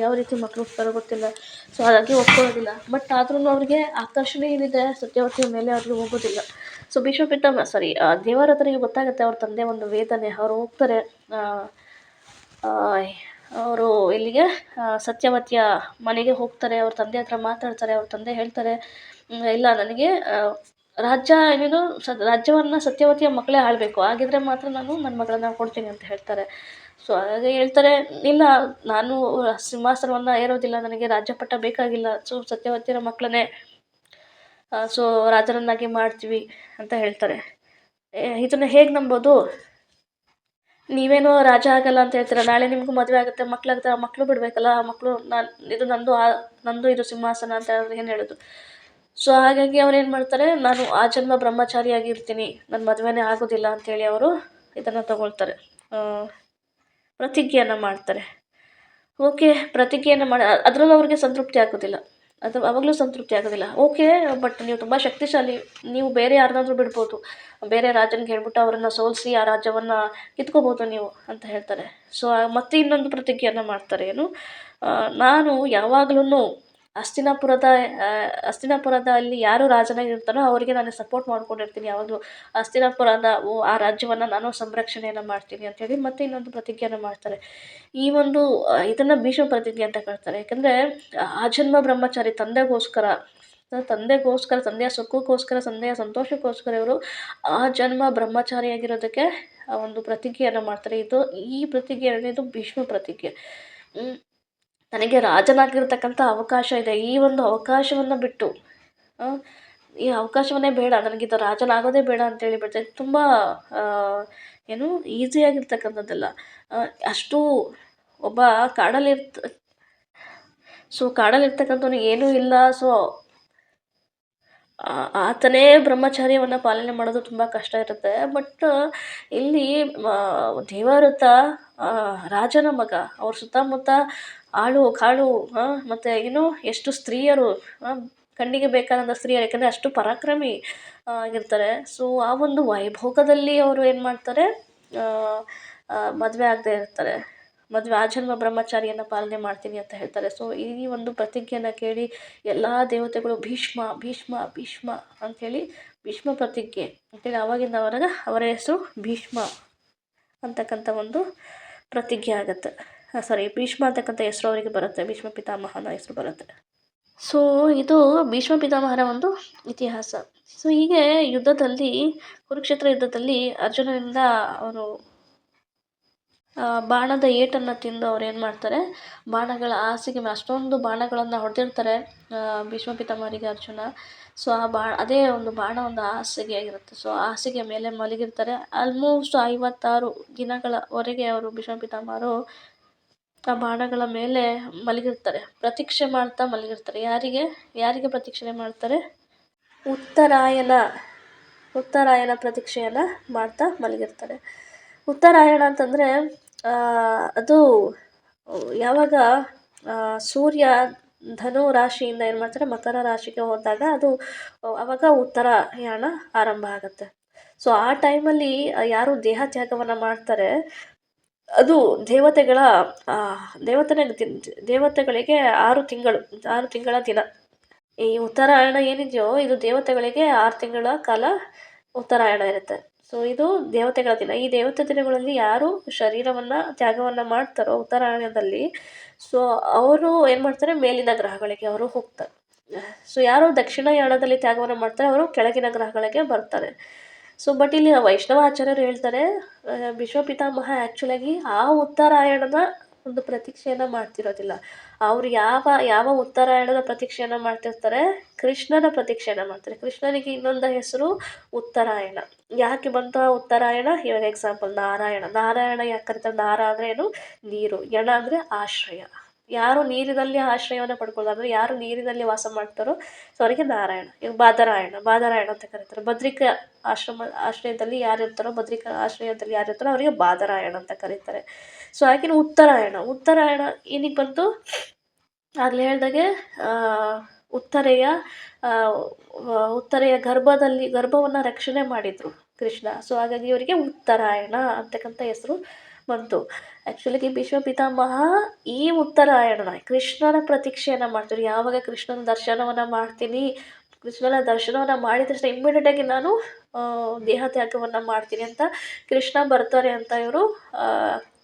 ಯಾವ ರೀತಿ ಮಕ್ಕಳು ಹುಡ್ತಾರೋ ಗೊತ್ತಿಲ್ಲ. ಸೊ ಹಾಗಾಗಿ ಒಪ್ಕೊಳ್ಳೋದಿಲ್ಲ. ಬಟ್ ಆದ್ರೂ ಅವ್ರಿಗೆ ಆಕರ್ಷಣೆ ಏನಿದೆ ಸತ್ಯವತಿಯ ಮೇಲೆ, ಅವ್ರಿಗೆ ಹೋಗೋದಿಲ್ಲ. ಸೊ ದೇವರ ಹತ್ರ ಗೊತ್ತಾಗುತ್ತೆ ಅವ್ರ ತಂದೆ ಒಂದು ವೇದನೆ. ಅವ್ರು ಹೋಗ್ತಾರೆ, ಅವರು ಇಲ್ಲಿಗೆ ಸತ್ಯವತಿಯ ಮನೆಗೆ ಹೋಗ್ತಾರೆ. ಅವ್ರ ತಂದೆ ಹತ್ರ ಮಾತಾಡ್ತಾರೆ. ಅವ್ರ ತಂದೆ ಹೇಳ್ತಾರೆ, ಇಲ್ಲ, ನನಗೆ ರಾಜ್ಯವನ್ನು ಸತ್ಯವತಿಯ ಮಕ್ಕಳೇ ಆಳಬೇಕು, ಆಗಿದ್ರೆ ಮಾತ್ರ ನಾನು ನನ್ನ ಮಗಳನ್ನ ಕೊಡ್ತೀನಿ ಅಂತ ಹೇಳ್ತಾರೆ. ಸೊ ಹಾಗೆ ಹೇಳ್ತಾರೆ, ಇಲ್ಲ, ನಾನು ಸಿಂಹಾಸನವನ್ನು ಏರೋದಿಲ್ಲ, ನನಗೆ ರಾಜ್ಯಪಟ್ಟ ಬೇಕಾಗಿಲ್ಲ, ಸೊ ಸತ್ಯವತಿಯ ಮಕ್ಕಳನ್ನೇ ಸೊ ರಾಜರನ್ನಾಗಿ ಮಾಡ್ತೀವಿ ಅಂತ ಹೇಳ್ತಾರೆ. ಇದನ್ನು ಹೇಗೆ ನಂಬೋದು? ನೀವೇನೋ ರಾಜ ಆಗಲ್ಲ ಅಂತ ಹೇಳ್ತೀರ, ನಾಳೆ ನಿಮಗೂ ಮದುವೆ ಆಗುತ್ತೆ, ಮಕ್ಕಳಾಗುತ್ತೆ, ಮಕ್ಕಳು ಬಿಡಬೇಕಲ್ಲ, ಮಕ್ಕಳು ಇದು ನಂದು ಇದು ಸಿಂಹಾಸನ ಅಂತ ಏನು ಹೇಳೋದು? ಸೊ ಹಾಗಾಗಿ ಅವ್ರು ಏನು ಮಾಡ್ತಾರೆ, ನಾನು ಆ ಜನ್ಮ ಬ್ರಹ್ಮಚಾರಿಯಾಗಿರ್ತೀನಿ, ನನ್ನ ಮದುವೆನೇ ಆಗೋದಿಲ್ಲ ಅಂಥೇಳಿ ಅವರು ಇದನ್ನು ತಗೊಳ್ತಾರೆ, ಪ್ರತಿಜ್ಞೆಯನ್ನು ಮಾಡ್ತಾರೆ. ಓಕೆ, ಪ್ರತಿಜ್ಞೆಯನ್ನು ಅದರಲ್ಲೂ ಅವ್ರಿಗೆ ಸಂತೃಪ್ತಿ ಆಗೋದಿಲ್ಲ, ಅವಾಗಲೂ ಸಂತೃಪ್ತಿ ಆಗೋದಿಲ್ಲ. ಓಕೆ, ಬಟ್ ನೀವು ತುಂಬ ಶಕ್ತಿಶಾಲಿ, ನೀವು ಬೇರೆ ಯಾರನ್ನಾದ್ರೂ ಬಿಡ್ಬೋದು, ಬೇರೆ ರಾಜನಿಗೆ ಹೇಳ್ಬಿಟ್ಟು ಅವರನ್ನು ಸೋಲಿಸಿ ಆ ರಾಜ್ಯವನ್ನು ಕಿತ್ಕೋಬೋದು ನೀವು ಅಂತ ಹೇಳ್ತಾರೆ. ಸೊ ಮತ್ತೆ ಇನ್ನೊಂದು ಪ್ರತಿಜ್ಞೆಯನ್ನು ಮಾಡ್ತಾರೆ, ಏನು, ನಾನು ಯಾವಾಗಲೂ ಹಸ್ತಿನಾಪುರದಲ್ಲಿ ಯಾರು ರಾಜನಾಗಿರ್ತಾರೋ ಅವರಿಗೆ ನಾನು ಸಪೋರ್ಟ್ ಮಾಡ್ಕೊಂಡಿರ್ತೀನಿ, ಯಾವಾಗಲೂ ಹಸ್ತಿನಾಪುರದ ಆ ರಾಜ್ಯವನ್ನು ನಾನು ಸಂರಕ್ಷಣೆಯನ್ನು ಮಾಡ್ತೀನಿ ಅಂಥೇಳಿ ಮತ್ತೆ ಇನ್ನೊಂದು ಪ್ರತಿಜ್ಞೆಯನ್ನು ಮಾಡ್ತಾರೆ. ಈ ಒಂದು ಇದನ್ನು ಭೀಷ್ಮ ಪ್ರತಿಜ್ಞೆ ಅಂತ ಕರೀತಾರೆ. ಯಾಕಂದರೆ ಆಜನ್ಮ ಬ್ರಹ್ಮಚಾರಿ, ತಂದೆಯ ಸುಖಕ್ಕೋಸ್ಕರ, ತಂದೆಯ ಸಂತೋಷಕ್ಕೋಸ್ಕರ ಇವರು ಆ ಜನ್ಮ ಬ್ರಹ್ಮಚಾರಿಯಾಗಿರೋದಕ್ಕೆ ಒಂದು ಪ್ರತಿಜ್ಞೆಯನ್ನು ಮಾಡ್ತಾರೆ. ಈ ಪ್ರತಿಜ್ಞೆ ಇದು ಭೀಷ್ಮ ಪ್ರತಿಜ್ಞೆ. ನನಗೆ ರಾಜನಾಗಿರ್ತಕ್ಕಂಥ ಅವಕಾಶ ಇದೆ, ಈ ಒಂದು ಅವಕಾಶವನ್ನು ಬಿಟ್ಟು, ಈ ಅವಕಾಶವನ್ನೇ ಬೇಡ, ನನಗಿದು ರಾಜನಾಗೋದೇ ಬೇಡ ಅಂತೇಳಿ ಬಿಡ್ತಾರೆ. ತುಂಬ ಈಸಿಯಾಗಿರ್ತಕ್ಕಂಥದ್ದಲ್ಲ. ಅಷ್ಟು ಒಬ್ಬ ಕಾಡಲ್ಲಿರ್ತಕ್ಕಂಥವ್ನಿಗೆ ಏನೂ ಇಲ್ಲ, ಸೊ ಆತನೇ ಬ್ರಹ್ಮಚಾರ್ಯವನ್ನು ಪಾಲನೆ ಮಾಡೋದು ತುಂಬ ಕಷ್ಟ ಇರುತ್ತೆ. ಬಟ್ ಇಲ್ಲಿ ದೇವವ್ರತ ರಾಜನ ಮಗ, ಅವ್ರ ಸುತ್ತಮುತ್ತ ಆಳು ಕಾಳು ಮತ್ತು ಎಷ್ಟು ಸ್ತ್ರೀಯರು, ಕಣ್ಣಿಗೆ ಬೇಕಾದಂಥ ಸ್ತ್ರೀಯರು, ಯಾಕಂದರೆ ಅಷ್ಟು ಪರಾಕ್ರಮಿ ಆಗಿರ್ತಾರೆ. ಸೊ ಆ ಒಂದು ವೈಭೋಗದಲ್ಲಿ ಅವರು ಏನು ಮಾಡ್ತಾರೆ, ಮದುವೆ ಆಗದೆ ಇರ್ತಾರೆ. ಆಜನ್ಮ ಬ್ರಹ್ಮಚಾರಿಯನ್ನು ಪಾಲನೆ ಮಾಡ್ತೀನಿ ಅಂತ ಹೇಳ್ತಾರೆ. ಸೊ ಈ ಒಂದು ಪ್ರತಿಜ್ಞೆಯನ್ನು ಕೇಳಿ ಎಲ್ಲ ದೇವತೆಗಳು ಭೀಷ್ಮ ಭೀಷ್ಮ ಭೀಷ್ಮ ಅಂಥೇಳಿ, ಭೀಷ್ಮ ಪ್ರತಿಜ್ಞೆ ಅಂತೇಳಿ ಆವಾಗಿಂದ ಅವರ ಹೆಸರು ಭೀಷ್ಮ ಅಂತಕ್ಕಂಥ ಒಂದು ಪ್ರತಿಜ್ಞೆ ಆಗುತ್ತೆ. ಭೀಷ್ಮ ಅಂತಕ್ಕಂಥ ಹೆಸರು ಅವರಿಗೆ ಬರುತ್ತೆ, ಭೀಷ್ಮ ಪಿತಾಮಹನ ಹೆಸರು ಬರುತ್ತೆ. ಸೊ ಇದು ಭೀಷ್ಮ ಪಿತಾಮಹರ ಒಂದು ಇತಿಹಾಸ. ಸೊ ಹೀಗೆ ಕುರುಕ್ಷೇತ್ರ ಯುದ್ಧದಲ್ಲಿ ಅರ್ಜುನನಿಂದ ಅವರು ಬಾಣದ ಏಟನ್ನು ತಿಂದು ಅವ್ರು ಏನು ಮಾಡ್ತಾರೆ, ಬಾಣಗಳ ಹಾಸಿಗೆ ಅಷ್ಟೊಂದು ಬಾಣಗಳನ್ನು ಹೊಡೆದಿರ್ತಾರೆ ಭೀಷ್ಮ ಪಿತಾಮಹರಿಗೆ ಅರ್ಜುನ. ಸೊ ಅದೇ ಒಂದು ಬಾಣ ಒಂದು ಹಾಸಿಗೆ ಆಗಿರುತ್ತೆ. ಸೊ ಹಾಸಿಗೆ ಮೇಲೆ ಮಲಗಿರ್ತಾರೆ. ಆಲ್ಮೋಸ್ಟ್ 56 ದಿನಗಳವರೆಗೆ ಅವರು ಭೀಷ್ಮ ಪಿತಾಮಹರು ಆ ಬಾಣಗಳ ಮೇಲೆ ಮಲಗಿರ್ತಾರೆ, ಪ್ರತೀಕ್ಷೆ ಮಾಡ್ತಾ ಮಲಗಿರ್ತಾರೆ. ಯಾರಿಗೆ ಯಾರಿಗೆ ಪ್ರತೀಕ್ಷೆ ಮಾಡ್ತಾರೆ? ಉತ್ತರಾಯಣ. ಉತ್ತರಾಯಣ ಪ್ರತೀಕ್ಷೆಯನ್ನು ಮಾಡ್ತಾ ಮಲಗಿರ್ತಾರೆ. ಉತ್ತರಾಯಣ ಅಂತಂದರೆ ಅದು ಯಾವಾಗ ಸೂರ್ಯ ಧನು ರಾಶಿಯಿಂದ ಏನು ಮಾಡ್ತಾರೆ ಮಕರ ರಾಶಿಗೆ ಹೋದಾಗ ಅದು ಆವಾಗ ಉತ್ತರಾಯಣ ಆರಂಭ ಆಗುತ್ತೆ. ಸೊ ಆ ಟೈಮಲ್ಲಿ ಯಾರು ದೇಹ ತ್ಯಾಗವನ್ನು ಮಾಡ್ತಾರೆ ಅದು ದೇವತೆಗಳಿಗೆ 6 ತಿಂಗಳ ದಿನ. ಈ ಉತ್ತರಾಯಣ ಏನಿದೆಯೋ ಇದು ದೇವತೆಗಳಿಗೆ 6 ತಿಂಗಳ ಕಾಲ ಉತ್ತರಾಯಣ ಇರುತ್ತೆ. ಸೊ ಇದು ದೇವತೆಗಳ ದಿನ. ಈ ದೇವತೆ ದಿನಗಳಲ್ಲಿ ಯಾರು ತ್ಯಾಗವನ್ನು ಮಾಡ್ತಾರೋ ಉತ್ತರಾಯಣದಲ್ಲಿ, ಸೊ ಅವರು ಏನು ಮಾಡ್ತಾರೆ ಮೇಲಿನ ಗ್ರಹಗಳಿಗೆ ಅವರು ಹೋಗ್ತಾರೆ. ಸೊ ಯಾರು ದಕ್ಷಿಣಾಯಣದಲ್ಲಿ ತ್ಯಾಗವನ್ನು ಮಾಡ್ತಾರೆ ಅವರು ಕೆಳಗಿನ ಗ್ರಹಗಳಿಗೆ ಬರ್ತಾರೆ. ಸೊ ಬಟ್ ಇಲ್ಲಿ ವೈಷ್ಣವಾಚಾರ್ಯರು ಹೇಳ್ತಾರೆ ಭೀಷ್ಮ ಪಿತಾಮಹ ಆ್ಯಕ್ಚುಲಾಗಿ ಆ ಉತ್ತರಾಯಣದ ಒಂದು ಪ್ರತೀಕ್ಷೆಯನ್ನು ಮಾಡ್ತಿರೋದಿಲ್ಲ. ಅವರು ಯಾವ ಉತ್ತರಾಯಣದ ಪ್ರತೀಕ್ಷೆಯನ್ನು ಮಾಡ್ತಿರ್ತಾರೆ? ಕೃಷ್ಣನ ಪ್ರತೀಕ್ಷೆಯನ್ನು ಮಾಡ್ತಾರೆ. ಕೃಷ್ಣನಿಗೆ ಇನ್ನೊಂದು ಹೆಸರು ಉತ್ತರಾಯಣ. ಯಾಕೆ ಬಂತು ಆ ಉತ್ತರಾಯಣ? ಇವಾಗ ಎಕ್ಸಾಂಪಲ್ ನಾರಾಯಣ ಯಾಕೆ ಕರೀತಾರೆ? ನಾರ ಅಂದರೆ ಏನು? ನೀರು. ಯಣ ಅಂದರೆ ಆಶ್ರಯ. ಯಾರು ನೀರಿನಲ್ಲಿ ಆಶ್ರಯವನ್ನು ಪಡ್ಕೊಳ್ಳೋದು, ಯಾರು ನೀರಿನಲ್ಲಿ ವಾಸ ಮಾಡ್ತಾರೋ ಸೊ ಅವರಿಗೆ ನಾರಾಯಣ. ಈಗ ಬಾದರಾಯಣ ಅಂತ ಕರೀತಾರೆ. ಆಶ್ರಯದಲ್ಲಿ ಯಾರಿರ್ತಾರೋ ಆಶ್ರಯದಲ್ಲಿ ಯಾರಿರ್ತಾರೋ ಅವರಿಗೆ ಬಾದರಾಯಣ ಅಂತ ಕರೀತಾರೆ. ಸೊ ಹಾಗೆ ಉತ್ತರಾಯಣ ಏನಕ್ಕೆ ಬಂತು? ಆಗಲೇ ಹೇಳ್ದಾಗೆ ಉತ್ತರೆಯ ಗರ್ಭವನ್ನು ರಕ್ಷಣೆ ಮಾಡಿದರು ಕೃಷ್ಣ. ಸೊ ಹಾಗಾಗಿ ಇವರಿಗೆ ಉತ್ತರಾಯಣ ಅಂತಕ್ಕಂಥ ಹೆಸರು ಬಂತು. ಆ್ಯಕ್ಚುಲಿಗೆ ಭೀಷ್ಮ ಪಿತಾಮಹ ಈ ಉತ್ತರಾಯಣನ ಕೃಷ್ಣನ ಪ್ರತೀಕ್ಷೆಯನ್ನು ಮಾಡ್ತಾರೆ. ಯಾವಾಗ ಕೃಷ್ಣನ ದರ್ಶನವನ್ನು ಮಾಡ್ತೀನಿ, ಕೃಷ್ಣನ ದರ್ಶನವನ್ನು ಮಾಡಿದ ತಕ್ಷಣ ಇಮ್ಮಿಡಿಯೇಟಾಗಿ ನಾನು ದೇಹ ತ್ಯಾಗವನ್ನು ಮಾಡ್ತೀನಿ ಅಂತ ಕೃಷ್ಣ ಬರ್ತಾರೆ ಅಂತ ಇವರು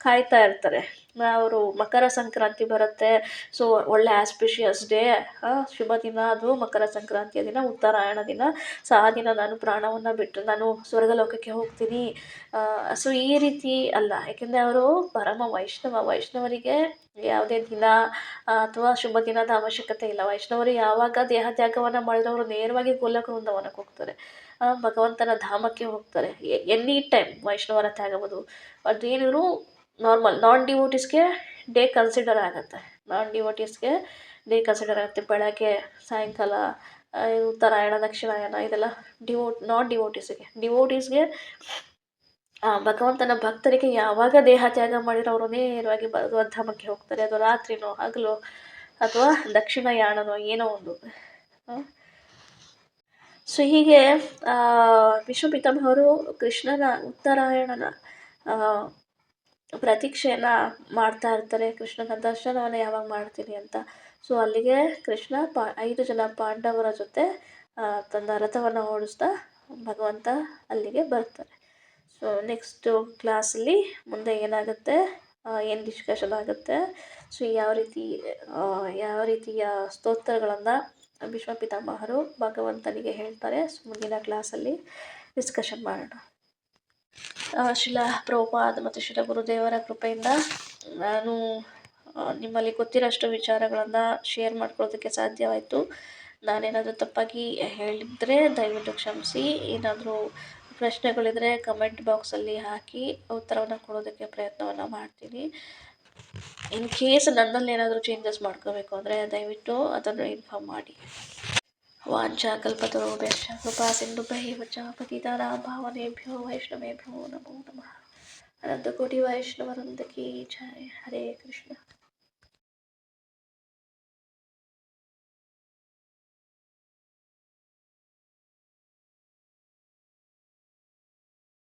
ಕಾಯ್ತಾ ಇರ್ತಾರೆ. ಅವರು ಮಕರ ಸಂಕ್ರಾಂತಿ ಬರುತ್ತೆ. ಸೊ ಒಳ್ಳೆ ಆಸ್ಪಿಷಿಯಸ್ ಡೇ, ಶುಭ ದಿನ ಅದು ಮಕರ ಸಂಕ್ರಾಂತಿಯ ದಿನ, ಉತ್ತರಾಯಣ ದಿನ. ಸೊ ಆ ದಿನ ನಾನು ಪ್ರಾಣವನ್ನು ಬಿಟ್ಟು ನಾನು ಸ್ವರ್ಗಲೋಕಕ್ಕೆ ಹೋಗ್ತೀನಿ. ಸೊ ಈ ರೀತಿ ಅಲ್ಲ, ಯಾಕೆಂದರೆ ಅವರು ಪರಮ ವೈಷ್ಣವರಿಗೆ ಯಾವುದೇ ದಿನ ಅಥವಾ ಶುಭ ದಿನದ ಅವಶ್ಯಕತೆ ಇಲ್ಲ. ವೈಷ್ಣವರು ಯಾವಾಗ ದೇಹ ತ್ಯಾಗವನ್ನು ಮಾಡಿದವರು ನೇರವಾಗಿ ಗೋಲಕ ವೃಂದಾವನಕ್ಕೆ ಹೋಗ್ತಾರೆ, ಭಗವಂತನ ಧಾಮಕ್ಕೆ ಹೋಗ್ತಾರೆ. ಎನಿ ಟೈಮ್ ವೈಷ್ಣವರ ತ್ಯಾಗಬಹುದು. ಅದೇನಿದ್ರು ನಾನ್ ಡಿವೋಟೀಸ್ಗೆ ಡೇ ಕನ್ಸಿಡರ್ ಆಗುತ್ತೆ. ಬೆಳಗ್ಗೆ ಸಾಯಂಕಾಲ ಉತ್ತರಾಯಣ ದಕ್ಷಿಣಾಯನ ಇದೆಲ್ಲ ನಾನ್ ಡಿವೋಟೀಸ್ಗೆ ಭಗವಂತನ ಭಕ್ತರಿಗೆ ಯಾವಾಗ ದೇಹ ತ್ಯಾಗ ಮಾಡಿರೋ ಅವರು ನೇರವಾಗಿ ಭಗವದ್ಧಾಮಕ್ಕೆ ಹೋಗ್ತಾರೆ. ಅದು ರಾತ್ರಿನೋ ಹಗಲು ಅಥವಾ ದಕ್ಷಿಣಾಯಣನೋ ಏನೋ ಒಂದು. ಸೊ ಹೀಗೆ ಭೀಷ್ಮ ಪಿತಾಮಹರು ಕೃಷ್ಣನ ಉತ್ತರಾಯಣನ ಪ್ರತೀಕ್ಷೆಯನ್ನು ಮಾಡ್ತಾ ಇರ್ತಾರೆ. ಕೃಷ್ಣನ ದರ್ಶನವನ್ನು ಯಾವಾಗ ಮಾಡ್ತೀನಿ ಅಂತ. ಸೊ ಅಲ್ಲಿಗೆ ಕೃಷ್ಣ 5 ಜನ ಪಾಂಡವರ ಜೊತೆ ತನ್ನ ರಥವನ್ನು ಓಡಿಸ್ತಾ ಭಗವಂತ ಅಲ್ಲಿಗೆ ಬರ್ತಾರೆ. ಸೊ ನೆಕ್ಸ್ಟು ಕ್ಲಾಸಲ್ಲಿ ಮುಂದೆ ಏನಾಗುತ್ತೆ, ಏನು ಡಿಸ್ಕಷನ್ ಆಗುತ್ತೆ, ಸೊ ಯಾವ ರೀತಿಯ ಸ್ತೋತ್ರಗಳನ್ನು ಭೀಷ್ಮ ಪಿತಾಮಹರು ಭಗವಂತನಿಗೆ ಹೇಳ್ತಾರೆ, ಸೊ ಮುಂದಿನ ಕ್ಲಾಸಲ್ಲಿ ಡಿಸ್ಕಷನ್ ಮಾಡೋಣ. ಶ್ರೀಲ ಪ್ರಭುಪಾದ ಮತ್ತು ಶ್ರೀಲ ಗುರುದೇವರ ಕೃಪೆಯಿಂದ ನಾನು ನಿಮ್ಮಲ್ಲಿ ಗೊತ್ತಿರೋಷ್ಟು ವಿಚಾರಗಳನ್ನು ಶೇರ್ ಮಾಡ್ಕೊಳ್ಳೋದಕ್ಕೆ ಸಾಧ್ಯವಾಯಿತು. ನಾನೇನಾದರೂ ತಪ್ಪಾಗಿ ಹೇಳಿದರೆ ದಯವಿಟ್ಟು ಕ್ಷಮಿಸಿ. ಏನಾದರೂ ಪ್ರಶ್ನೆಗಳಿದ್ರೆ ಕಮೆಂಟ್ ಬಾಕ್ಸಲ್ಲಿ ಹಾಕಿ ಉತ್ತರವನ್ನು ಕೊಡೋದಕ್ಕೆ ಪ್ರಯತ್ನವನ್ನು ಮಾಡ್ತೀನಿ. ಇನ್ ಕೇಸ್ ನನ್ನಲ್ಲಿ ಏನಾದರೂ ಚೇಂಜಸ್ ಮಾಡ್ಕೋಬೇಕು ಅಂದರೆ ದಯವಿಟ್ಟು ಅದನ್ನು ಇನ್ಫಾರ್ಮ್ ಮಾಡಿ. ವಾಂಛಾಕಲ್ಪತರುಭ್ಯಶ್ಚ ಕೃಪಾ ಸಿಂಧುಭ್ಯೈವ ಚ ಪತಿತಾನಾಂ ಪಾವನೇಭ್ಯೋ ವೈಷ್ಣವೇಭ್ಯೋ ನಮೋ ನಮಃ. ಅನಂತಕೋಟಿ ವೈಷ್ಣವವೃಂದ ಕೀ ಜಯ. ಹರೇ ಕೃಷ್ಣ.